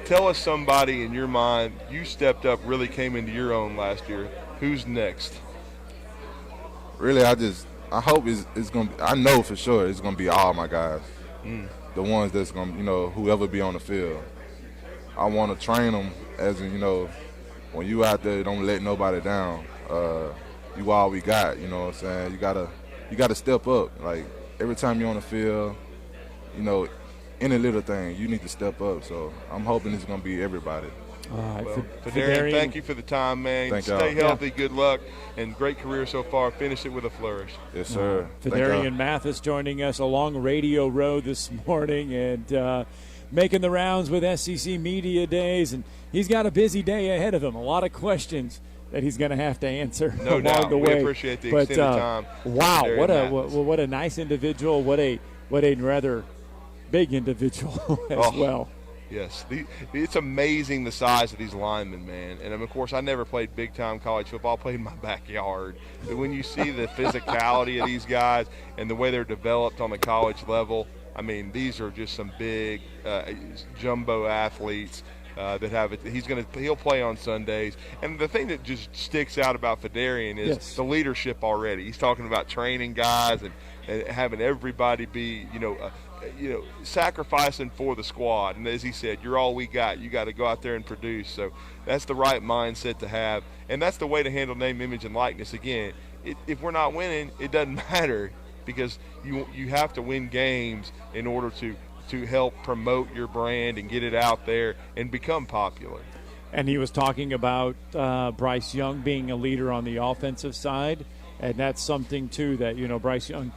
Speaker 13: tell us somebody in your mind you stepped up, really came into your own last year. Who's next?
Speaker 2: Really, I hope it's gonna be, I know for sure it's gonna be all my guys, the ones that's gonna whoever be on the field. I want to train them as in when you out there, don't let nobody down. You all we got. You know what I'm saying? You gotta step up. Like every time you're on the field. Any little thing, you need to step up. So I'm hoping it's going to be everybody.
Speaker 6: All right.
Speaker 13: Well, Fedarian, thank you for the time, man. Stay healthy, good luck, and great career so far. Finish it with a flourish.
Speaker 2: Yes, sir.
Speaker 6: Fedarian Mathis joining us along Radio Row this morning and making the rounds with SEC Media Days. And he's got a busy day ahead of him, a lot of questions that he's going to have to answer along the way.
Speaker 13: We appreciate the extended time.
Speaker 6: Wow, what a nice individual. What a rather big individual as well.
Speaker 13: Yes, it's amazing the size of these linemen, man. And of course, I never played big-time college football. I played in my backyard. But when you see the physicality of these guys and the way they're developed on the college level, I mean, these are just some big jumbo athletes that have it. He'll play on Sundays. And the thing that just sticks out about Fedarian is the leadership already. He's talking about training guys and having everybody be, sacrificing for the squad. And as he said, you're all we got. You got to go out there and produce. So that's the right mindset to have. And that's the way to handle name, image, and likeness. Again, if we're not winning, it doesn't matter because you have to win games in order to help promote your brand and get it out there and become popular.
Speaker 6: And he was talking about Bryce Young being a leader on the offensive side. And that's something, too, that, Bryce Young,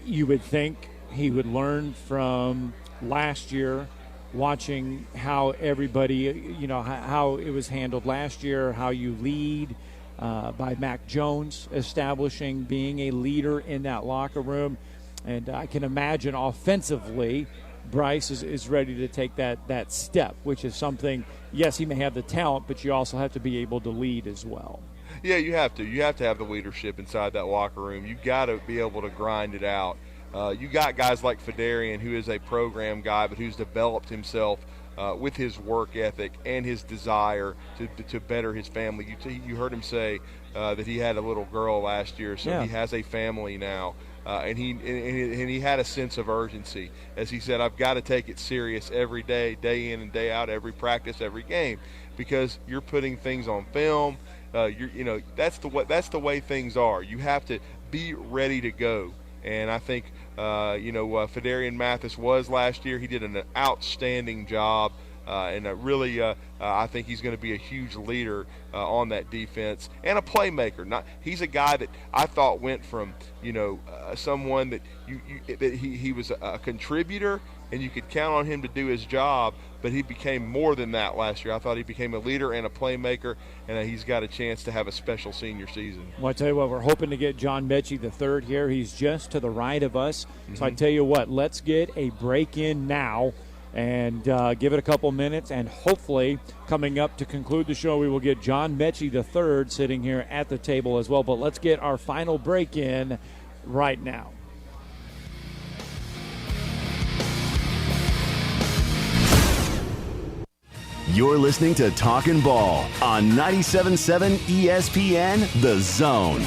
Speaker 6: you would think he would learn from last year, watching how everybody, how it was handled last year, how you lead by Mac Jones establishing being a leader in that locker room. And I can imagine offensively, Bryce is ready to take that step, which is something, yes, he may have the talent, but you also have to be able to lead as well.
Speaker 13: Yeah, you have to. You have to have the leadership inside that locker room. You got to be able to grind it out. You got guys like Fedarian, who is a program guy, but who's developed himself with his work ethic and his desire to better his family. You heard him say that he had a little girl last year, so he has a family now. And he had a sense of urgency. As he said, I've got to take it serious every day, day in and day out, every practice, every game, because you're putting things on film. That's the way things are. You have to be ready to go. And I think, Fedarian Mathis was last year. He did an outstanding job. I think he's going to be a huge leader on that defense and a playmaker. He's a guy that I thought went from someone that he was a contributor and you could count on him to do his job, but he became more than that last year. I thought he became a leader and a playmaker, and he's got a chance to have a special senior season.
Speaker 6: Well, I tell you what, we're hoping to get John Mechie III here. He's just to the right of us. Mm-hmm. So I tell you what, let's get a break in now and give it a couple minutes, and hopefully coming up to conclude the show, we will get John Mechie III sitting here at the table as well. But let's get our final break in right now.
Speaker 1: You're listening to Talkin Ball on 97.7 ESPN, The Zone.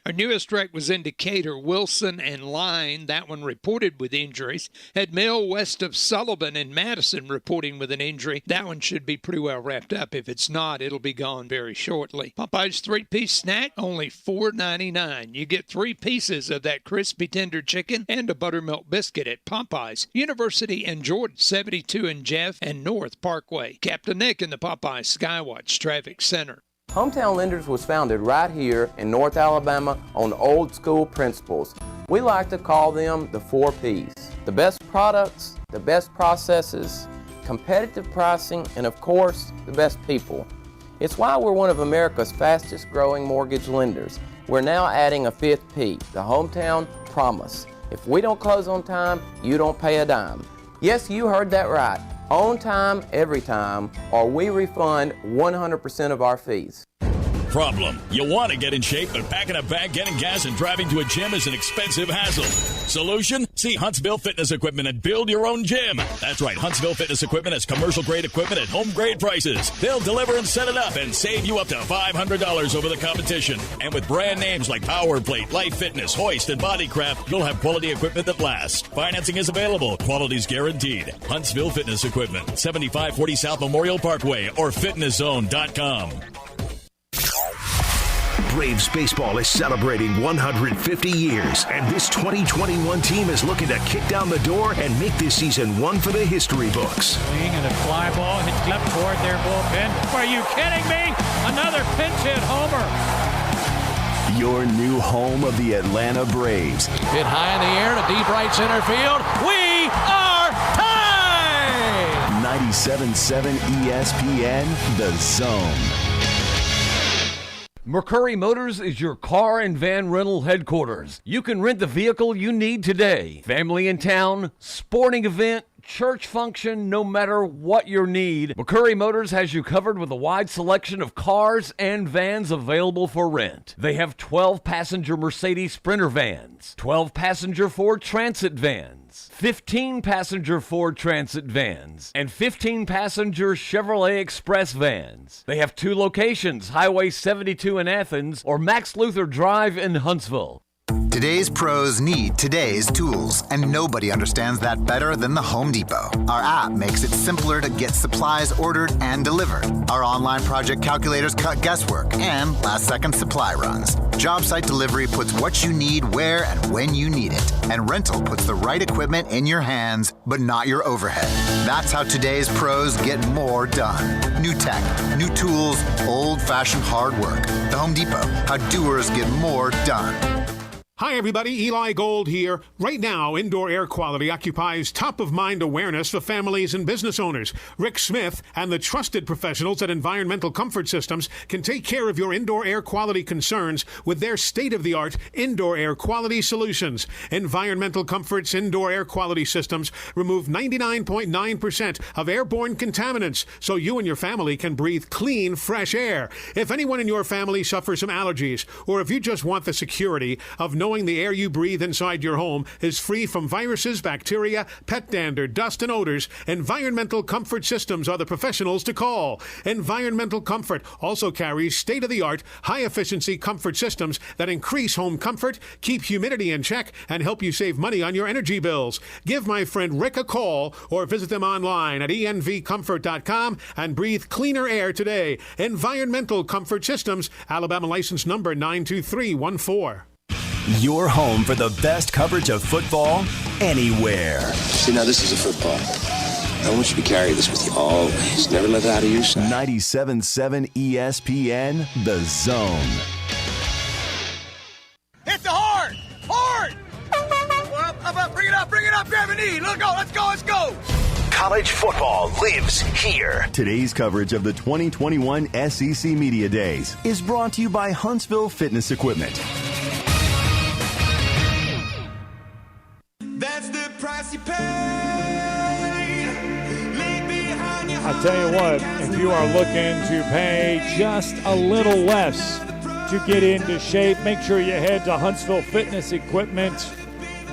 Speaker 10: Our newest wreck was in Decatur. Wilson and Line, that one reported with injuries. Had Mill west of Sullivan and Madison reporting with an injury. That one should be pretty well wrapped up. If it's not, it'll be gone very shortly. Popeye's 3-piece snack, only $4.99. You get 3 pieces of that crispy tender chicken and a buttermilk biscuit at Popeye's. University and Jordan, 72 and Jeff and North Parkway. Captain Nick in the Popeye Skywatch Traffic Center.
Speaker 24: Hometown Lenders was founded right here in North Alabama on old school principles. We like to call them the 4 Ps. The best products, the best processes, competitive pricing, and of course, the best people. It's why we're one of America's fastest growing mortgage lenders. We're now adding a 5th P, the Hometown Promise. If we don't close on time, you don't pay a dime. Yes, you heard that right. On time, every time, or we refund 100% of our fees.
Speaker 11: Problem. You want to get in shape, but packing a bag, getting gas, and driving to a gym is an expensive hassle. Solution? See Huntsville Fitness Equipment and build your own gym. That's right. Huntsville Fitness Equipment has commercial-grade equipment at home-grade prices. They'll deliver and set it up and save you up to $500 over the competition. And with brand names like Power Plate, Life Fitness, Hoist, and Bodycraft, you'll have quality equipment that lasts. Financing is available. Quality's guaranteed. Huntsville Fitness Equipment, 7540 South Memorial Parkway or fitnesszone.com.
Speaker 12: Braves baseball is celebrating 150 years, and this 2021 team is looking to kick down the door and make this season one for the history books.
Speaker 14: Swing and a fly ball hit left toward their bullpen. Are you kidding me? Another pinch hit homer.
Speaker 1: Your new home of the Atlanta Braves.
Speaker 14: Hit high in the air to deep right center field. We are tied!
Speaker 1: 97.7 ESPN, The Zone.
Speaker 4: McCurry Motors is your car and van rental headquarters. You can rent the vehicle you need today. Family in town, sporting event, church function, no matter what your need, McCurry Motors has you covered with a wide selection of cars and vans available for rent. They have 12-passenger Mercedes Sprinter vans, 12-passenger Ford Transit vans, 15-passenger Ford Transit vans, and 15-passenger Chevrolet Express vans. They have 2 locations, Highway 72 in Athens or Max Luther Drive in Huntsville.
Speaker 15: Today's pros need today's tools, and nobody understands that better than the Home Depot. Our app makes it simpler to get supplies ordered and delivered. Our online project calculators cut guesswork and last-second supply runs. Job site delivery puts what you need where and when you need it. And rental puts the right equipment in your hands, but not your overhead. That's how today's pros get more done. New tech, new tools, old-fashioned hard work. The Home Depot, how doers get more done.
Speaker 31: Hi, everybody. Eli Gold here. Right now, indoor air quality occupies top-of-mind awareness for families and business owners. Rick Smith and the trusted professionals at Environmental Comfort Systems can take care of your indoor air quality concerns with their state-of-the-art indoor air quality solutions. Environmental Comfort's indoor air quality systems remove 99.9% of airborne contaminants so you and your family can breathe clean, fresh air. If anyone in your family suffers from allergies, or if you just want the security of knowing knowing the air you breathe inside your home is free from viruses, bacteria, pet dander, dust, and odors, Environmental Comfort Systems are the professionals to call. Environmental Comfort also carries state-of-the-art, high-efficiency comfort systems that increase home comfort, keep humidity in check, and help you save money on your energy bills. Give my friend Rick a call or visit them online at envcomfort.com and breathe cleaner air today. Environmental Comfort Systems, Alabama license number 92314.
Speaker 1: Your home for the best coverage of football anywhere.
Speaker 3: See, now this is a football. I want you to carry this with you always. Never let it out of your sight.
Speaker 1: 97.7 ESPN, The Zone.
Speaker 5: Hit the horn! Horn! Up, bring it up, grab a knee. Let's go.
Speaker 12: College football lives here.
Speaker 1: Today's coverage of the 2021 SEC Media Days is brought to you by Huntsville Fitness Equipment.
Speaker 5: That's the price you pay.
Speaker 6: I tell you what, if you are looking to pay just a little less to get into shape, make sure you head to Huntsville Fitness Equipment.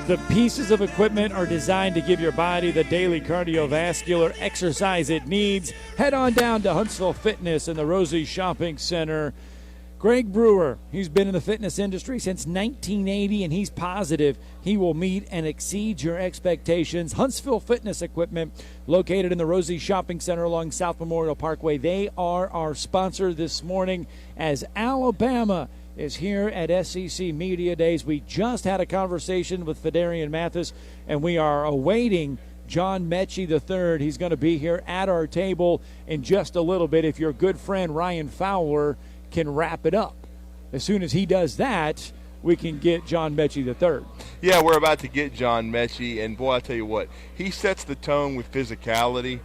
Speaker 6: The pieces of equipment are designed to give your body the daily cardiovascular exercise it needs. Head on down to Huntsville Fitness in the Rosie Shopping Center. Greg Brewer, he's been in the fitness industry since 1980, and he's positive he will meet and exceed your expectations. Huntsville Fitness Equipment, located in the Rosie Shopping Center along South Memorial Parkway. They are our sponsor this morning as Alabama is here at SEC Media Days. We just had a conversation with Fedarian Mathis, and we are awaiting John Mechie III. He's going to be here at our table in just a little bit if your good friend Ryan Fowler can wrap it up. As soon as he does that, we can get John Mechie III.
Speaker 13: Yeah, we're about to get John Mechie, and boy, I tell you what, he sets the tone with physicality.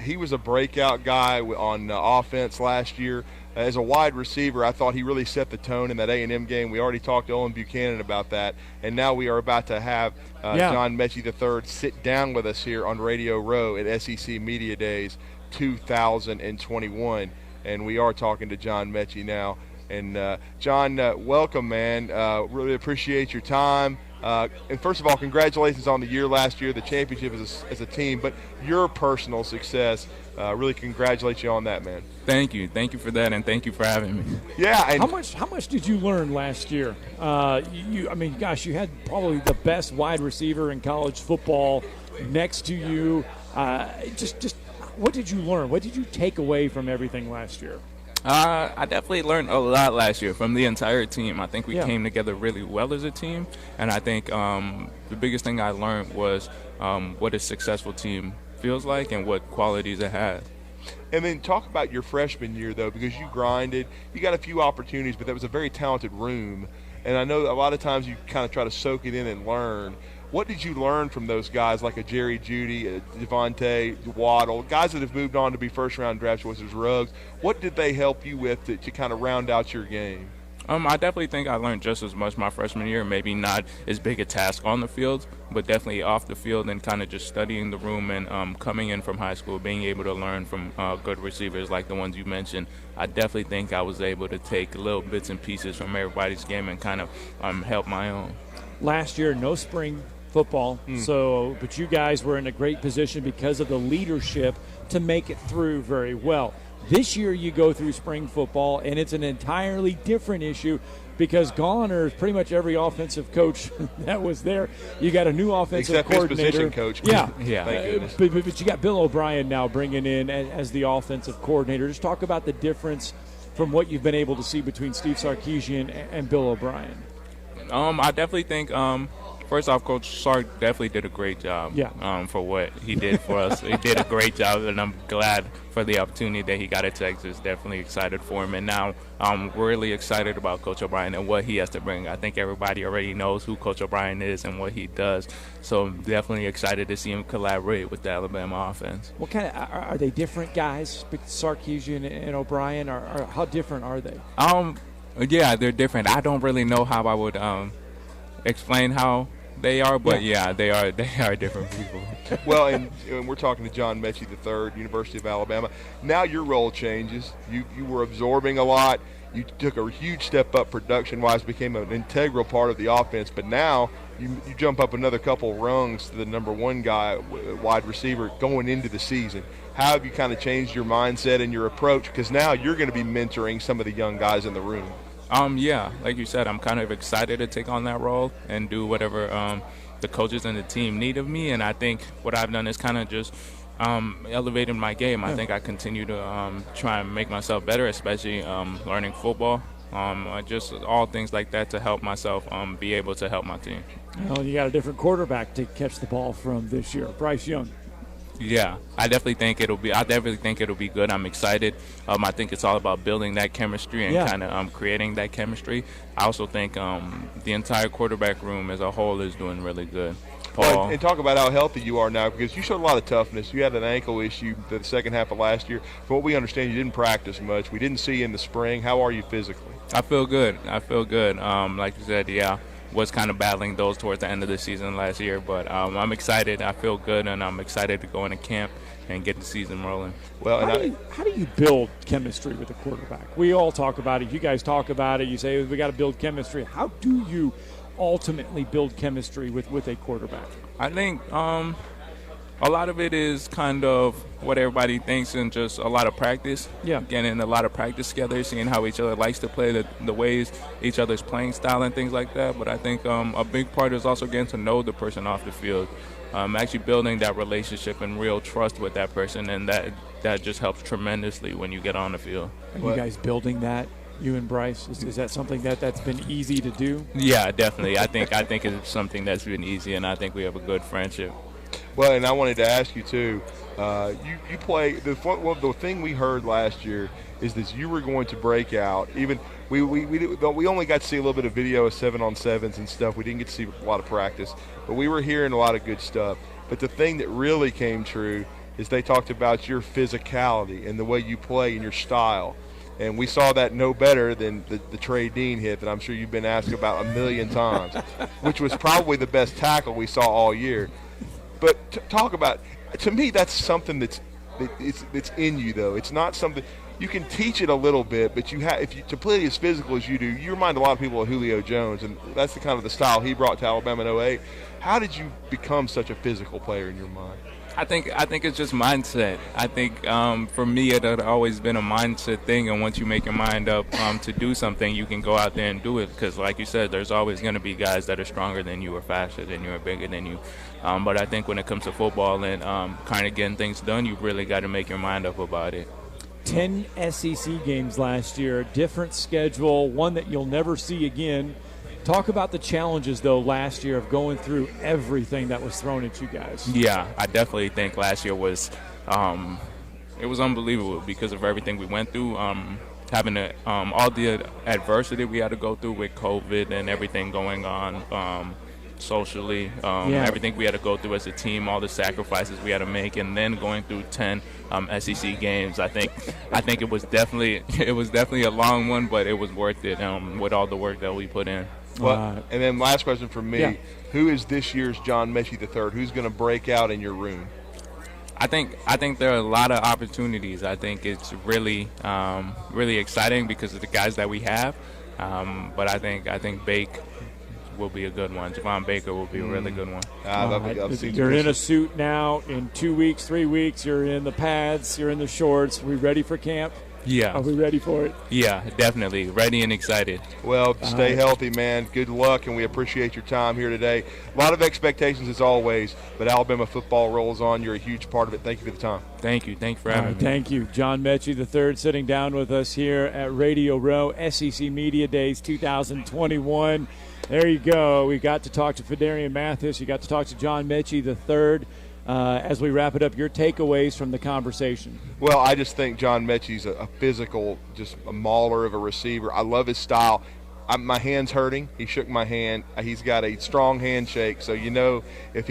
Speaker 13: He was a breakout guy on offense last year. As a wide receiver, I thought he really set the tone in that A&M game. We already talked to Owen Buchanan about that, and now we are about to have John Mechie III sit down with us here on Radio Row at SEC Media Days 2021, and we are talking to John Mechie now. And, John, welcome, man. Really appreciate your time. And first of all, congratulations on the year last year, the championship as a team, but your personal success. Really congratulate you on that, man.
Speaker 7: Thank you for that, and thank you for having me.
Speaker 13: Yeah. And
Speaker 6: how much did you learn last year? You had probably the best wide receiver in college football next to you. Just what did you learn? What did you take away from everything last year?
Speaker 7: I definitely learned a lot last year from the entire team. I think we came together really well as a team, and I think the biggest thing I learned was what a successful team feels like and what qualities it has.
Speaker 13: And then talk about your freshman year, though, because you grinded. You got a few opportunities, but that was a very talented room. And I know a lot of times you kind of try to soak it in and learn. What did you learn from those guys like a Jerry Jeudy, a Devontae, Waddle, guys that have moved on to be first-round draft choices, Ruggs? What did they help you with to kind of round out your game?
Speaker 7: I definitely think I learned just as much my freshman year, maybe not as big a task on the field, but definitely off the field and kind of just studying the room and coming in from high school, being able to learn from good receivers like the ones you mentioned. I definitely think I was able to take little bits and pieces from everybody's game and kind of help my own.
Speaker 6: Last year, no spring football, but you guys were in a great position because of the leadership to make it through very well. This year you go through spring football, and it's an entirely different issue because gone are pretty much every offensive coach that was there. You got a new offensive coordinator.
Speaker 13: Position coach.
Speaker 6: Yeah.
Speaker 13: Thank goodness.
Speaker 6: But you got Bill O'Brien now bringing in as the offensive coordinator. Just talk about the difference from what you've been able to see between Steve Sarkisian and Bill O'Brien.
Speaker 7: I definitely think first off, Coach Sark definitely did a great job for what he did for us. He did a great job, and I'm glad for the opportunity that he got at Texas. Definitely excited for him. And now I'm really excited about Coach O'Brien and what he has to bring. I think everybody already knows who Coach O'Brien is and what he does. So I'm definitely excited to see him collaborate with the Alabama offense.
Speaker 6: What kind of are they different guys, Sarkisian and O'Brien? Or how different are they?
Speaker 7: Yeah, they're different. I don't really know how I would explain how They are, but yeah, they are different people.
Speaker 13: Well, and we're talking to John Mechie III, University of Alabama. Now your role changes. You were absorbing a lot. You took a huge step up production-wise, became an integral part of the offense. But now you jump up another couple rungs to the number one guy, wide receiver, going into the season. How have you kind of changed your mindset and your approach? Because now you're going to be mentoring some of the young guys in the room.
Speaker 7: Yeah, like you said, I'm kind of excited to take on that role and do whatever the coaches and the team need of me. And I think what I've done is kind of just elevated my game. I think I continue to try and make myself better, especially learning football. Just all things like that to help myself be able to help my team.
Speaker 6: Well, you got a different quarterback to catch the ball from this year, Bryce Young.
Speaker 7: Yeah, I definitely think it'll be good. I'm excited. I think it's all about building that chemistry and kind of creating that chemistry. I also think the entire quarterback room as a whole is doing really good. Paul.
Speaker 13: And talk about how healthy you are now, because you showed a lot of toughness. You had an ankle issue the second half of last year. From what we understand, you didn't practice much. We didn't see you in the spring. How are you physically?
Speaker 7: I feel good. Like you said, was kind of battling those towards the end of the season last year, but I'm excited. I feel good, and I'm excited to go into camp and get the season rolling.
Speaker 13: Well,
Speaker 6: how do you build chemistry with a quarterback? We all talk about it. You guys talk about it. You say we got to build chemistry. How do you ultimately build chemistry with a quarterback?
Speaker 7: I think a lot of it is kind of what everybody thinks and just a lot of practice.
Speaker 6: Yeah.
Speaker 7: Getting a lot of practice together, seeing how each other likes to play, the ways each other's playing style and things like that. But I think a big part is also getting to know the person off the field, actually building that relationship and real trust with that person, and that just helps tremendously when you get on the field.
Speaker 6: Are you guys building that? You and Bryce, is that something that's been easy to do?
Speaker 7: Yeah, definitely. I think it's something that's been easy, and I think we have a good friendship.
Speaker 13: Well, and I wanted to ask you too. You play the thing we heard last year is that you were going to break out. Even we only got to see a little bit of video of 7-on-7s and stuff. We didn't get to see a lot of practice, but we were hearing a lot of good stuff. But the thing that really came true is they talked about your physicality and the way you play and your style. And we saw that no better than the Trey Dean hit that I'm sure you've been asked about a million times, which was probably the best tackle we saw all year. But talk about, to me, that's something that's in you, though. It's not something you can teach it a little bit, but to play as physical as you do, you remind a lot of people of Julio Jones, and that's the kind of the style he brought to Alabama in 2008. How did you become such a physical player in your mind?
Speaker 7: I think it's just mindset. I think for me it had always been a mindset thing, and once you make your mind up to do something, you can go out there and do it, because like you said, there's always going to be guys that are stronger than you or faster than you or bigger than you. But I think when it comes to football and kind of getting things done, you really got to make your mind up about it.
Speaker 6: 10 SEC games last year, different schedule, one that you'll never see again. Talk about the challenges, though, last year of going through everything that was thrown at you guys.
Speaker 7: Yeah, I definitely think last year was it was unbelievable because of everything we went through. Having all the adversity we had to go through with COVID and everything going on socially, everything we had to go through as a team, all the sacrifices we had to make, and then going through 10 SEC games. I think it was definitely a long one, but it was worth it with all the work that we put in.
Speaker 13: Well, and then last question from me: Who is this year's John Mechie III? Who's going to break out in your room?
Speaker 7: I think there are a lot of opportunities. I think it's really exciting because of the guys that we have. But I think Bake will be a good one. Javon Baker will be a really good one.
Speaker 6: You're in a suit now. In 2 weeks, 3 weeks, you're in the pads, you're in the shorts. Are we ready for camp?
Speaker 7: Yeah.
Speaker 6: Are we ready for it?
Speaker 7: Yeah, definitely. Ready and excited.
Speaker 13: Well, stay healthy, man. Good luck, and we appreciate your time here today. A lot of expectations as always, but Alabama football rolls on. You're a huge part of it. Thank you for the time.
Speaker 7: Thank you. Thank you for having me.
Speaker 6: Thank you. John Mechie III sitting down with us here at Radio Row, SEC Media Days 2021. There you go. We got to talk to Fedarian Mathis. You got to talk to John Mechie III. As we wrap it up, your takeaways from the conversation.
Speaker 13: Well, I just think John Mechie's a physical, just a mauler of a receiver. I love his style. my hand's hurting. He shook my hand. He's got a strong handshake, so if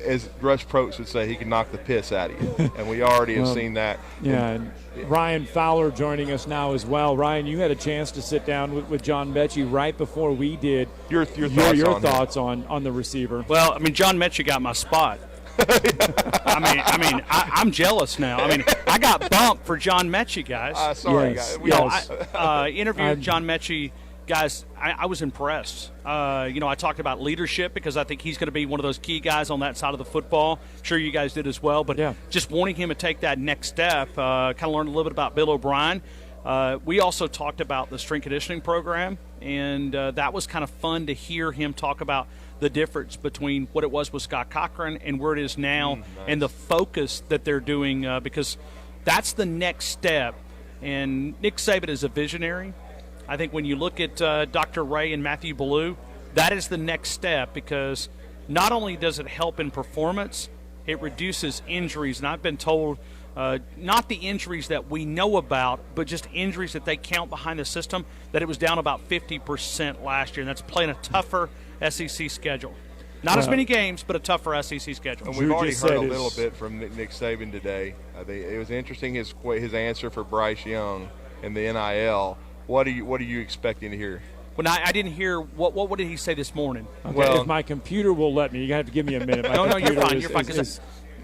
Speaker 13: as Rush Probst would say, he can knock the piss out of you, and we already have seen that.
Speaker 6: Yeah, and Ryan Fowler joining us now as well. Ryan, you had a chance to sit down with John Mechie right before we did.
Speaker 13: Your
Speaker 6: thoughts on the receiver.
Speaker 8: Well, I mean, John Mechie got my spot. I'm jealous now. I mean, I got bumped for John Mechie, guys.
Speaker 13: Sorry, guys.
Speaker 8: I interviewed John Mechie. Guys, I was impressed. I talked about leadership because I think he's going to be one of those key guys on that side of the football. I'm sure you guys did as well. But just wanting him to take that next step, kind of learned a little bit about Bill O'Brien. We also talked about the strength conditioning program, and that was kind of fun to hear him talk about the difference between what it was with Scott Cochran and where it is now, and the focus that they're doing, because that's the next step. And Nick Saban is a visionary. I think when you look at Dr. Ray and Matthew Ballou, that is the next step, because not only does it help in performance, it reduces injuries. And I've been told not the injuries that we know about, but just injuries that they count behind the system, that it was down about 50% last year. And that's playing a tougher SEC schedule. Not as many games, but a tougher SEC schedule.
Speaker 13: And we've already heard a little bit from Nick Saban today. It was interesting his answer for Bryce Young and the NIL. What are you expecting to hear?
Speaker 8: Well, I didn't hear what did he say this morning?
Speaker 6: Okay, well, if my computer will let me, you have to give me a minute.
Speaker 8: No, you're fine. You're fine.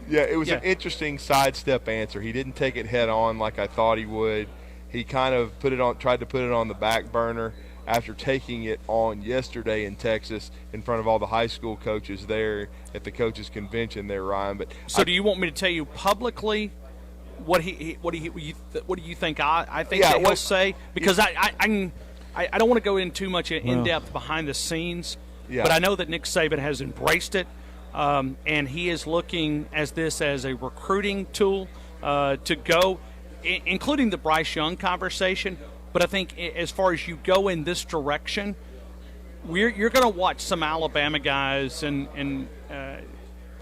Speaker 13: It was an interesting sidestep answer. He didn't take it head on like I thought he would. He kind of tried to put it on the back burner after taking it on yesterday in Texas in front of all the high school coaches there at the coaches convention there, Ryan. But
Speaker 8: do you want me to tell you publicly what do you think I think that he'll say? Because I don't want to go in too much in depth behind the scenes, but I know that Nick Saban has embraced it, and he is looking as a recruiting tool to go, including the Bryce Young conversation. But I think as far as you go in this direction, you're going to watch some Alabama guys and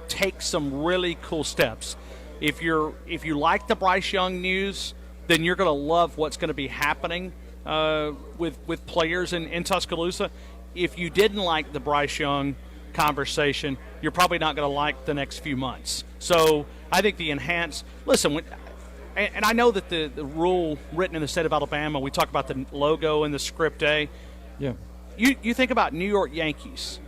Speaker 8: take some really cool steps. If you like the Bryce Young news, then you're going to love what's going to be happening with players in Tuscaloosa. If you didn't like the Bryce Young conversation, you're probably not going to like the next few months. So I think the enhanced – listen, and I know that the rule written in the state of Alabama, we talk about the logo and the script A.
Speaker 6: Yeah.
Speaker 8: You think about New York Yankees.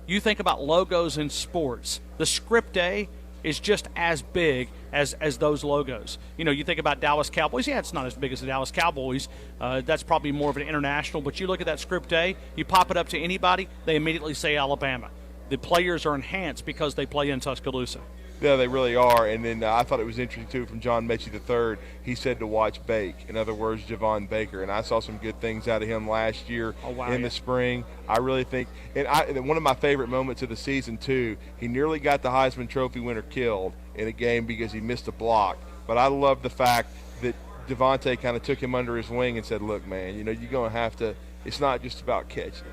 Speaker 8: You think about logos in sports. The script A is just as big as those logos. You think about Dallas Cowboys. Yeah, it's not as big as the Dallas Cowboys. That's probably more of an international. But you look at that script A, you pop it up to anybody, they immediately say Alabama. The players are enhanced because they play in Tuscaloosa.
Speaker 13: Yeah, they really are. And then I thought it was interesting, too, from John Mechie III. He said to watch Bake. In other words, Javon Baker. And I saw some good things out of him last year in the spring. I really think – and one of my favorite moments of the season, too, he nearly got the Heisman Trophy winner killed in a game because he missed a block. But I love the fact that Devontae kind of took him under his wing and said, look, man, you're going to have to – it's not just about catching.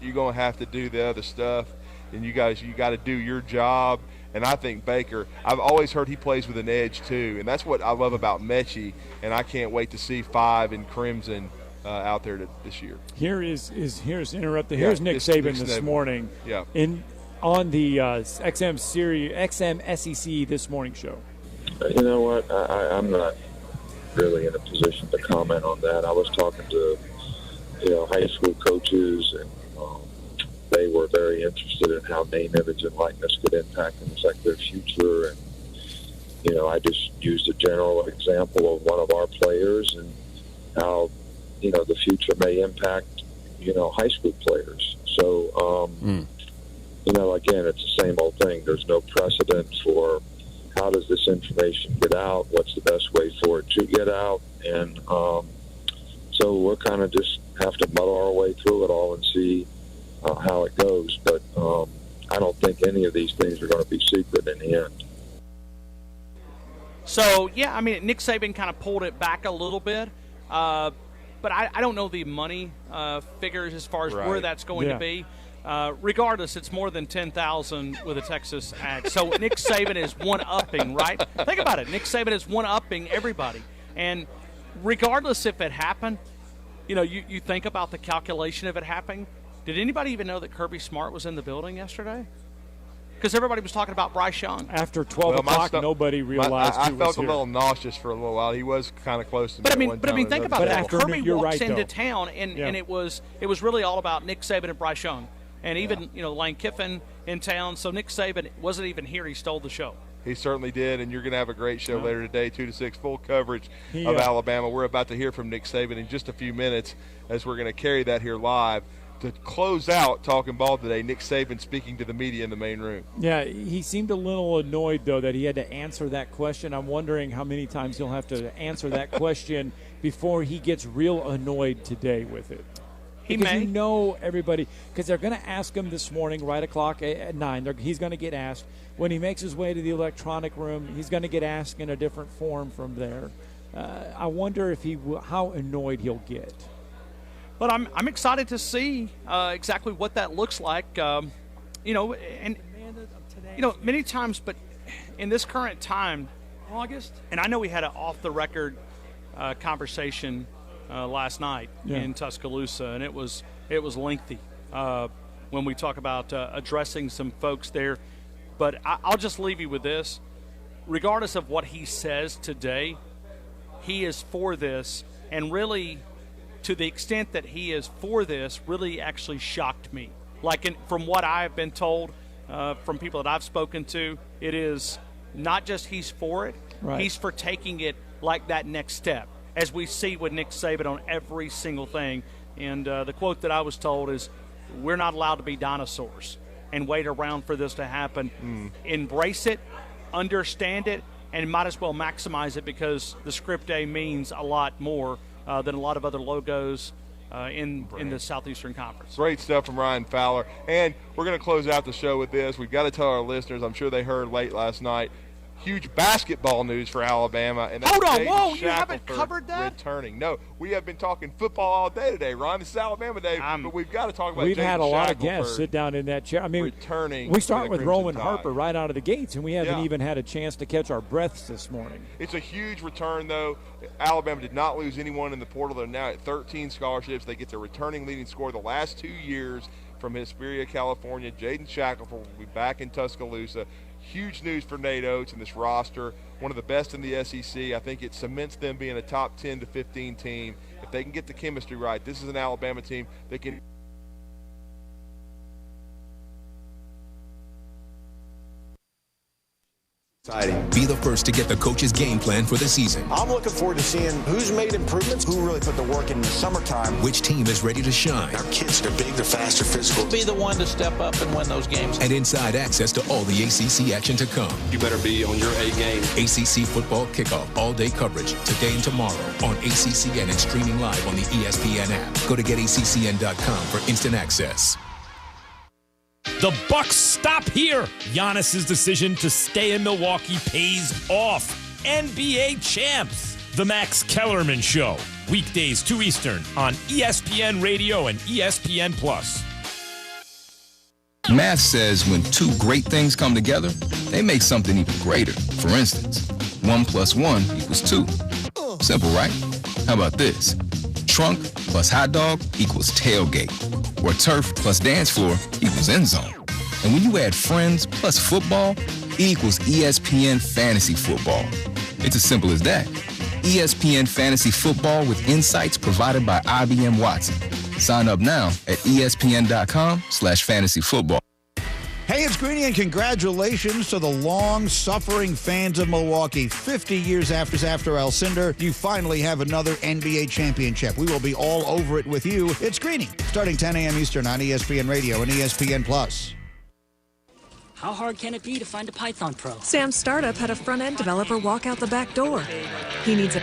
Speaker 13: You're going to have to do the other stuff. And you got to do your job. And I think Baker, I've always heard he plays with an edge too, and that's what I love about Mechie. And I can't wait to see 5 in crimson out there this year.
Speaker 6: Here's interrupted. Here's Nick Saban this morning.
Speaker 13: Yeah.
Speaker 6: On the XM SEC This Morning show.
Speaker 9: You know what? I'm not really in a position to comment on that. I was talking to high school coaches, and they were very interested in how name, image, and likeness could impact and affect their future. And, I just used a general example of one of our players and how, the future may impact, high school players. So, again, it's the same old thing. There's no precedent for how does this information get out, what's the best way for it to get out. And so we're kind of just have to muddle our way through it all and see how it goes, but I don't think any of these things are going to be secret in the end.
Speaker 8: So, Nick Saban kind of pulled it back a little bit, but I don't know the money figures as far as where that's going to be. Regardless, it's more than $10,000 with a Texas Ag. So Nick Saban is one-upping, right? Think about it. Nick Saban is one-upping everybody. And regardless if it happened, you think about the calculation of it happening. Did anybody even know that Kirby Smart was in the building yesterday? Because everybody was talking about Bryce Young.
Speaker 6: After 12 o'clock, nobody realized
Speaker 13: I
Speaker 6: he was
Speaker 13: felt
Speaker 6: here.
Speaker 13: a little nauseous for a little while. He was kind of close to me.
Speaker 8: But I mean, think about that. Kirby walks into
Speaker 6: though.
Speaker 8: town, and it was really all about Nick Saban and Bryce Young, and even Lane Kiffin in town. So Nick Saban wasn't even here. He stole the show.
Speaker 13: He certainly did, and you're going to have a great show later today, 2 to 6, full coverage of Alabama. We're about to hear from Nick Saban in just a few minutes as we're going to carry that here live. To close out Talkin Ball today, Nick Saban speaking to the media in the main room.
Speaker 6: Yeah, he seemed a little annoyed, though, that he had to answer that question. I'm wondering how many times he'll have to answer that question before he gets real annoyed today with it. Because everybody, because they're going to ask him this morning, right o'clock at 9. He's going to get asked. When he makes his way to the electronic room, he's going to get asked in a different form from there. I wonder if how annoyed he'll get.
Speaker 8: But I'm excited to see exactly what that looks like. Many times, but in this current time, August, and I know we had an off-the-record conversation last night in Tuscaloosa, and it was lengthy when we talk about addressing some folks there. But I'll just leave you with this. Regardless of what he says today, he is for this, and really – to the extent that he is for this, really actually shocked me. From what I have been told from people that I've spoken to, it is not just he's for it, he's for taking it like that next step, as we see with Nick Saban on every single thing. And the quote that I was told is, we're not allowed to be dinosaurs and wait around for this to happen. Embrace it, understand it, and might as well maximize it, because the script A means a lot more than a lot of other logos in the Southeastern Conference.
Speaker 13: Great stuff from Ryan Fowler. And we're going to close out the show with this. We've got to tell our listeners, I'm sure they heard late last night, huge basketball news for Alabama. And
Speaker 8: hold on, whoa, you haven't covered that?
Speaker 13: Returning. No, we have been talking football all day today, Ron. This is Alabama Day, but we've got to talk about
Speaker 6: We've had a lot of
Speaker 13: Shackelford
Speaker 6: guests sit down in that chair. I mean,
Speaker 13: returning.
Speaker 6: We start with Roman
Speaker 13: Tide.
Speaker 6: Harper right out of the gates, and we haven't even had a chance to catch our breaths this morning.
Speaker 13: It's a huge return, though. Alabama did not lose anyone in the portal. They're now at 13 scholarships. They get their returning leading scorer the last 2 years from Hesperia, California. Jaden Shackelford will be back in Tuscaloosa. Huge news for Nate Oates and this roster. One of the best in the SEC. I think it cements them being a top 10 to 15 team. If they can get the chemistry right, this is an Alabama team that can.
Speaker 16: Be the first to get the coach's game plan for the season.
Speaker 17: I'm looking forward to seeing who's made improvements, who really put the work in the summertime.
Speaker 16: Which team is ready to shine.
Speaker 17: Our kids are big, they're fast, they're physical.
Speaker 18: Be the one to step up and win those games.
Speaker 16: And inside access to all the ACC action to come.
Speaker 3: You better be on your A game.
Speaker 16: ACC football kickoff, all-day coverage, today and tomorrow on ACCN and streaming live on the ESPN app. Go to getaccn.com for instant access.
Speaker 19: The Bucks stop here. Giannis's decision to stay in Milwaukee pays off. NBA champs. The Max Kellerman Show. Weekdays 2 Eastern on ESPN Radio and ESPN Plus.
Speaker 20: Math says when two great things come together, they make something even greater. For instance, 1 + 1 = 2. Simple, right? How about this? Trunk plus hot dog equals tailgate. Or turf plus dance floor equals end zone. And when you add friends plus football, it equals ESPN Fantasy Football. It's as simple as that. ESPN Fantasy Football with insights provided by IBM Watson. Sign up now at ESPN.com/fantasyfootball.
Speaker 21: Hey, it's Greeny, and congratulations to the long-suffering fans of Milwaukee. 50 years after Alcindor, you finally have another NBA championship. We will be all over it with you. It's Greeny, starting 10 a.m. Eastern on ESPN Radio and ESPN Plus.
Speaker 22: How hard can it be to find a Python Pro?
Speaker 23: Sam's startup had a front-end developer walk out the back door. He needs a...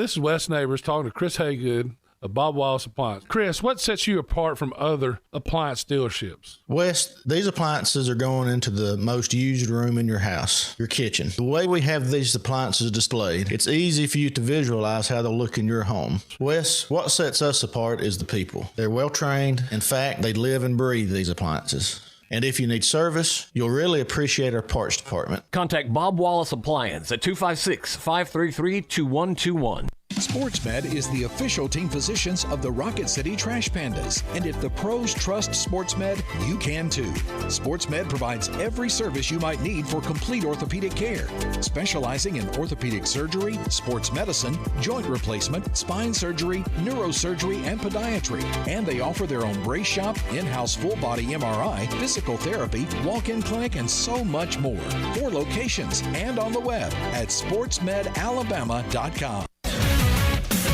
Speaker 2: This is Wes Neighbors talking to Chris Haygood of Bob Wallace Appliance. Chris, what sets you apart from other appliance dealerships?
Speaker 10: Wes, these appliances are going into the most used room in your house, your kitchen. The way we have these appliances displayed, it's easy for you to visualize how they'll look in your home. Wes, what sets us apart is the people. They're well trained. In fact, they live and breathe these appliances. And if you need service, you'll really appreciate our parts department.
Speaker 4: Contact Bob Wallace Appliance at 256-533-2121.
Speaker 11: SportsMed is the official team physicians of the Rocket City Trash Pandas. And if the pros trust SportsMed, you can too. SportsMed provides every service you might need for complete orthopedic care, specializing in orthopedic surgery, sports medicine, joint replacement, spine surgery, neurosurgery, and podiatry. And they offer their own brace shop, in-house full-body MRI, physical therapy, walk-in clinic, and so much more. 4 locations and on the web at sportsmedalabama.com.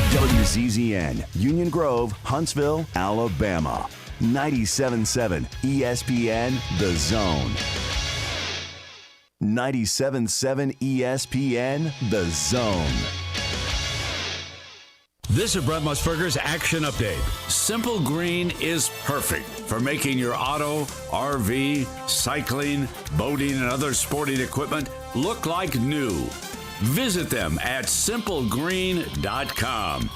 Speaker 1: WZZN, Union Grove, Huntsville, Alabama. 97.7 ESPN, The Zone. 97.7 ESPN, The Zone.
Speaker 14: This is Brett Musburger's Action Update. Simple Green is perfect for making your auto, RV, cycling, boating, and other sporting equipment look like new. Visit them at simplegreen.com.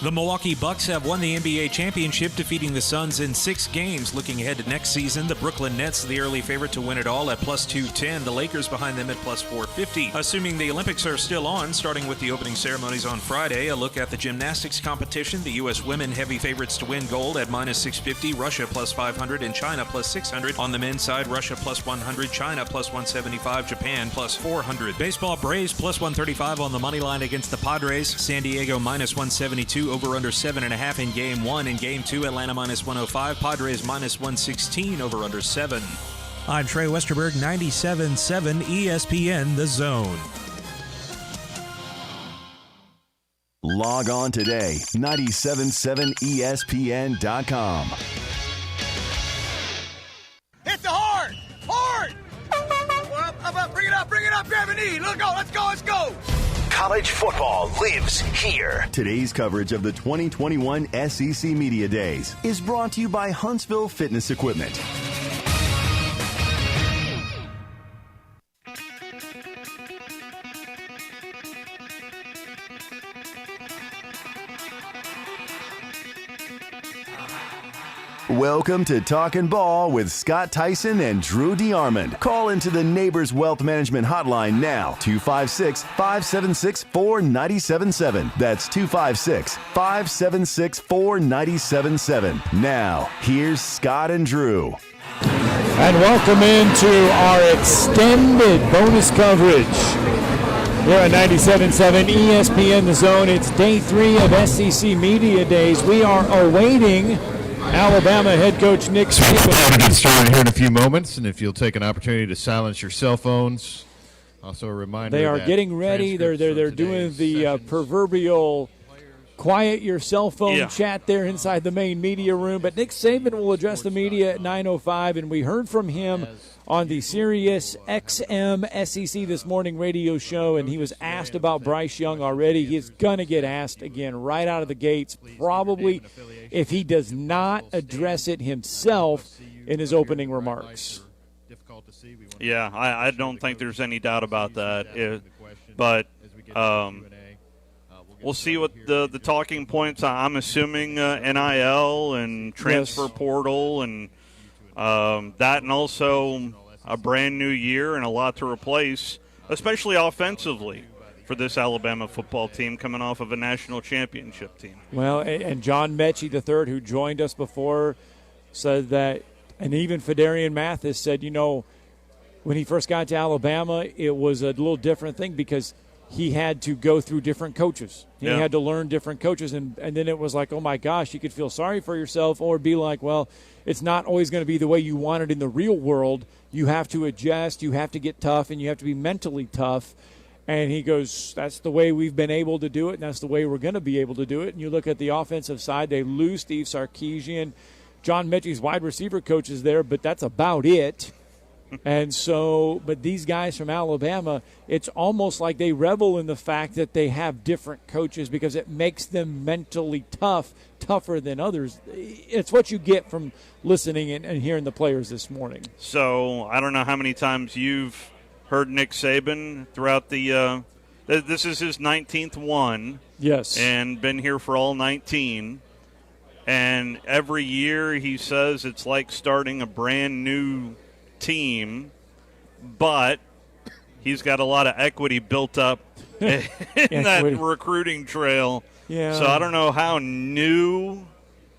Speaker 24: The Milwaukee Bucks have won the NBA championship, defeating the Suns in 6 games. Looking ahead to next season, the Brooklyn Nets, the early favorite to win it all at plus 210. The Lakers behind them at plus 450. Assuming the Olympics are still on, starting with the opening ceremonies on Friday, a look at the gymnastics competition. The U.S. women heavy favorites to win gold at minus 650, Russia plus 500, and China plus 600. On the men's side, Russia plus 100, China plus 175, Japan plus 400. Baseball, Braves plus 135 on the money line against the Padres. San Diego minus 172. Over under 7.5 in Game 1. In Game 2, Atlanta minus 105. Padres minus 116. Over under 7.
Speaker 25: I'm Trey Westerberg, 97.7 ESPN, The Zone.
Speaker 1: Log on today, 977ESPN.com.
Speaker 5: It's a hard! Bring it up, grab a knee. Let's go!
Speaker 12: College football lives here.
Speaker 1: Today's coverage of the 2021 SEC Media Days is brought to you by Huntsville Fitness Equipment. Welcome to Talkin Ball with Scott Tyson and Drew DeArmond. Call into the Neighbors Wealth Management Hotline now, 256-576-4977. That's 256-576-4977. Now, here's Scott and Drew.
Speaker 6: And welcome into our extended bonus coverage here on 97.7 ESPN The Zone. It's day 3 of SEC Media Days. We are awaiting Alabama head coach Nick Saban.
Speaker 26: We're going to get started here in a few moments, and if you'll take an opportunity to silence your cell phones. Also a reminder
Speaker 6: they are
Speaker 26: that
Speaker 6: getting ready. They're doing the proverbial quiet your cell phone chat there inside the main media room. But Nick Saban will address the media at 9:05, and we heard from him on the Sirius XM SEC This Morning radio show, and he was asked about Bryce Young already. He is going to get asked again right out of the gates, probably if he does not address it himself in his opening remarks.
Speaker 27: Yeah, I don't think there's any doubt about that. But we'll see what the talking points. I'm assuming NIL and transfer portal and that, and also a brand new year and a lot to replace, especially offensively, for this Alabama football team coming off of a national championship team.
Speaker 6: Well, and John Mechie III, who joined us before, said that, and even Fedarian Mathis said, when he first got to Alabama, it was a little different thing because he had to go through different coaches. He had to learn different coaches, and then it was like, oh, my gosh, you could feel sorry for yourself or be like, well, it's not always going to be the way you want it in the real world. You have to adjust, you have to get tough, and you have to be mentally tough. And he goes, that's the way we've been able to do it, and that's the way we're going to be able to do it. And you look at the offensive side, they lose Steve Sarkisian. John Mechie's wide receiver coach is there, but that's about it. And so, but these guys from Alabama, it's almost like they revel in the fact that they have different coaches because it makes them mentally tougher than others. It's what you get from listening and hearing the players this morning.
Speaker 27: So I don't know how many times you've heard Nick Saban throughout the this is his 19th one.
Speaker 6: Yes.
Speaker 27: And been here for all 19. And every year he says it's like starting a brand new team, but he's got a lot of equity built up in that recruiting trail.
Speaker 6: Yeah.
Speaker 27: So I don't know how new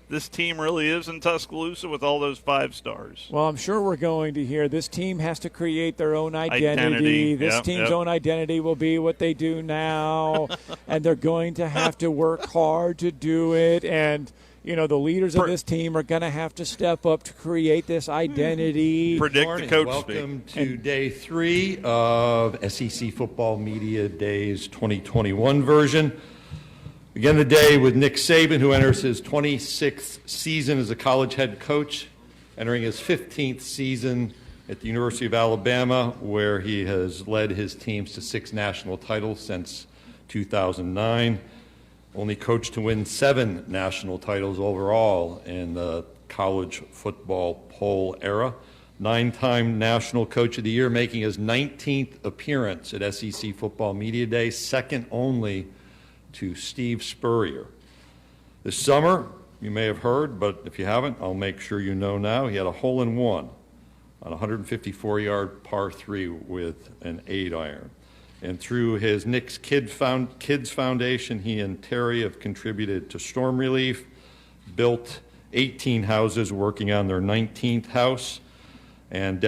Speaker 27: this team really is in Tuscaloosa with all those 5 stars.
Speaker 6: Well, I'm sure we're going to hear this team has to create their own identity. This team's own identity will be what they do now, and they're going to have to work hard to do it. And you know, the leaders of this team are going to have to step up to create this identity.
Speaker 27: Predict the coach
Speaker 7: Welcome
Speaker 27: speak.
Speaker 7: to day 3 of SEC Football Media Days 2021 version. Begin the day with Nick Saban, who enters his 26th season as a college head coach, entering his 15th season at the University of Alabama, where he has led his teams to 6 national titles since 2009. Only coach to win 7 national titles overall in the college football poll era. 9-time National Coach of the Year, making his 19th appearance at SEC Football Media Day, second only to Steve Spurrier. This summer, you may have heard, but if you haven't, I'll make sure you know now, he had a hole-in-one on a 154-yard par 3 with an 8-iron. And through his Nick's Kids Foundation, he and Terry have contributed to storm relief, built 18 houses, working on their 19th house, and